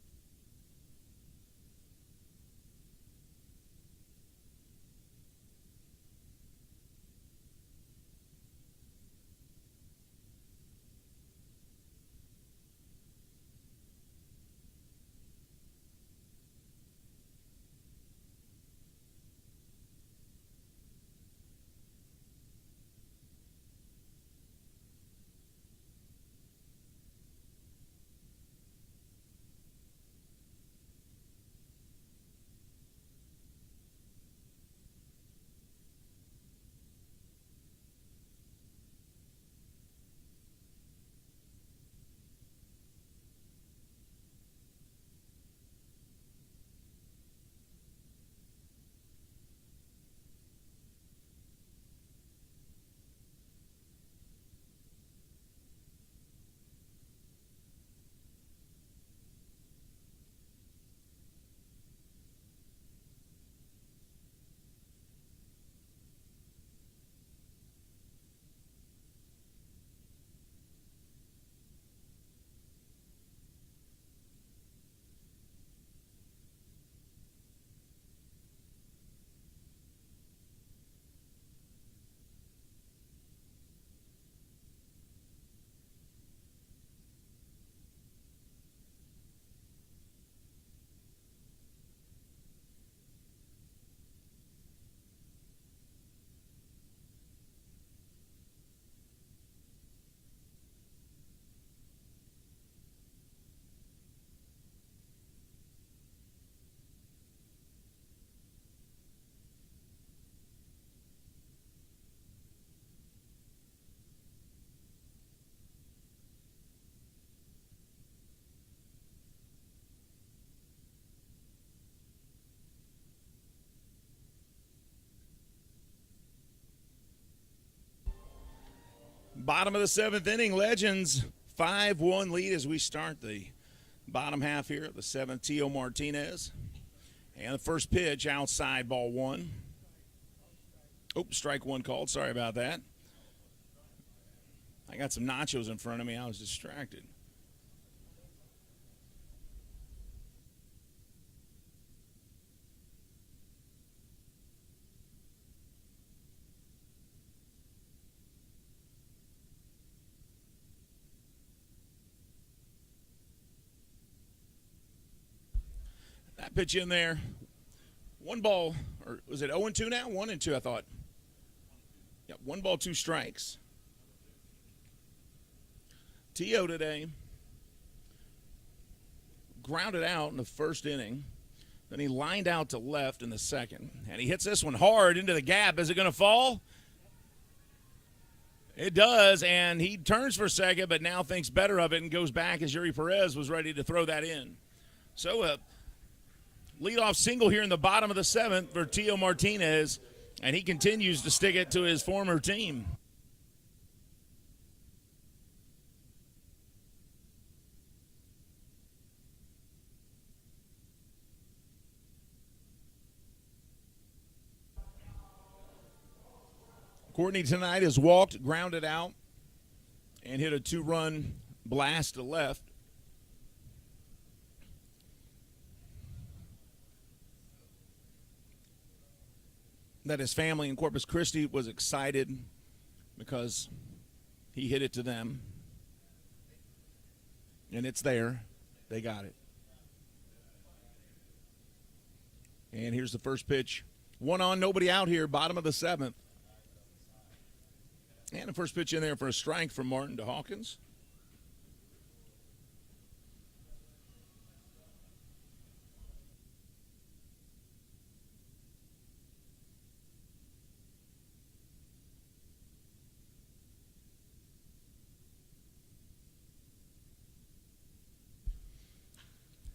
Bottom of the seventh inning, Legends 5-1 lead as we start the bottom half here of the seventh. Tio Martinez. And the first pitch outside, ball one. Oops, strike one called. Sorry about that. I got some nachos in front of me. I was distracted. That pitch in there. One ball, or was it 0-2 now? 1-2, I thought. Yep, 1 ball, 2 strikes. Tio today grounded out in the first inning. Then he lined out to left in the second. And he hits this one hard into the gap. Is it going to fall? It does, and he turns for second, but now thinks better of it and goes back as Yuri Perez was ready to throw that in. So leadoff single here in the bottom of the seventh for Tio Martinez, and he continues to stick it to his former team. Courtney tonight has walked, grounded out, and hit a 2-run blast to left. That his family in Corpus Christi was excited because he hit it to them. And it's there. They got it. And here's the first pitch. 1 on, nobody out here, bottom of the seventh. And the first pitch in there for a strike from Martin to Hawkins.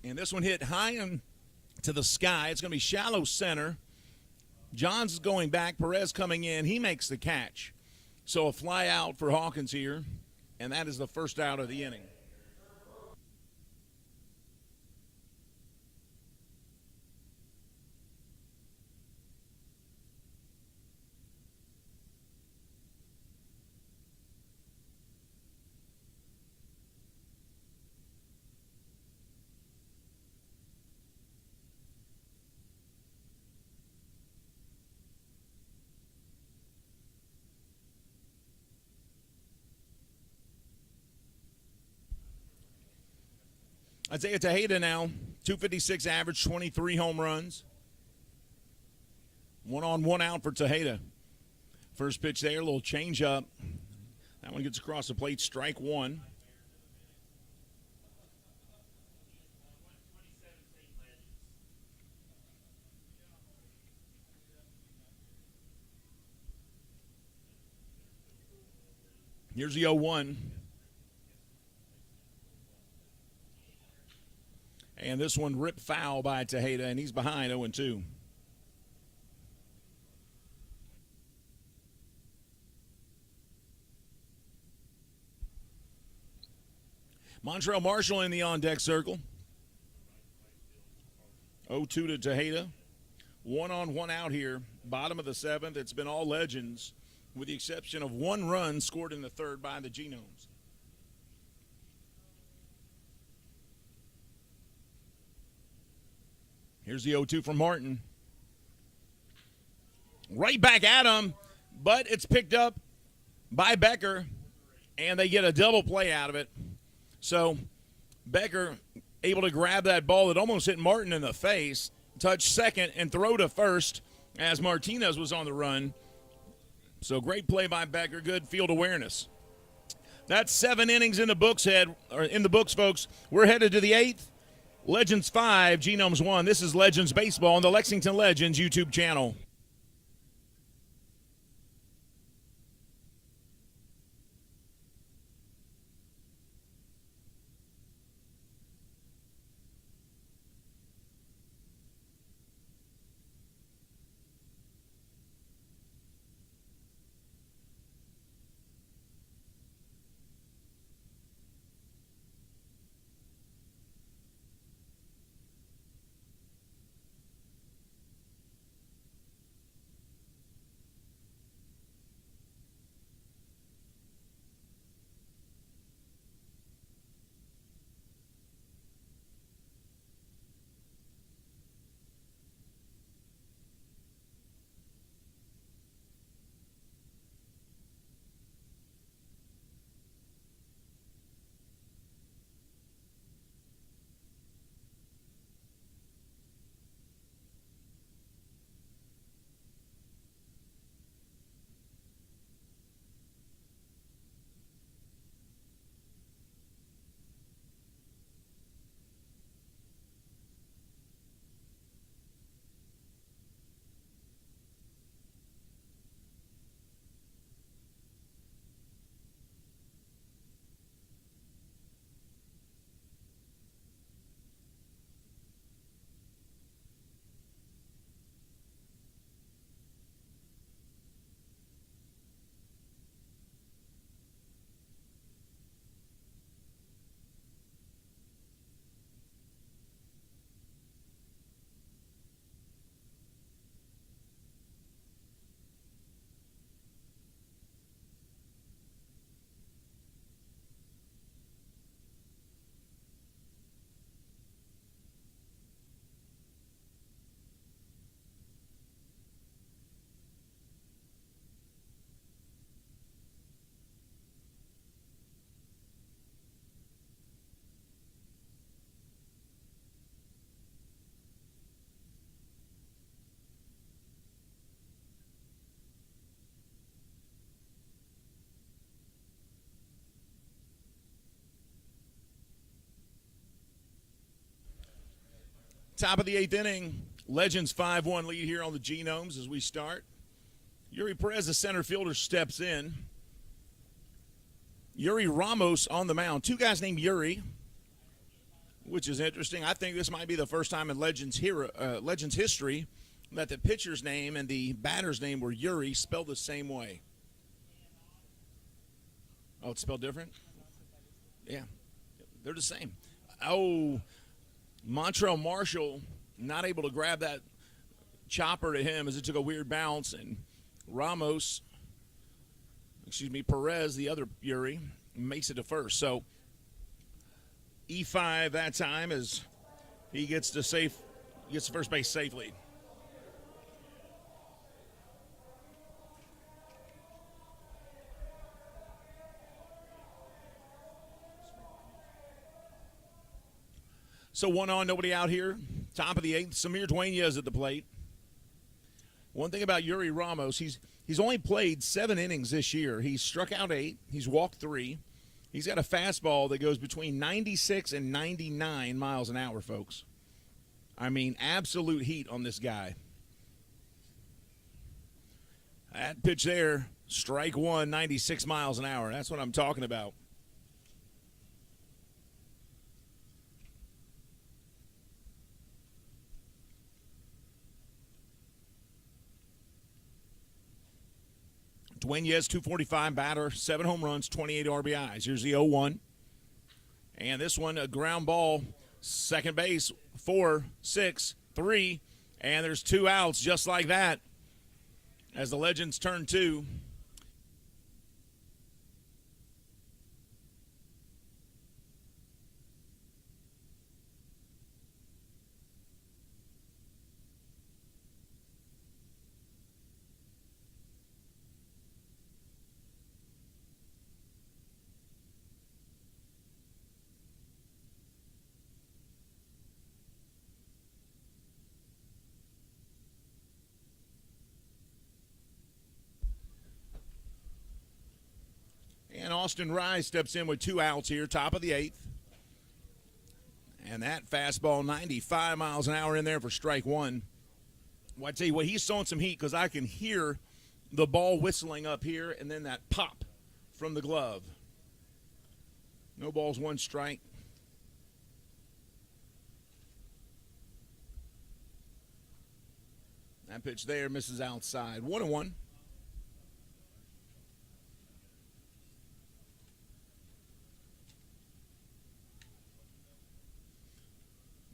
And this one hit high and to the sky. It's going to be shallow center. Johns is going back. Perez coming in. He makes the catch. So a fly out for Hawkins here, and that is the first out of the inning. Isaiah Tejeda now, 256 average, 23 home runs. 1 on, 1 out for Tejeda. First pitch there, a little change up. That one gets across the plate, strike one. Here's the 0-1. And this one ripped foul by Tejeda, and he's behind 0-2. Montrell Marshall in the on-deck circle. 0-2 to Tejeda. 1 on, 1 out here. Bottom of the seventh. It's been all Legends, with the exception of 1 run scored in the third by the Genomes. Here's the 0-2 from Martin. Right back at him, but it's picked up by Becker, and they get a double play out of it. So Becker able to grab that ball that almost hit Martin in the face, touch second, and throw to first as Martinez was on the run. So great play by Becker, good field awareness. That's 7 innings in the books, folks. We're headed to the 8th. Legends 5, Genomes 1. This is Legends Baseball on the Lexington Legends YouTube channel. Top of the 8th inning. Legends 5-1 lead here on the Genomes as we start. Yuri Perez, the center fielder, steps in. Yuri Ramos on the mound. Two guys named Yuri, which is interesting. I think this might be the first time in Legends history that the pitcher's name and the batter's name were Yuri, spelled the same way. Oh, it's spelled different? Yeah, they're the same. Oh, Montrell Marshall not able to grab that chopper to him as it took a weird bounce, and Perez, the other Yuri, makes it to first. So E5 that time as he gets to first base safely. So 1 on, nobody out here. Top of the 8th, Samir Dueñas at the plate. One thing about Yuri Ramos, he's only played 7 innings this year. He's struck out 8. He's walked 3. He's got a fastball that goes between 96 and 99 miles an hour, folks. I mean, absolute heat on this guy. That pitch there, strike 1, 96 miles an hour. That's what I'm talking about. Dueñas, 245 batter, 7 home runs, 28 RBIs. Here's the 0-1. And this one, a ground ball, second base, 4, 6, 3. And there's 2 outs just like that as the Legends turn 2. And Austin Rye steps in with 2 outs here, top of the 8th. And that fastball, 95 miles an hour in there for strike 1. Well, I tell you what, he's throwing some heat because I can hear the ball whistling up here and then that pop from the glove. No balls, 1 strike. That pitch there misses outside. 1-1.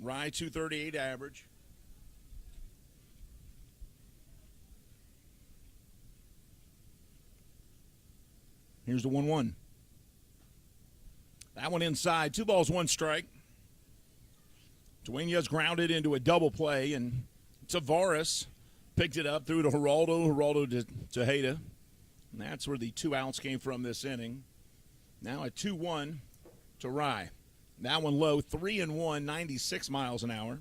Rye, 238 average. Here's the 1-1. That one inside. 2 balls, 1 strike. Dueñas grounded into a double play, and Tavares picked it up, threw to Geraldo to Tejeda. And that's where the 2 outs came from this inning. Now a 2-1 to Rye. That one low, 3-1, 96 miles an hour.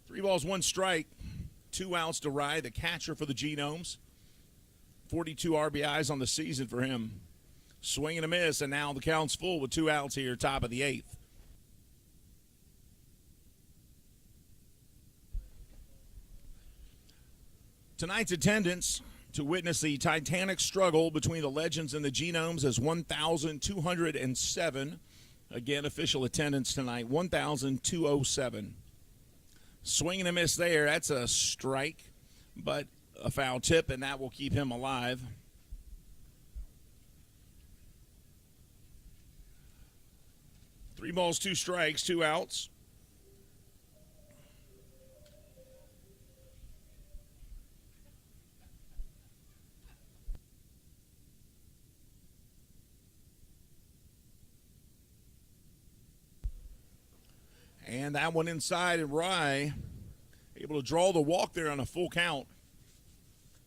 Three balls, 1 strike, 2 outs to Rye, the catcher for the Genomes. 42 RBIs on the season for him. Swing and a miss, and now the count's full with 2 outs here, top of the 8th. Tonight's attendance to witness the titanic struggle between the Legends and the Genomes is 1,207. Again, official attendance tonight, 1,207. Swing and a miss there. That's a strike, but a foul tip, and that will keep him alive. Three balls, 2 strikes, 2 outs. And that one inside, and Rye able to draw the walk there on a full count.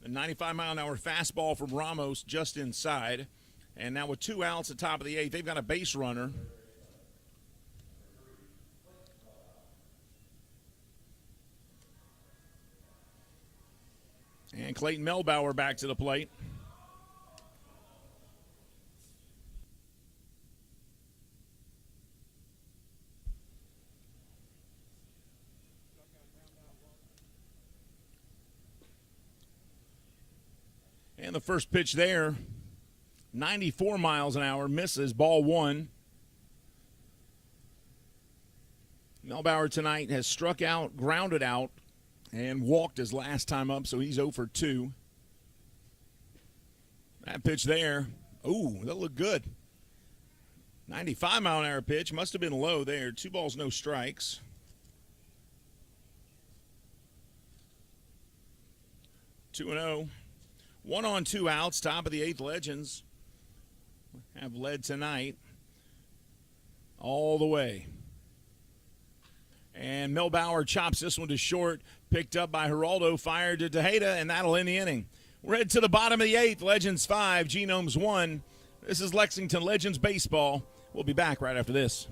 A 95-mile-an-hour fastball from Ramos just inside. And now with 2 outs at top of the 8th, they've got a base runner. And Clayton Melbauer back to the plate. And the first pitch there, 94 miles an hour, misses, ball one. Melbauer tonight has struck out, grounded out, and walked his last time up, so he's 0 for 2. That pitch there, ooh, that looked good. 95 mile an hour pitch, must have been low there. 2 balls, no strikes. Two and 0. 1 on 2 outs, top of the 8th. Legends have led tonight all the way. And Melbauer chops this one to short, picked up by Geraldo, fired to Tejeda, and that'll end the inning. We're headed to the bottom of the 8th. Legends 5, Genomes 1. This is Lexington Legends Baseball. We'll be back right after this.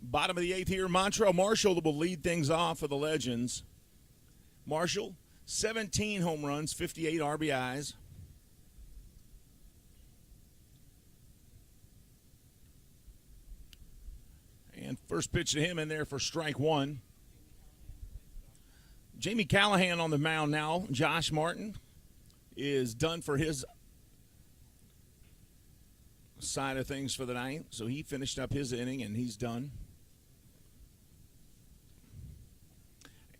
Bottom of the 8th here, Montrell Marshall will lead things off for the Legends. Marshall, 17 home runs, 58 RBIs. And first pitch to him in there for strike one. Jamie Callahan on the mound now. Josh Martin is done for his side of things for the night. So he finished up his inning and he's done.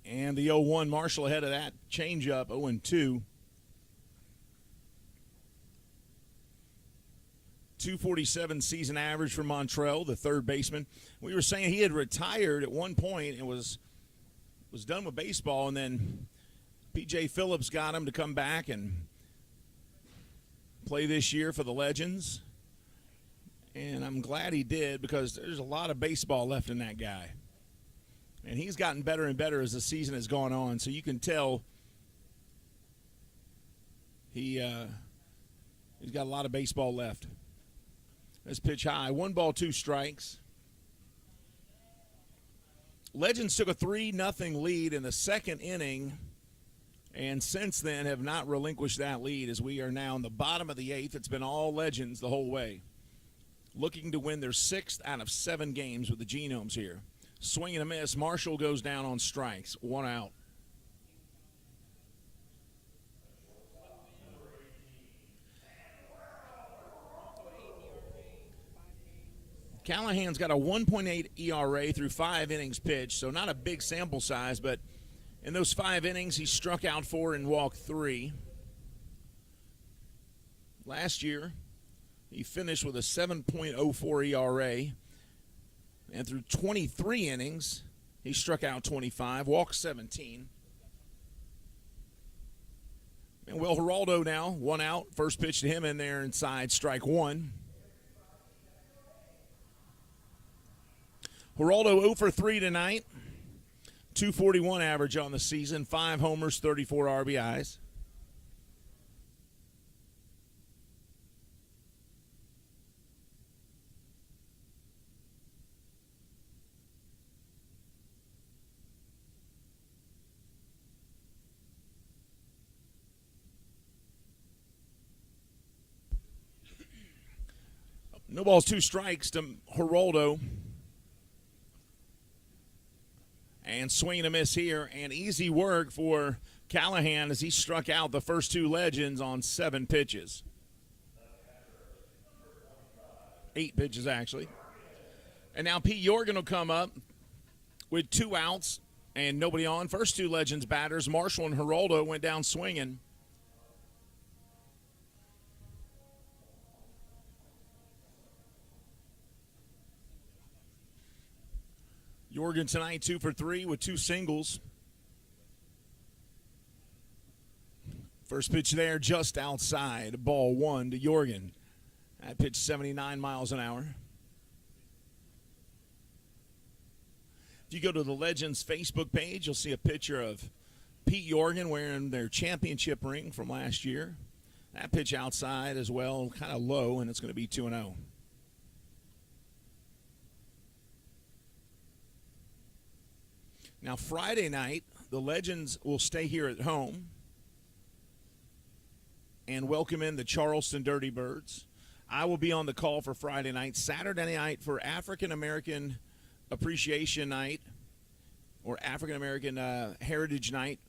And the 0-1 Marshall ahead of that changeup, 0-2. 247 season average for Montrell, the third baseman. We were saying he had retired at one point and was done with baseball, and then P.J. Phillips got him to come back and play this year for the Legends. And I'm glad he did because there's a lot of baseball left in that guy. And he's gotten better and better as the season has gone on, so you can tell he's got a lot of baseball left. Let's pitch high. 1 ball, 2 strikes. Legends took a 3-0 lead in the second inning, and since then have not relinquished that lead as we are now in the bottom of the 8th. It's been all Legends the whole way. Looking to win their 6th out of 7 games with the Genomes here. Swing and a miss. Marshall goes down on strikes. 1 out. Callahan's got a 1.8 ERA through 5 innings pitched, so not a big sample size, but in those 5 innings, he struck out 4 and walked 3. Last year, he finished with a 7.04 ERA, and through 23 innings, he struck out 25, walked 17. And Will Geraldo now, 1 out. First pitch to him in there inside, strike 1. Geraldo 0 for 3 tonight. 241 average on the season, 5 homers, 34 RBIs. No balls, 2 strikes to Geraldo. And swing and a miss here, and easy work for Callahan as he struck out the first 2 Legends on 7 pitches. 8 pitches, actually. And now Pete Jorgen will come up with 2 outs and nobody on. First 2 Legends batters, Marshall and Geraldo, went down swinging. Jorgen tonight 2 for 3 with 2 singles. First pitch there just outside, ball 1 to Jorgen. That pitch 79 miles an hour. If you go to the Legends Facebook page, you'll see a picture of Pete Jorgen wearing their championship ring from last year. That pitch outside as well, kind of low, and it's going to be 2-0. Now, Friday night, the Legends will stay here at home and welcome in the Charleston Dirty Birds. I will be on the call for Friday night. Saturday night for African American Appreciation Night or African American Heritage Night.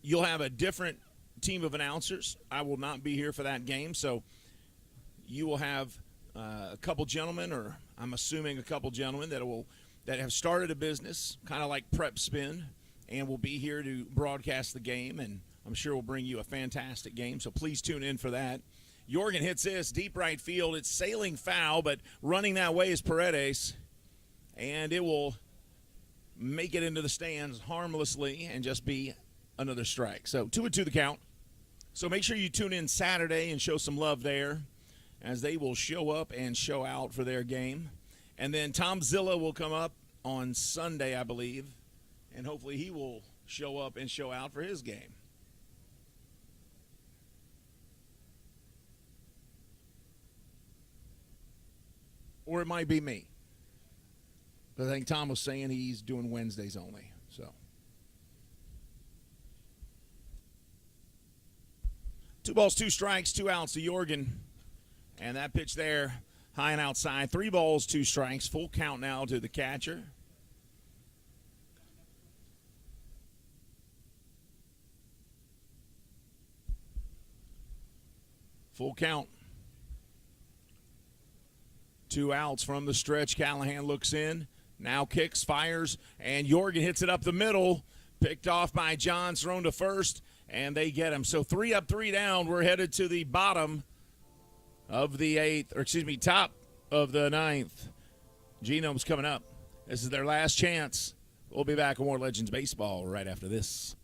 You'll have a different team of announcers. I will not be here for that game, so you will have a couple gentlemen, or I'm assuming a couple gentlemen that have started a business, kind of like Prep Spin, and will be here to broadcast the game, and I'm sure we'll bring you a fantastic game, so please tune in for that. Jorgen hits this deep right field. It's sailing foul, but running that way is Paredes, and it will make it into the stands harmlessly and just be another strike. So 2-2 the count. So make sure you tune in Saturday and show some love there as they will show up and show out for their game. And then Tom Zilla will come up on Sunday, I believe, and hopefully he will show up and show out for his game. Or it might be me. But I think Tom was saying he's doing Wednesdays only. So 2 balls, 2 strikes, 2 outs to Jorgen. And that pitch there High and outside. 3 balls, 2 strikes. Full count now to the catcher. Full count. 2 outs from the stretch. Callahan looks in. Now kicks, fires, and Jorgen hits it up the middle. Picked off by Johns, thrown to first, and they get him. So 3 up, 3 down. We're headed to the bottom of the 8th, or excuse me, top of the 9th. Genomes coming up. This is their last chance. We'll be back with more Legends Baseball right after this.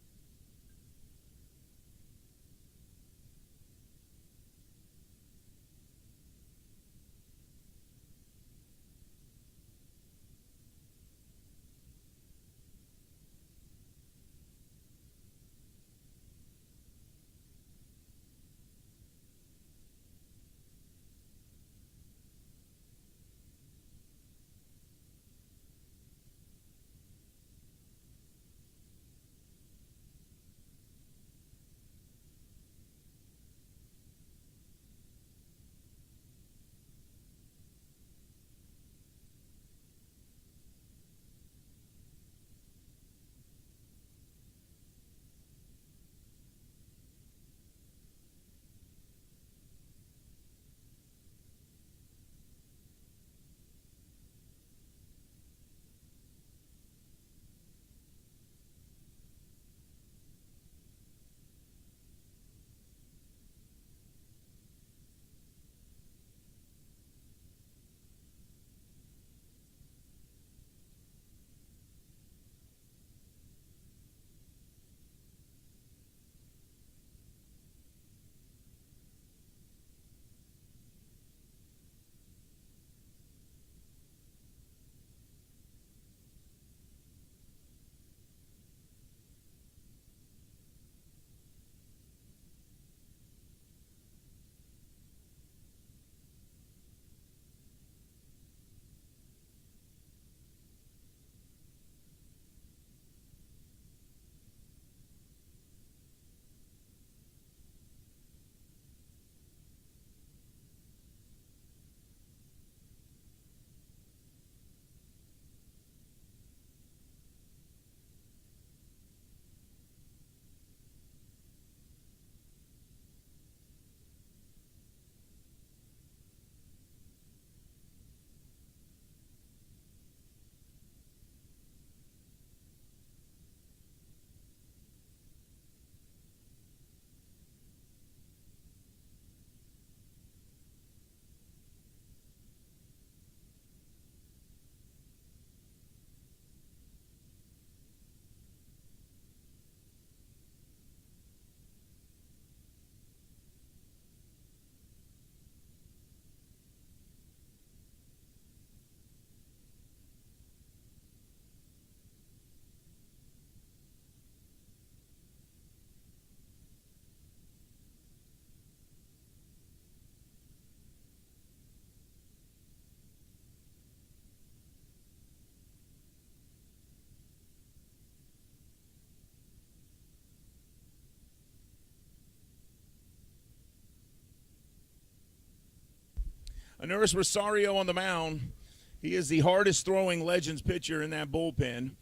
Anuris Rosario on the mound. He is the hardest throwing Legends pitcher in that bullpen,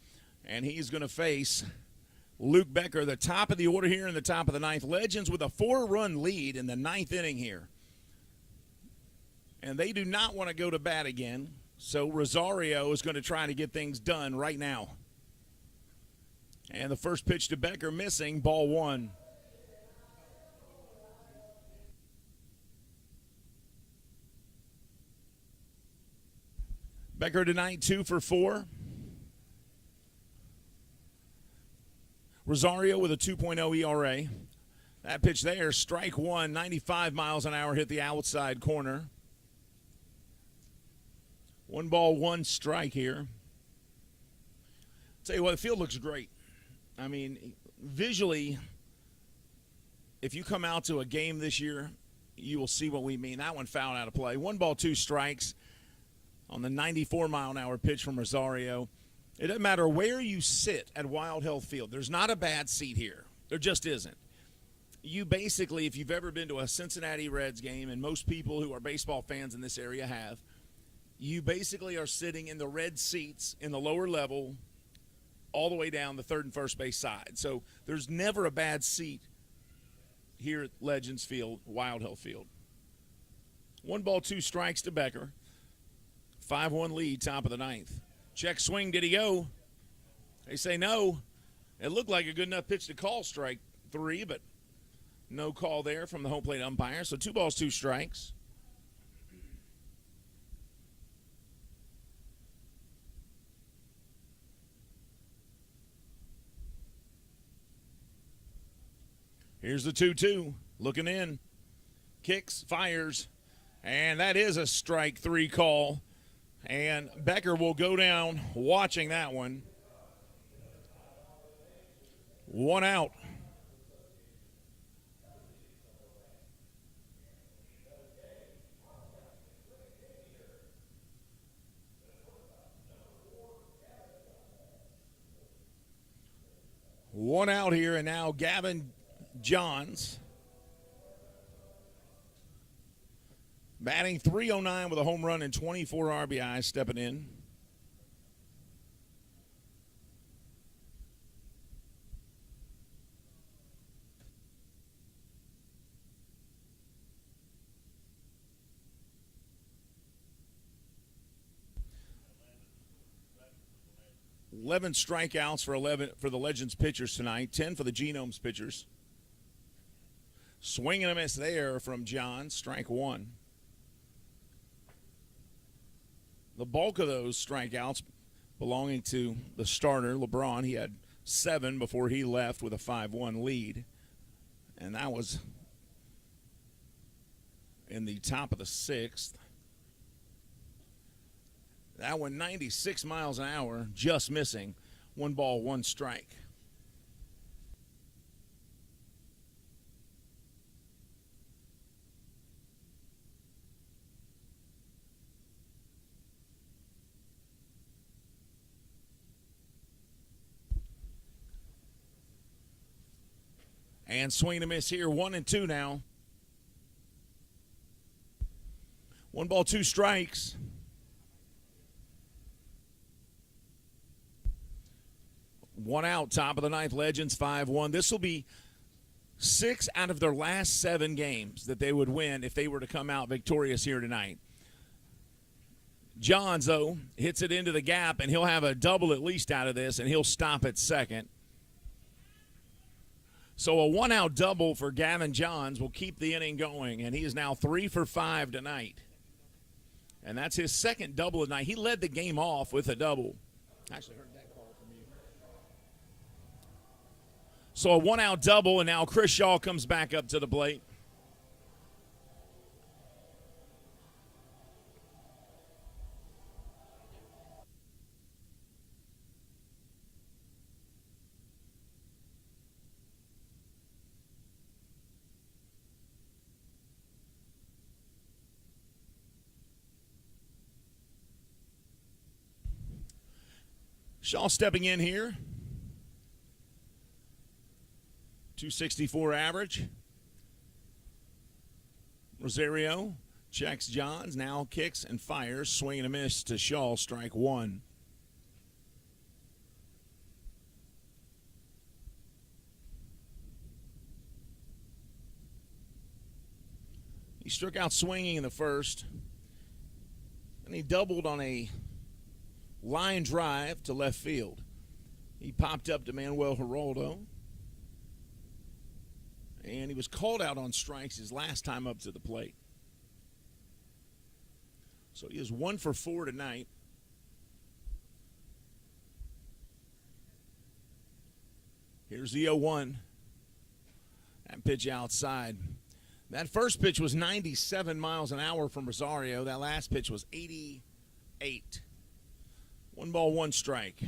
and he's going to face Luke Becker, the top of the order here in the top of the 9th. Legends with a 4-run lead in the 9th inning here. And they do not want to go to bat again, so Rosario is going to try to get things done right now. And the first pitch to Becker missing, ball 1. Becker tonight 2 for 4. Rosario with a 2.0 ERA. That pitch there, strike 1, 95 miles an hour, hit the outside corner. 1 ball, 1 strike here. Tell you what, the field looks great. I mean, visually, if you come out to a game this year, you will see what we mean. That one fouled out of play. 1 ball, 2 strikes on the 94-mile-an-hour pitch from Rosario. It doesn't matter where you sit at Wild Health Field. There's not a bad seat here. There just isn't. you basically, if you've ever been to a Cincinnati Reds game, and most people who are baseball fans in this area have, you basically are sitting in the red seats in the lower level all the way down the third and first base side. So there's never a bad seat here at Legends Field, Wild Hill Field. 1-2 strikes to Becker. 5-1 lead, top of the ninth. Check swing, did he go? They say no. It looked like a good enough pitch to call strike 3, but no call there from the home plate umpire. So 2-2 strikes. Here's the 2-2, looking in. Kicks, fires, and that is a strike 3 call. And Becker will go down watching that one. 1 out. One out here, and now Gavin Johns batting .309 with a home run and 24 RBIs, stepping in. Eleven strikeouts for the Legends pitchers tonight. 10 for the Genomes pitchers. Swing and a miss there from John. Strike 1. The bulk of those strikeouts belonging to the starter, LeBron. He had 7 before he left with a 5-1 lead. And that was in the top of the 6th. That one 96 miles an hour, just missing. 1 strike. And swing and a miss here, 1-2 now. 2 strikes. 1 out, top of the ninth. Legends 5-1. This will be 6 out of their last 7 games that they would win if they were to come out victorious here tonight. Johns, though, hits it into the gap, and he'll have a double at least out of this, and he'll stop at second. So a 1-out double for Gavin Johns will keep the inning going, and he is now 3 for 5 tonight. And that's his second double of the night. He led the game off with a double. Actually heard that call from you. So a 1-out double, and now Chris Shaw comes back up to the plate. Shaw stepping in here. 264 average. Rosario checks Johns, now kicks and fires. Swing and a miss to Shaw, strike 1. He struck out swinging in the first, and he doubled on a line drive to left field. He popped up to Manuel Geraldo, and he was called out on strikes his last time up to the plate. So he is 1 for 4 tonight. Here's the 0-1. That pitch outside. That first pitch was 97 miles an hour from Rosario. That last pitch was 88. 1 strike.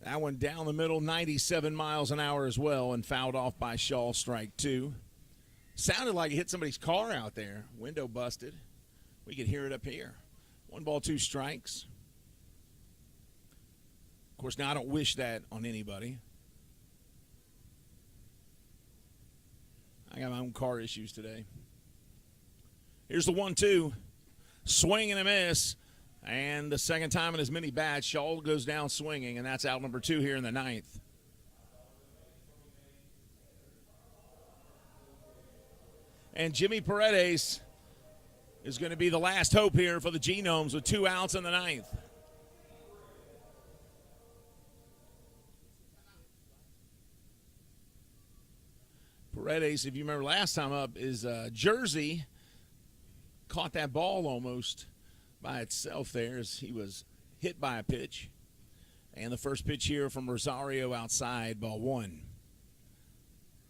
That one down the middle, 97 miles an hour as well, and fouled off by Shaw, strike 2. Sounded like it hit somebody's car out there. Window busted. We could hear it up here. 1 strikes. course, now I don't wish that on anybody. I got my own car issues today. Here's the 1-2. Swing and a miss. And the second time in his mini bat, Shaw goes down swinging, and that's out number 2 here in the 9th. And Jimmy Paredes is going to be the last hope here for the Genomes with 2 outs in the 9th. Paredes, if you remember last time up, is Jersey caught that ball almost by itself there as he was hit by a pitch. And the first pitch here from Rosario outside, ball 1.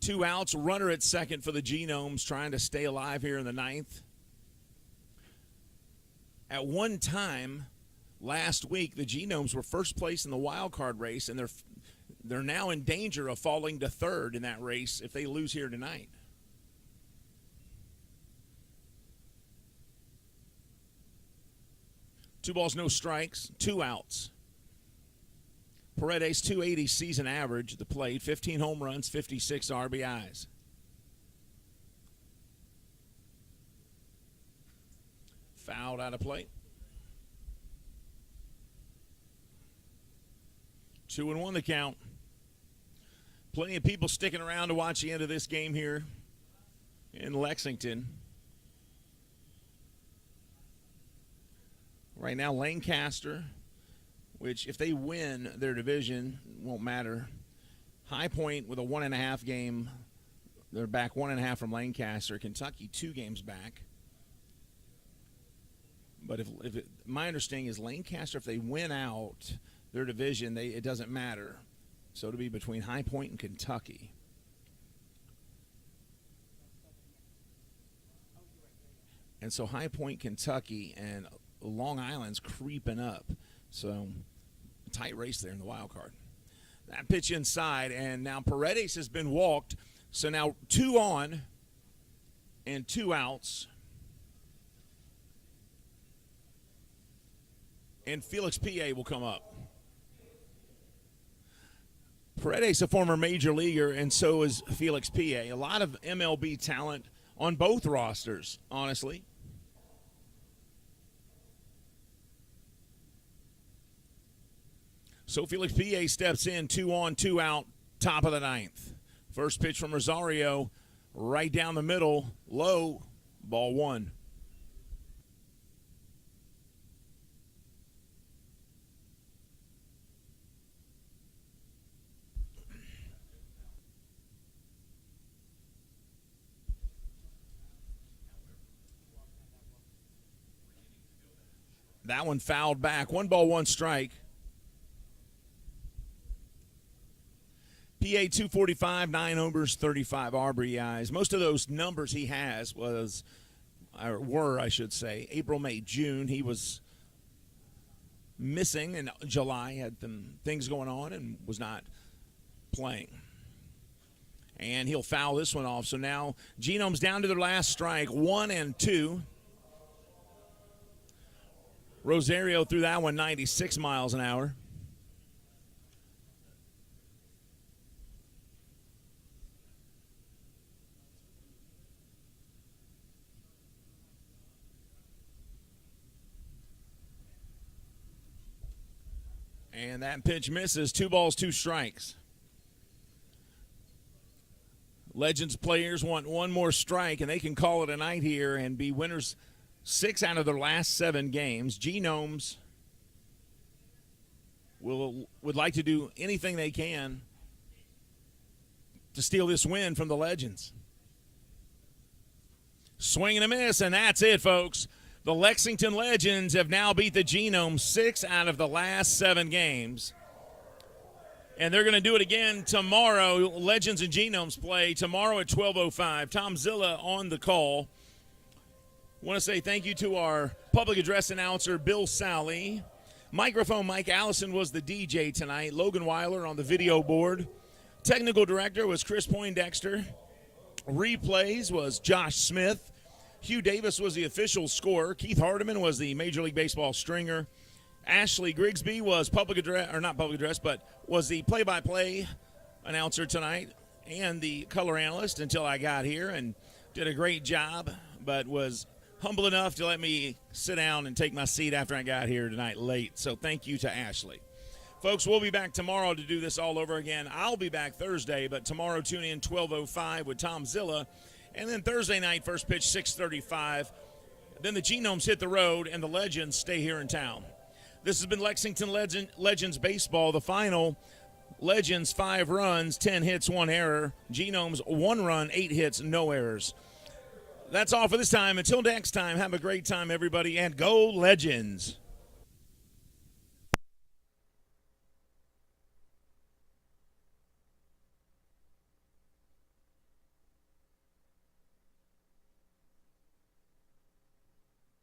2 outs, runner at second for the Genomes, trying to stay alive here in the 9th. At one time last week, the Genomes were first place in the wild card race, and they're now in danger of falling to third in that race if they lose here tonight. Two balls, no strikes, 2 outs. Paredes, 280 season average at the plate, 15 home runs, 56 RBIs. Fouled out of play. 2-1 the count. Plenty of people sticking around to watch the end of this game here in Lexington. Right now, Lancaster, which if they win their division, won't matter. High Point with a 1.5 game. They're back 1.5 from Lancaster. Kentucky 2 games back. But my understanding is Lancaster, if they win out their division, it doesn't matter. So it'll be between High Point and Kentucky. And so High Point, Kentucky, and Long Island's creeping up. So tight race there in the wild card. That pitch inside, and now Paredes has been walked. So now 2 on and 2 outs. And Felix P.A. will come up. Paredes, a former major leaguer, and so is Felix P.A. A lot of MLB talent on both rosters, honestly. So Felix P.A. steps in, 2 on, 2 out, top of the 9th. First pitch from Rosario, right down the middle, low, ball 1. That one fouled back. 1 ball, 1 strike. PA 245, 9 homers, 35 RBIs. Most of those numbers he has were, I should say, April, May, June. He was missing in July, had some things going on, and was not playing. And he'll foul this one off. So now Genomes down to their last strike, 1 and 2. Rosario threw that one 96 miles an hour. And that pitch misses. 2 balls, 2 strikes. Legends players want 1 more strike, and they can call it a night here and be winners 6 out of their last 7 games. Genomes would like to do anything they can to steal this win from the Legends. Swing and a miss, and that's it, folks. The Lexington Legends have now beat the Genomes 6 out of the last 7 games. And they're going to do it again tomorrow. Legends and Genomes play tomorrow at 12:05. Tom Zilla on the call. I want to say thank you to our public address announcer, Bill Sally. Microphone Mike Allison was the DJ tonight. Logan Weiler on the video board. Technical director was Chris Poindexter. Replays was Josh Smith. Hugh Davis was the official scorer. Keith Hardiman was the Major League Baseball stringer. Ashley Grigsby was public address, or not public address, but was the play-by-play announcer tonight and the color analyst until I got here, and did a great job, but was humble enough to let me sit down and take my seat after I got here tonight late. So thank you to Ashley. Folks, we'll be back tomorrow to do this all over again. I'll be back Thursday, but tomorrow tune in 12:05 with Tom Zilla. And then Thursday night, first pitch, 6:35. Then the Genomes hit the road, and the Legends stay here in town. This has been Lexington Legends Baseball. The final, Legends 5 runs, 10 hits, 1 error. Genomes 1 run, 8 hits, no errors. That's all for this time. Until next time, have a great time, everybody, and go Legends.